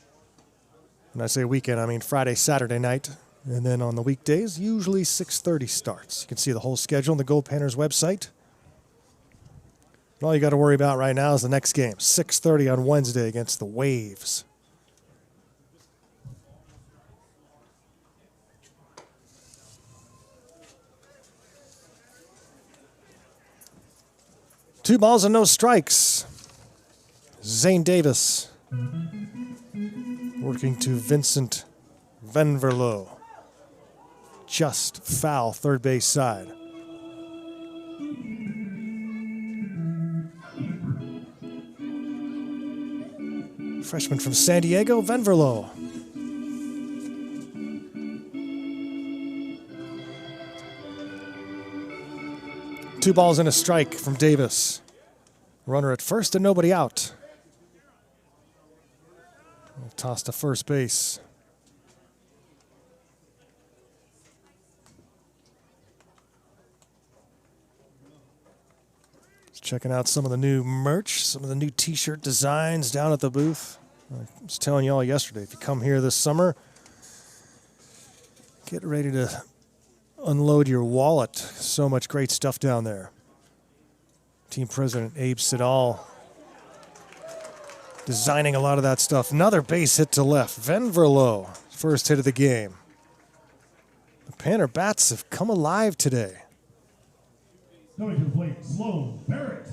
When I say weekend, I mean Friday, Saturday night. And then on the weekdays, usually 6:30 starts. You can see the whole schedule on the Goldpanners website. And all you got to worry about right now is the next game, 6:30 on Wednesday against the Waves. Two balls and no strikes. Zane Davis working to Vincent Venverlo. Just foul third base side. Freshman from San Diego, Venverlo. Two balls and a strike from Davis. Runner at first and nobody out. Toss to first base. Just checking out some of the new merch, some of the new t-shirt designs down at the booth. I was telling you all yesterday, if you come here this summer, get ready to unload your wallet. So much great stuff down there. Team President Abe Siddall designing a lot of that stuff. Another base hit to left. Venverlo, first hit of the game. The Panner bats have come alive today. Coming to the plate, Sloan Barrett.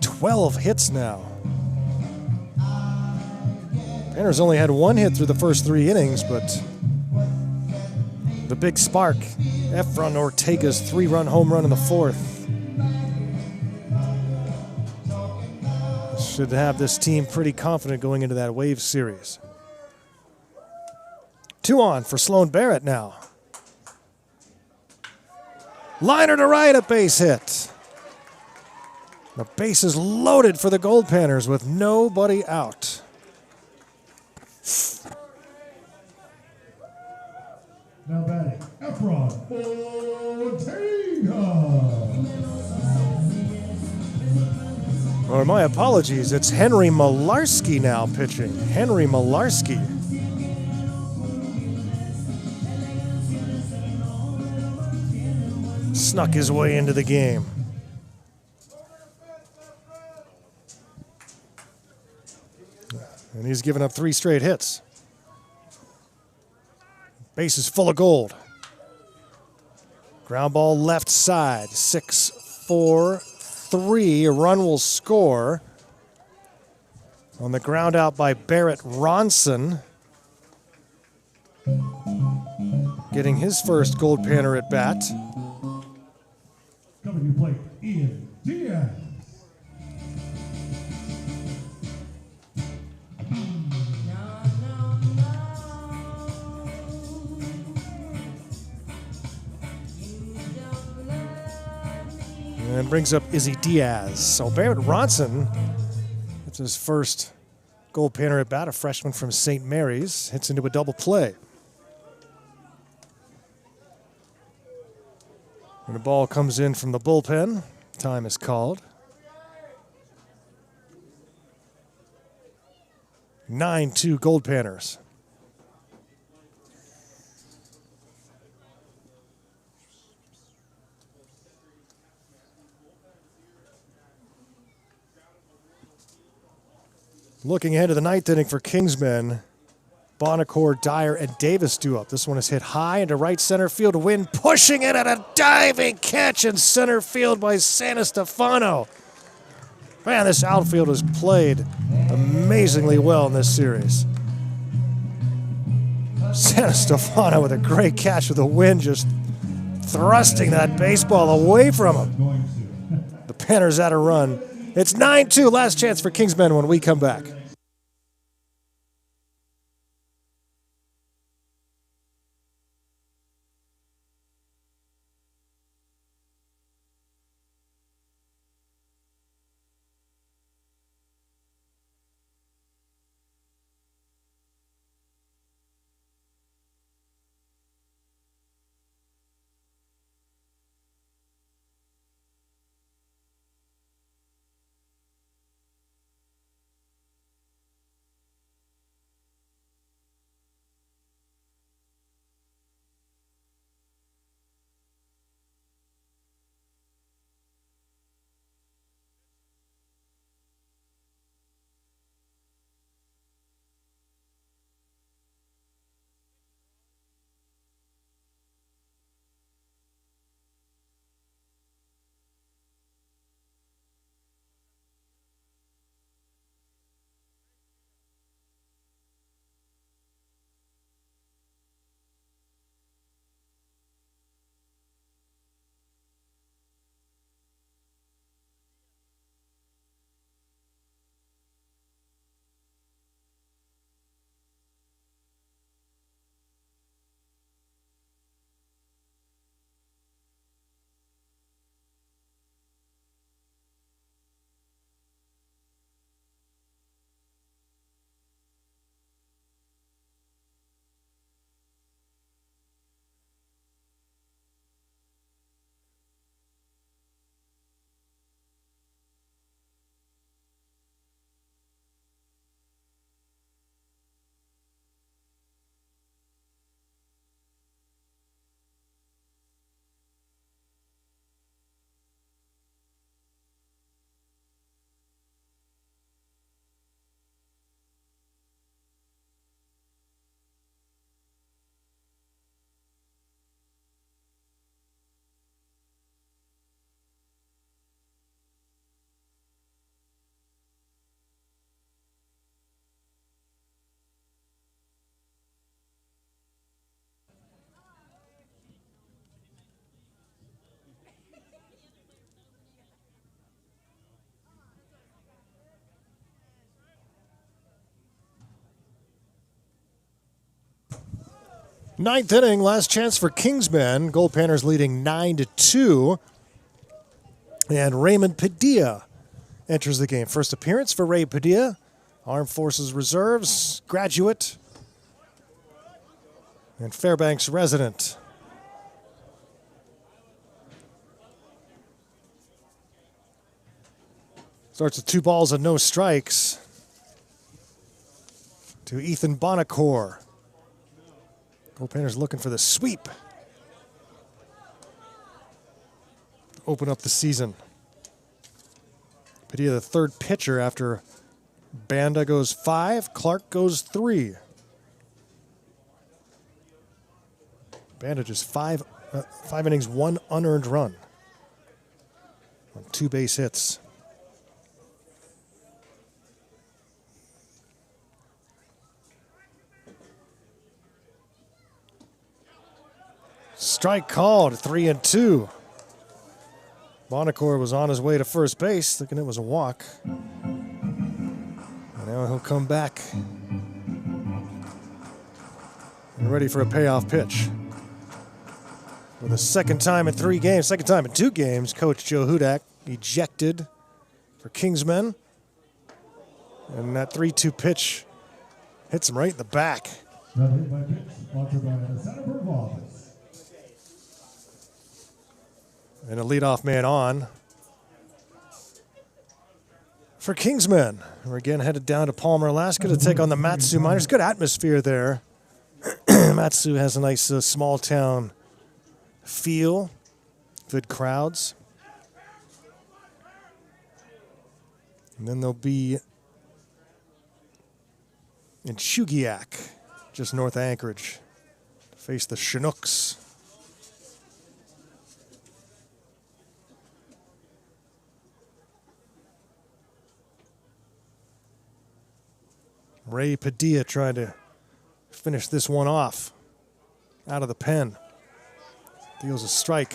12 hits now. Panners only had 1 hit through the first 3 innings, but the big spark, Efron Ortega's 3-run home run in the 4th. Should have this team pretty confident going into that Waves series. 2 on for Sloan Barrett now. Liner to right, a base hit. The base is loaded for the Goldpanners with nobody out. Now batting, Efron Ortega. Or my apologies, it's Henry Malarski now pitching. Henry Malarski. Snuck his way into the game. And he's given up 3 straight hits. Base is full of gold. Ground ball left side, 6-4-3. A run will score on the ground out by Barrett Ronson. Getting his first Goldpanner at bat. Coming to the plate, Ian Diaz. And brings up Izzy Diaz. So Barrett Ronson, it's his first Goldpanner at bat, a freshman from St. Mary's, hits into a double play. And the ball comes in from the bullpen. Time is called. 9-2 Goldpanners. Looking ahead to the ninth inning for Kingsman. Bonacore, Dyer, and Davis due up. This one is hit high into right center field. Wynn pushing it at a diving catch in center field by Sanastefano. Man, this outfield has played amazingly well in this series. Sanastefano with a great catch with the wind just thrusting that baseball away from him. The Panners out a run. It's 9-2, last chance for Kingsmen when we come back. Ninth inning, last chance for Kingsmen. Goldpanners leading 9-2. And Raymond Padilla enters the game. First appearance for Ray Padilla. Armed Forces Reserves graduate. And Fairbanks resident. Starts with 2 balls and no strikes. To Ethan Bonacore. Goldpanners looking for the sweep. Open up the season. Padilla, the third pitcher after Banda goes 5, Clark goes 3. Banda just 5 innings, 1 unearned run on 2 base hits. Strike called, 3-2. Bonacore was on his way to first base, thinking it was a walk. And now he'll come back and ready for a payoff pitch. For the second time in 3 games, second time in 2 games, Coach Joe Hudak ejected for Kingsmen. And that 3-2 pitch hits him right in the back. That hit by pitch, sponsored by the Centerburg office. And a leadoff man on for Kingsmen. We're again headed down to Palmer, Alaska to take on the Matsu Miners. Good atmosphere there. Matsu has a nice small town feel. Good crowds. And then there'll be in Chugiak, just north of Anchorage, to face the Chinooks. Ray Padilla trying to finish this one off out of the pen. Deals a strike.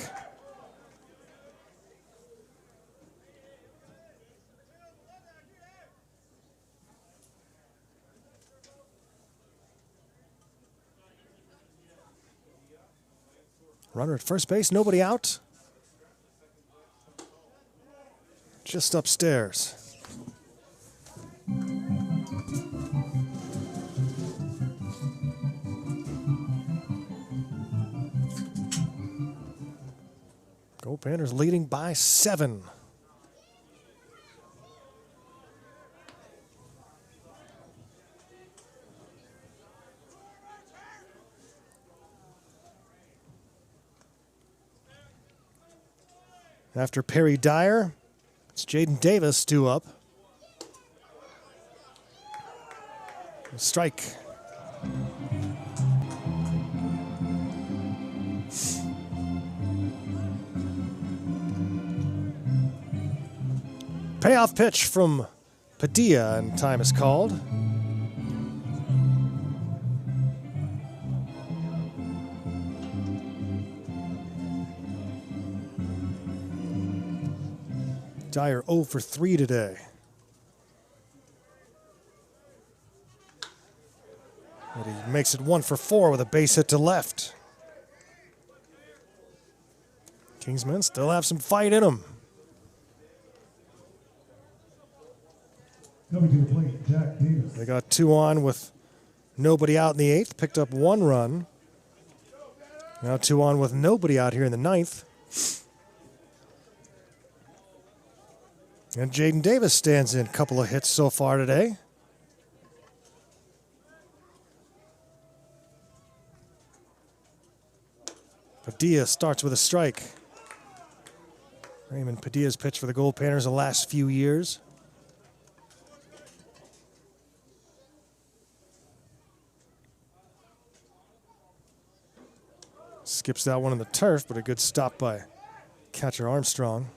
Runner at first base, nobody out. Just upstairs. Goldpanners leading by 7. After Perry Dyer, it's Jaden Davis due up. Strike. Payoff pitch from Padilla, and time is called. Dyer 0 for 3 today. But he makes it 1 for 4 with a base hit to left. Kingsmen still have some fight in them. Coming to the plate, Jack Davis. They got 2 on with nobody out in the 8th, picked up 1 run. Now 2 on with nobody out here in the 9th. And Jaden Davis stands in a couple of hits so far today. Padilla starts with a strike. Raymond Padilla's pitched for the Goldpanners the last few years. Skips that one on the turf, but a good stop by catcher Armstrong.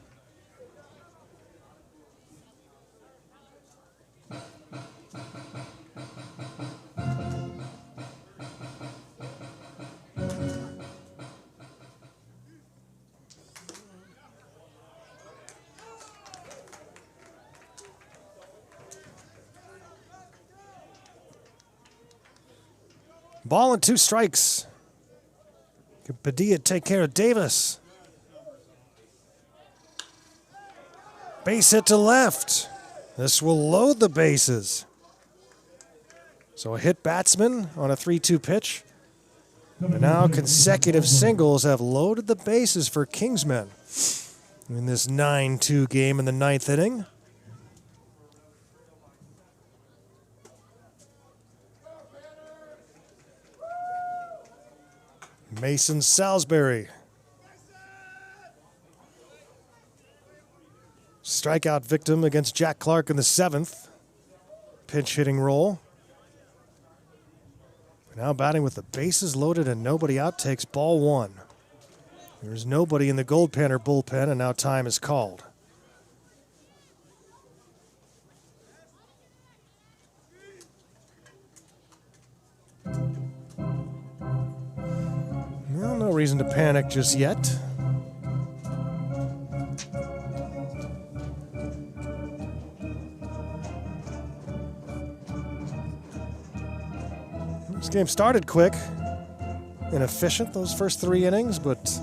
Ball and 2 strikes. Can Padilla take care of Davis? Base hit to left. This will load the bases. So a hit batsman on a 3-2 pitch. And now consecutive singles have loaded the bases for Kingsmen in this 9-2 game in the 9th inning. Mason Salisbury. Strikeout victim against Jack Clark in the 7th. Pinch hitting role. Now batting with the bases loaded and nobody out, takes ball 1. There's nobody in the Goldpanner bullpen, and now time is called. Well, no reason to panic just yet. This game started quick and efficient those first 3 innings, but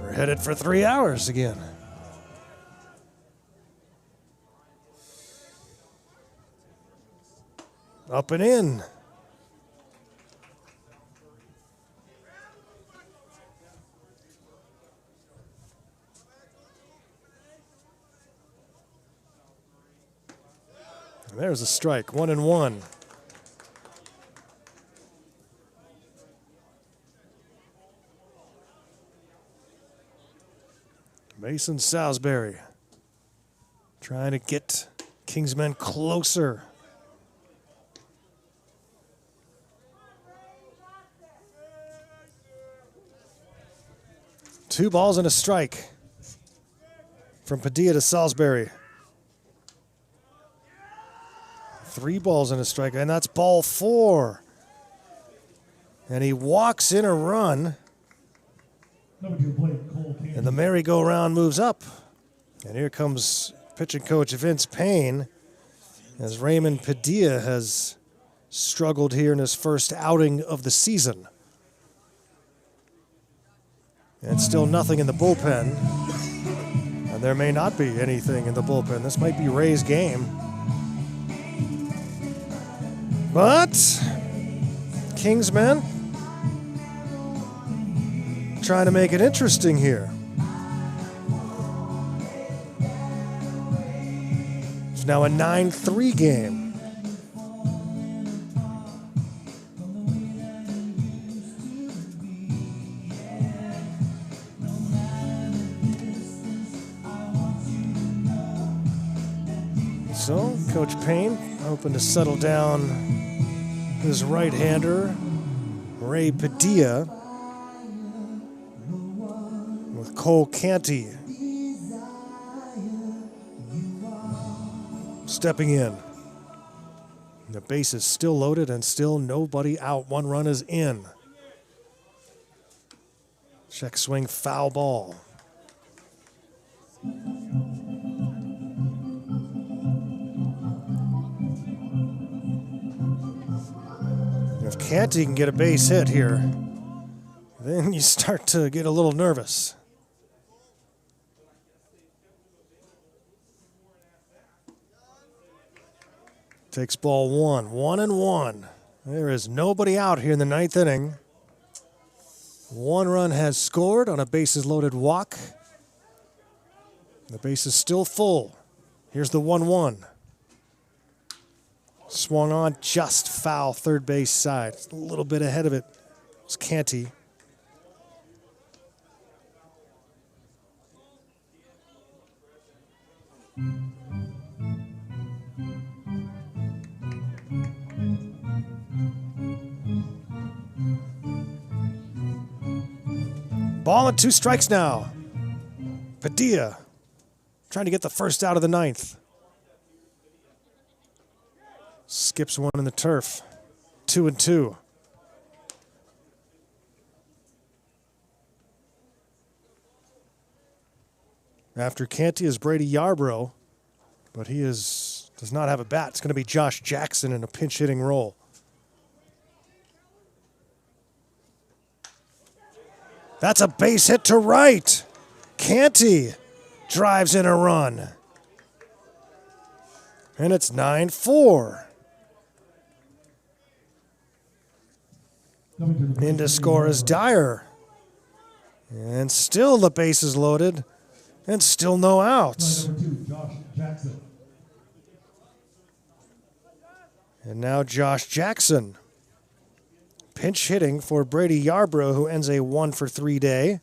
we're headed for 3 hours again. Up and in. And there's a strike, 1-1. Mason Salisbury trying to get Kingsmen closer. 2 balls and a strike from Padilla to Salisbury. 3 balls and a strike, and that's ball 4. And he walks in a run, Number 2 plate, Cole Canty. and the merry-go-round moves up. And here comes pitching coach Vince Payne, as Raymond Padilla has struggled here in his first outing of the season. And still nothing in the bullpen. And there may not be anything in the bullpen. This might be Ray's game. But Kingsman trying to make it interesting here. It's now a 9-3 game. So, Coach Payne hoping to settle down his right-hander, Ray Padilla, with Cole Canty stepping in. The base is still loaded and still nobody out. 1 run is in. Check swing, foul ball. If Canty can get a base hit here, then you start to get a little nervous. Takes ball 1, 1-1. There is nobody out here in the 9th inning. 1 run has scored on a bases loaded walk. The base is still full. Here's the 1-1. Swung on, just foul, third base side. A little bit ahead of it. It's Canty. Ball and 2 strikes now. Padilla trying to get the first out of the 9th. Skips 1 in the turf. 2-2. After Canty is Brady Yarbrough, but he does not have a bat. It's going to be Josh Jackson in a pinch hitting role. That's a base hit to right. Canty drives in a run. And it's 9-4. In to score is Dyer. And still the base is loaded. And still no outs. Number 2, Josh Jackson. And now Josh Jackson. Pinch hitting for Brady Yarbrough, who ends a 1-for-3 day.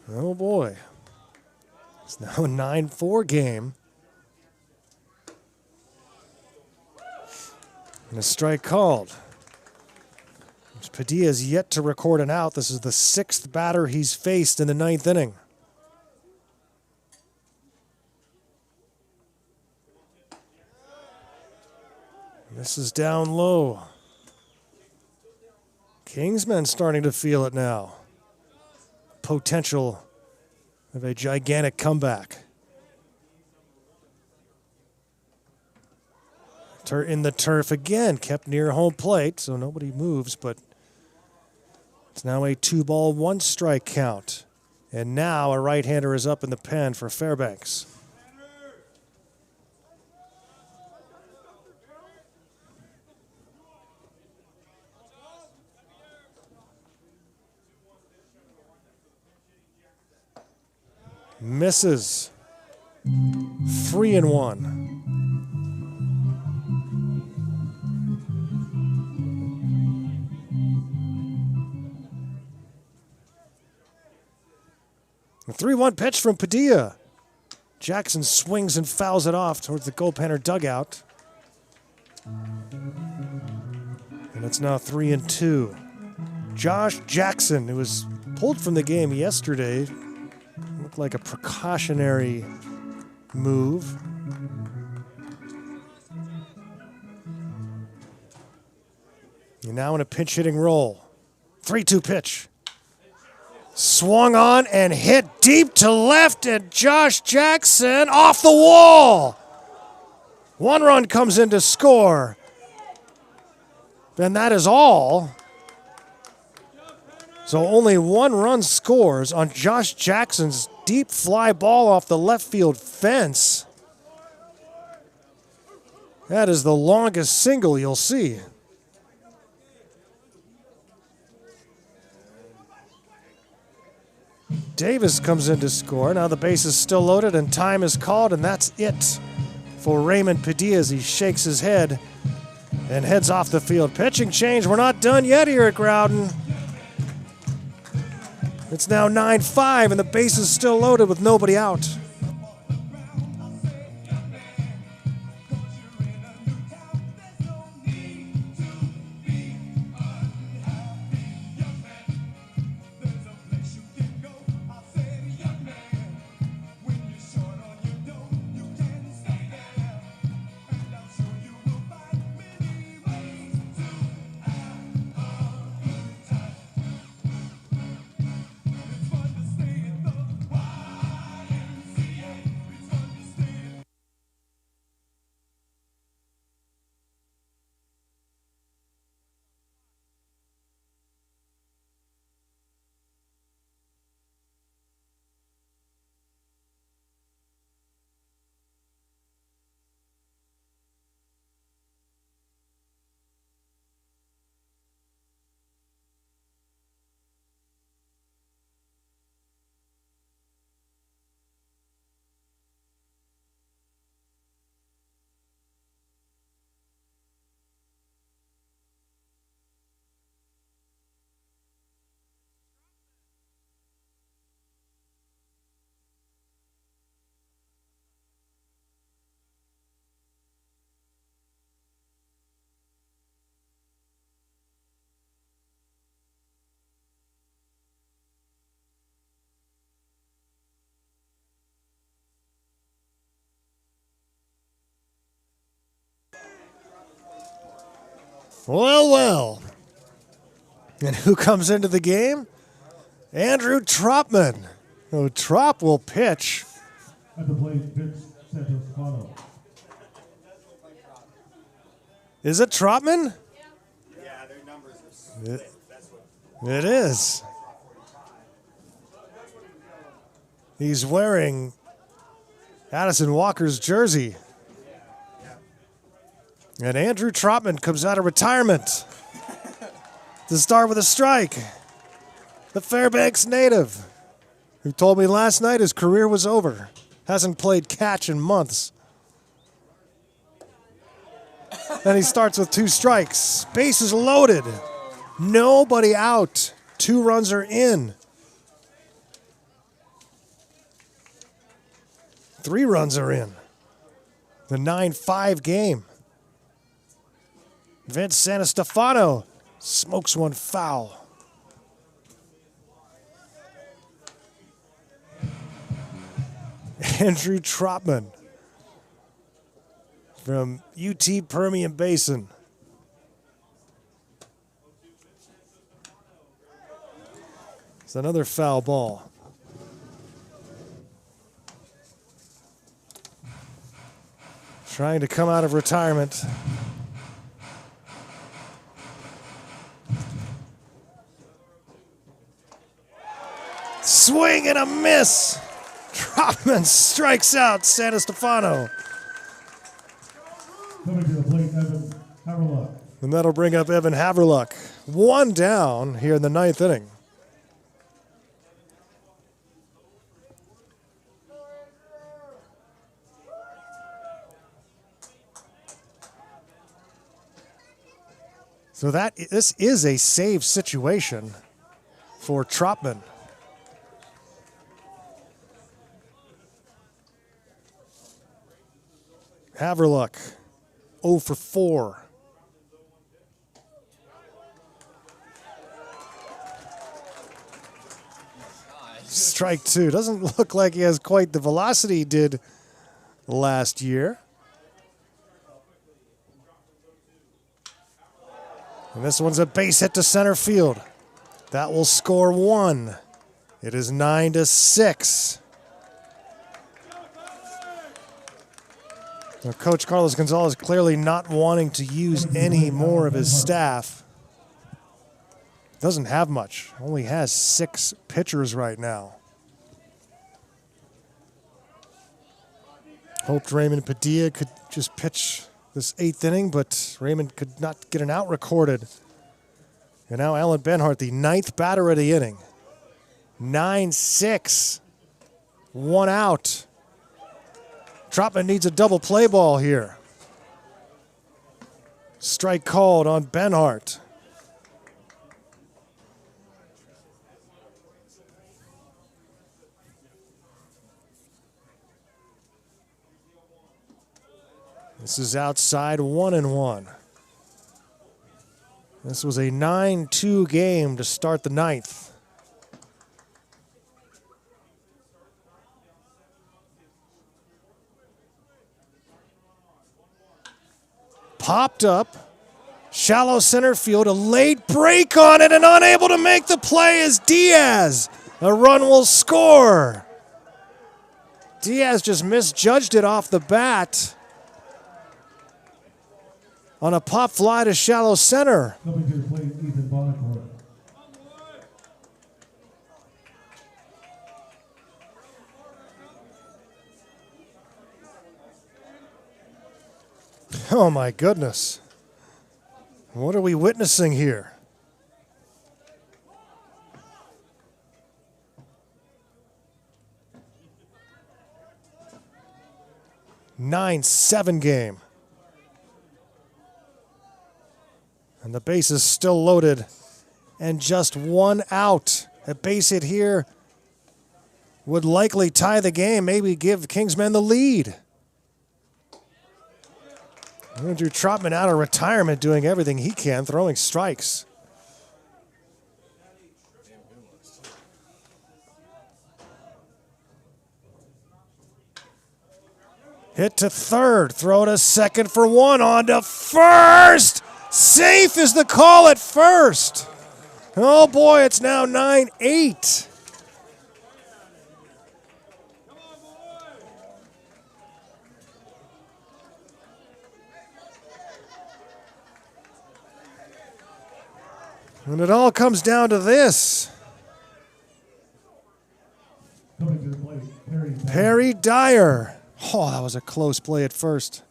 Oh boy. It's now a 9-4 game. And a strike called. Padilla is yet to record an out. This is the 6th batter he's faced in the 9th inning. This is down low. Kingsman starting to feel it now. Potential of a gigantic comeback. In the turf again, kept near home plate, so nobody moves, but it's now a 2-ball, 1-strike count. And now a right-hander is up in the pen for Fairbanks. Misses. 3-1. A 3-1 pitch from Padilla. Jackson swings and fouls it off towards the Goldpanner dugout. And And it's now 3-2. Josh Jackson, who was pulled from the game yesterday, looked like a precautionary move. You're now in a pinch hitting role. 3-2 pitch. Swung on and hit deep to left, and Josh Jackson off the wall. 1 run comes in to score. And that is all. So only 1 run scores on Josh Jackson's deep fly ball off the left field fence. That is the longest single you'll see. Davis comes in to score. Now the base is still loaded and time is called, and that's it for Raymond Padilla as he shakes his head and heads off the field. Pitching change. We're not done yet here at Growden. It's now 9-5, and the base is still loaded with nobody out. Well. And who comes into the game? Andrew Tropman. So Trop will pitch. At the plate, pitch, Santos Stefano. Is it Tropman? Yeah, their numbers are it is. He's wearing Addison Walker's jersey. And Andrew Tropman comes out of retirement to start with a strike. The Fairbanks native, who told me last night his career was over. Hasn't played catch in months. Then he starts with 2 strikes. Base is loaded. Nobody out. 2 runs are in. 3 runs are in. The 9-5 game. Vince Santostefano smokes one foul. Andrew Tropman from UT Permian Basin. It's another foul ball. Trying to come out of retirement. Swing and a miss. Tropman strikes out Santostefano. Coming to the plate, Evan Haverluck. And that'll bring up Evan Haverluck. 1 down here in the 9th inning. So this is a save situation for Tropman. Haverluck, 0 for 4. strike two. Doesn't look like he has quite the velocity he did last year. And this one's a base hit to center field. That will score one. It is 9-6. Now, Coach Carlos Gonzalez clearly not wanting to use any more of his staff. Doesn't have much. Only has 6 pitchers right now. Hoped Raymond Padilla could just pitch this 8th inning, but Raymond could not get an out recorded. And now Alan Benhart, the 9th batter of the inning. 9-6. 1 out. Trotman needs a double play ball here. Strike called on Benhart. This is outside 1-1. This was a 9-2 game to start the 9th. Popped up, shallow center field, a late break on it, and unable to make the play is Diaz. A run will score. Diaz just misjudged it off the bat on a pop fly to shallow center. Coming to the plate, Ethan Bonacor. Oh my goodness. What are we witnessing here? A 9-7 game. And the base is still loaded. And just 1 out. A base hit here would likely tie the game, maybe give Kingsman the lead. Andrew Trotman out of retirement doing everything he can, throwing strikes. Hit to third, throw to second for 1, on to first. Safe is the call at first. Oh boy, it's now 9-8. And it all comes down to this. Coming to the plate, Perry Dyer. Oh, that was a close play at first.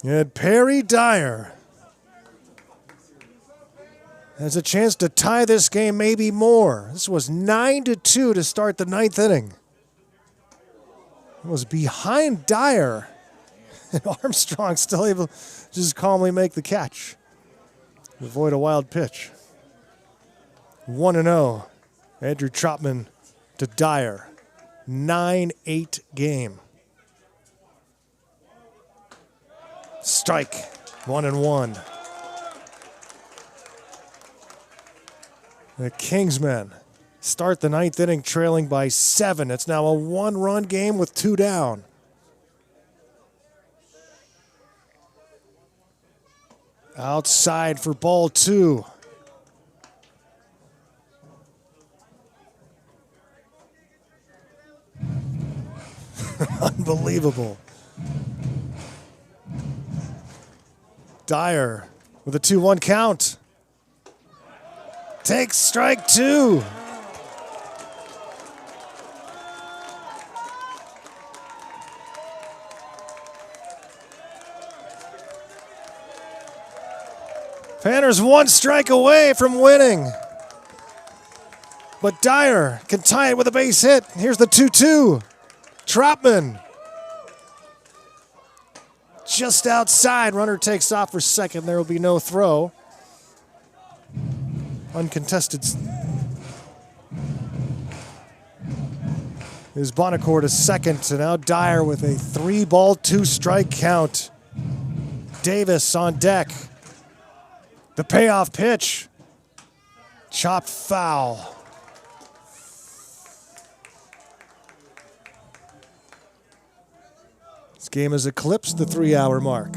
And Perry Dyer has a chance to tie this game, maybe more. This was 9-2 to start the 9th inning. It was behind Dyer. And Armstrong still able to just calmly make the catch. Avoid a wild pitch. 1-0. Andrew Trotman to Dyer. 9-8 game. Strike. 1-1. The Kingsmen start the 9th inning trailing by 7. It's now a 1-run game with 2 down. Outside for ball 2. Unbelievable. Dyer with a 2-1 count. Takes strike 2. Panners 1 strike away from winning. But Dyer can tie it with a base hit. Here's the 2-2. Trotman. Just outside. Runner takes off for second. There will be no throw. Uncontested. Is Bonacor to second. So now Dyer with a 3-ball, 2-strike count. Davis on deck. The payoff pitch. Chopped foul. This game has eclipsed the 3-hour mark.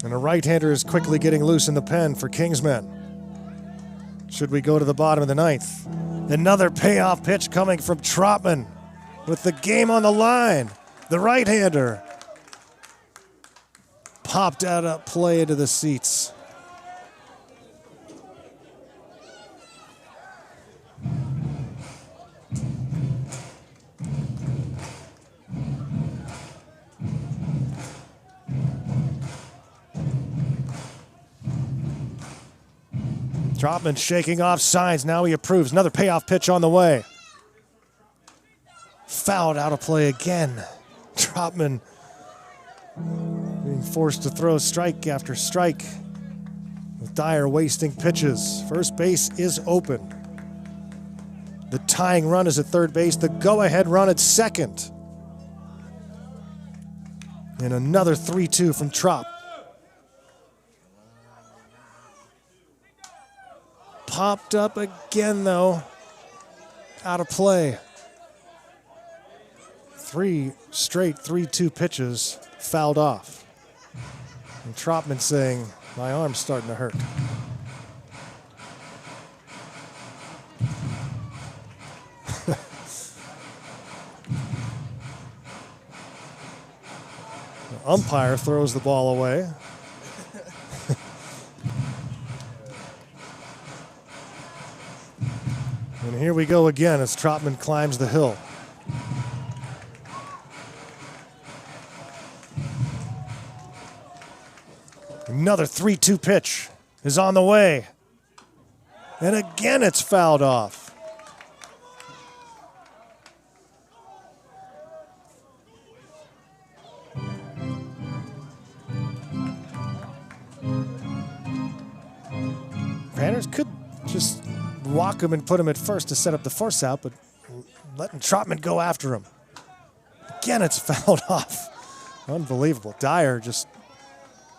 And a right-hander is quickly getting loose in the pen for Kingsman. Should we go to the bottom of the 9th? Another payoff pitch coming from Trotman with the game on the line. The right-hander popped out of play into the seats. Trotman shaking off signs. Now he approves. Another payoff pitch on the way. Fouled out of play again. Trotman being forced to throw strike after strike with Dyer wasting pitches. First base is open. The tying run is at third base. The go-ahead run at second. And another 3-2 from Trop. Popped up again, though. Out of play. 3 straight 3-2 pitches fouled off. And Trotman saying, my arm's starting to hurt. The umpire throws the ball away. And here we go again as Trotman climbs the hill. Another 3-2 pitch is on the way. And again it's fouled off. Panners could just walk him and put him at first to set up the force out, but letting Trotman go after him. Again, it's fouled off. Unbelievable. Dyer just...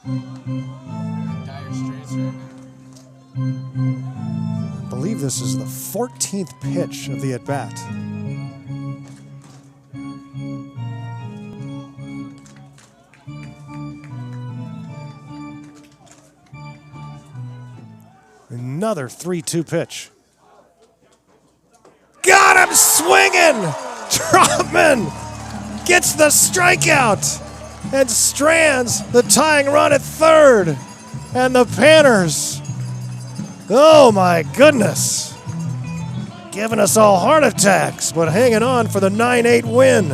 Dyer straights right I believe this is the 14th pitch of the at-bat. Another 3-2 pitch. Got him swinging! Trotman gets the strikeout and strands the tying run at third. And the Panners, oh my goodness, giving us all heart attacks, but hanging on for the 9-8 win.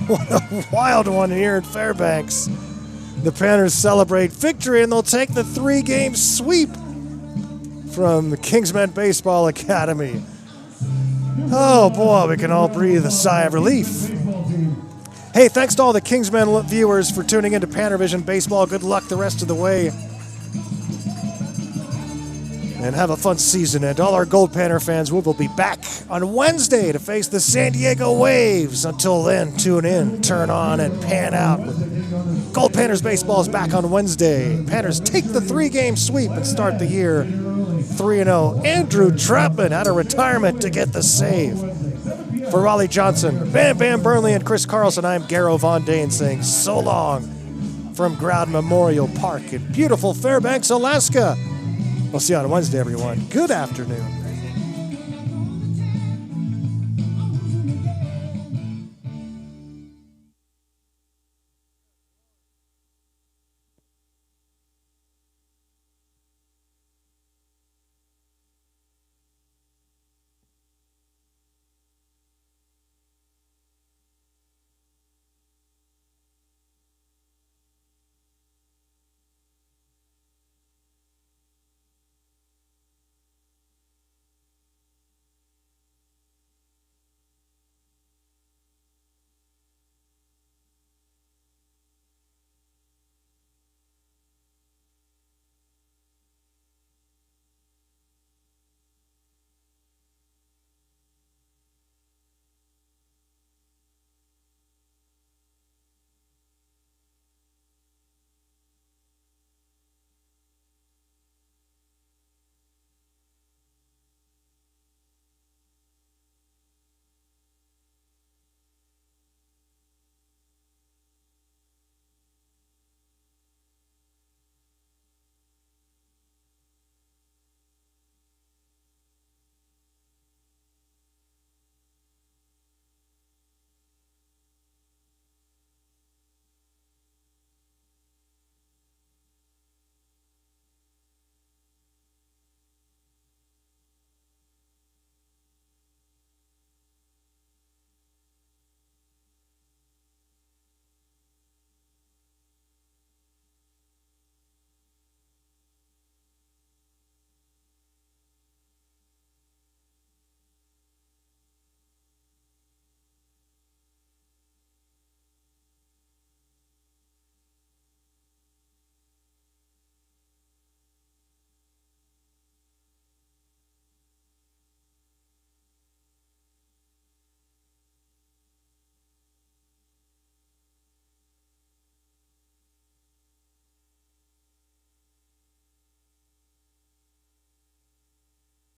What a wild one here at Fairbanks. The Panners celebrate victory, and they'll take the 3-game sweep from the Kingsman Baseball Academy. Oh boy, we can all breathe a sigh of relief. Hey, thanks to all the Kingsman viewers for tuning into PannerVision Baseball. Good luck the rest of the way. And have a fun season. And all our Goldpanner fans, we will be back on Wednesday to face the San Diego Waves. Until then, tune in, turn on, and pan out. Goldpanners Baseball is back on Wednesday. Panners take the 3-game sweep and start the year 3-0. Andrew Trotman out of retirement to get the save. For Raleigh Johnson, Bam Bam Burnley, and Chris Carlson, I'm Garrow Von Dane saying so long from Growden Memorial Park in beautiful Fairbanks, Alaska. We'll see you on Wednesday, everyone. Good afternoon.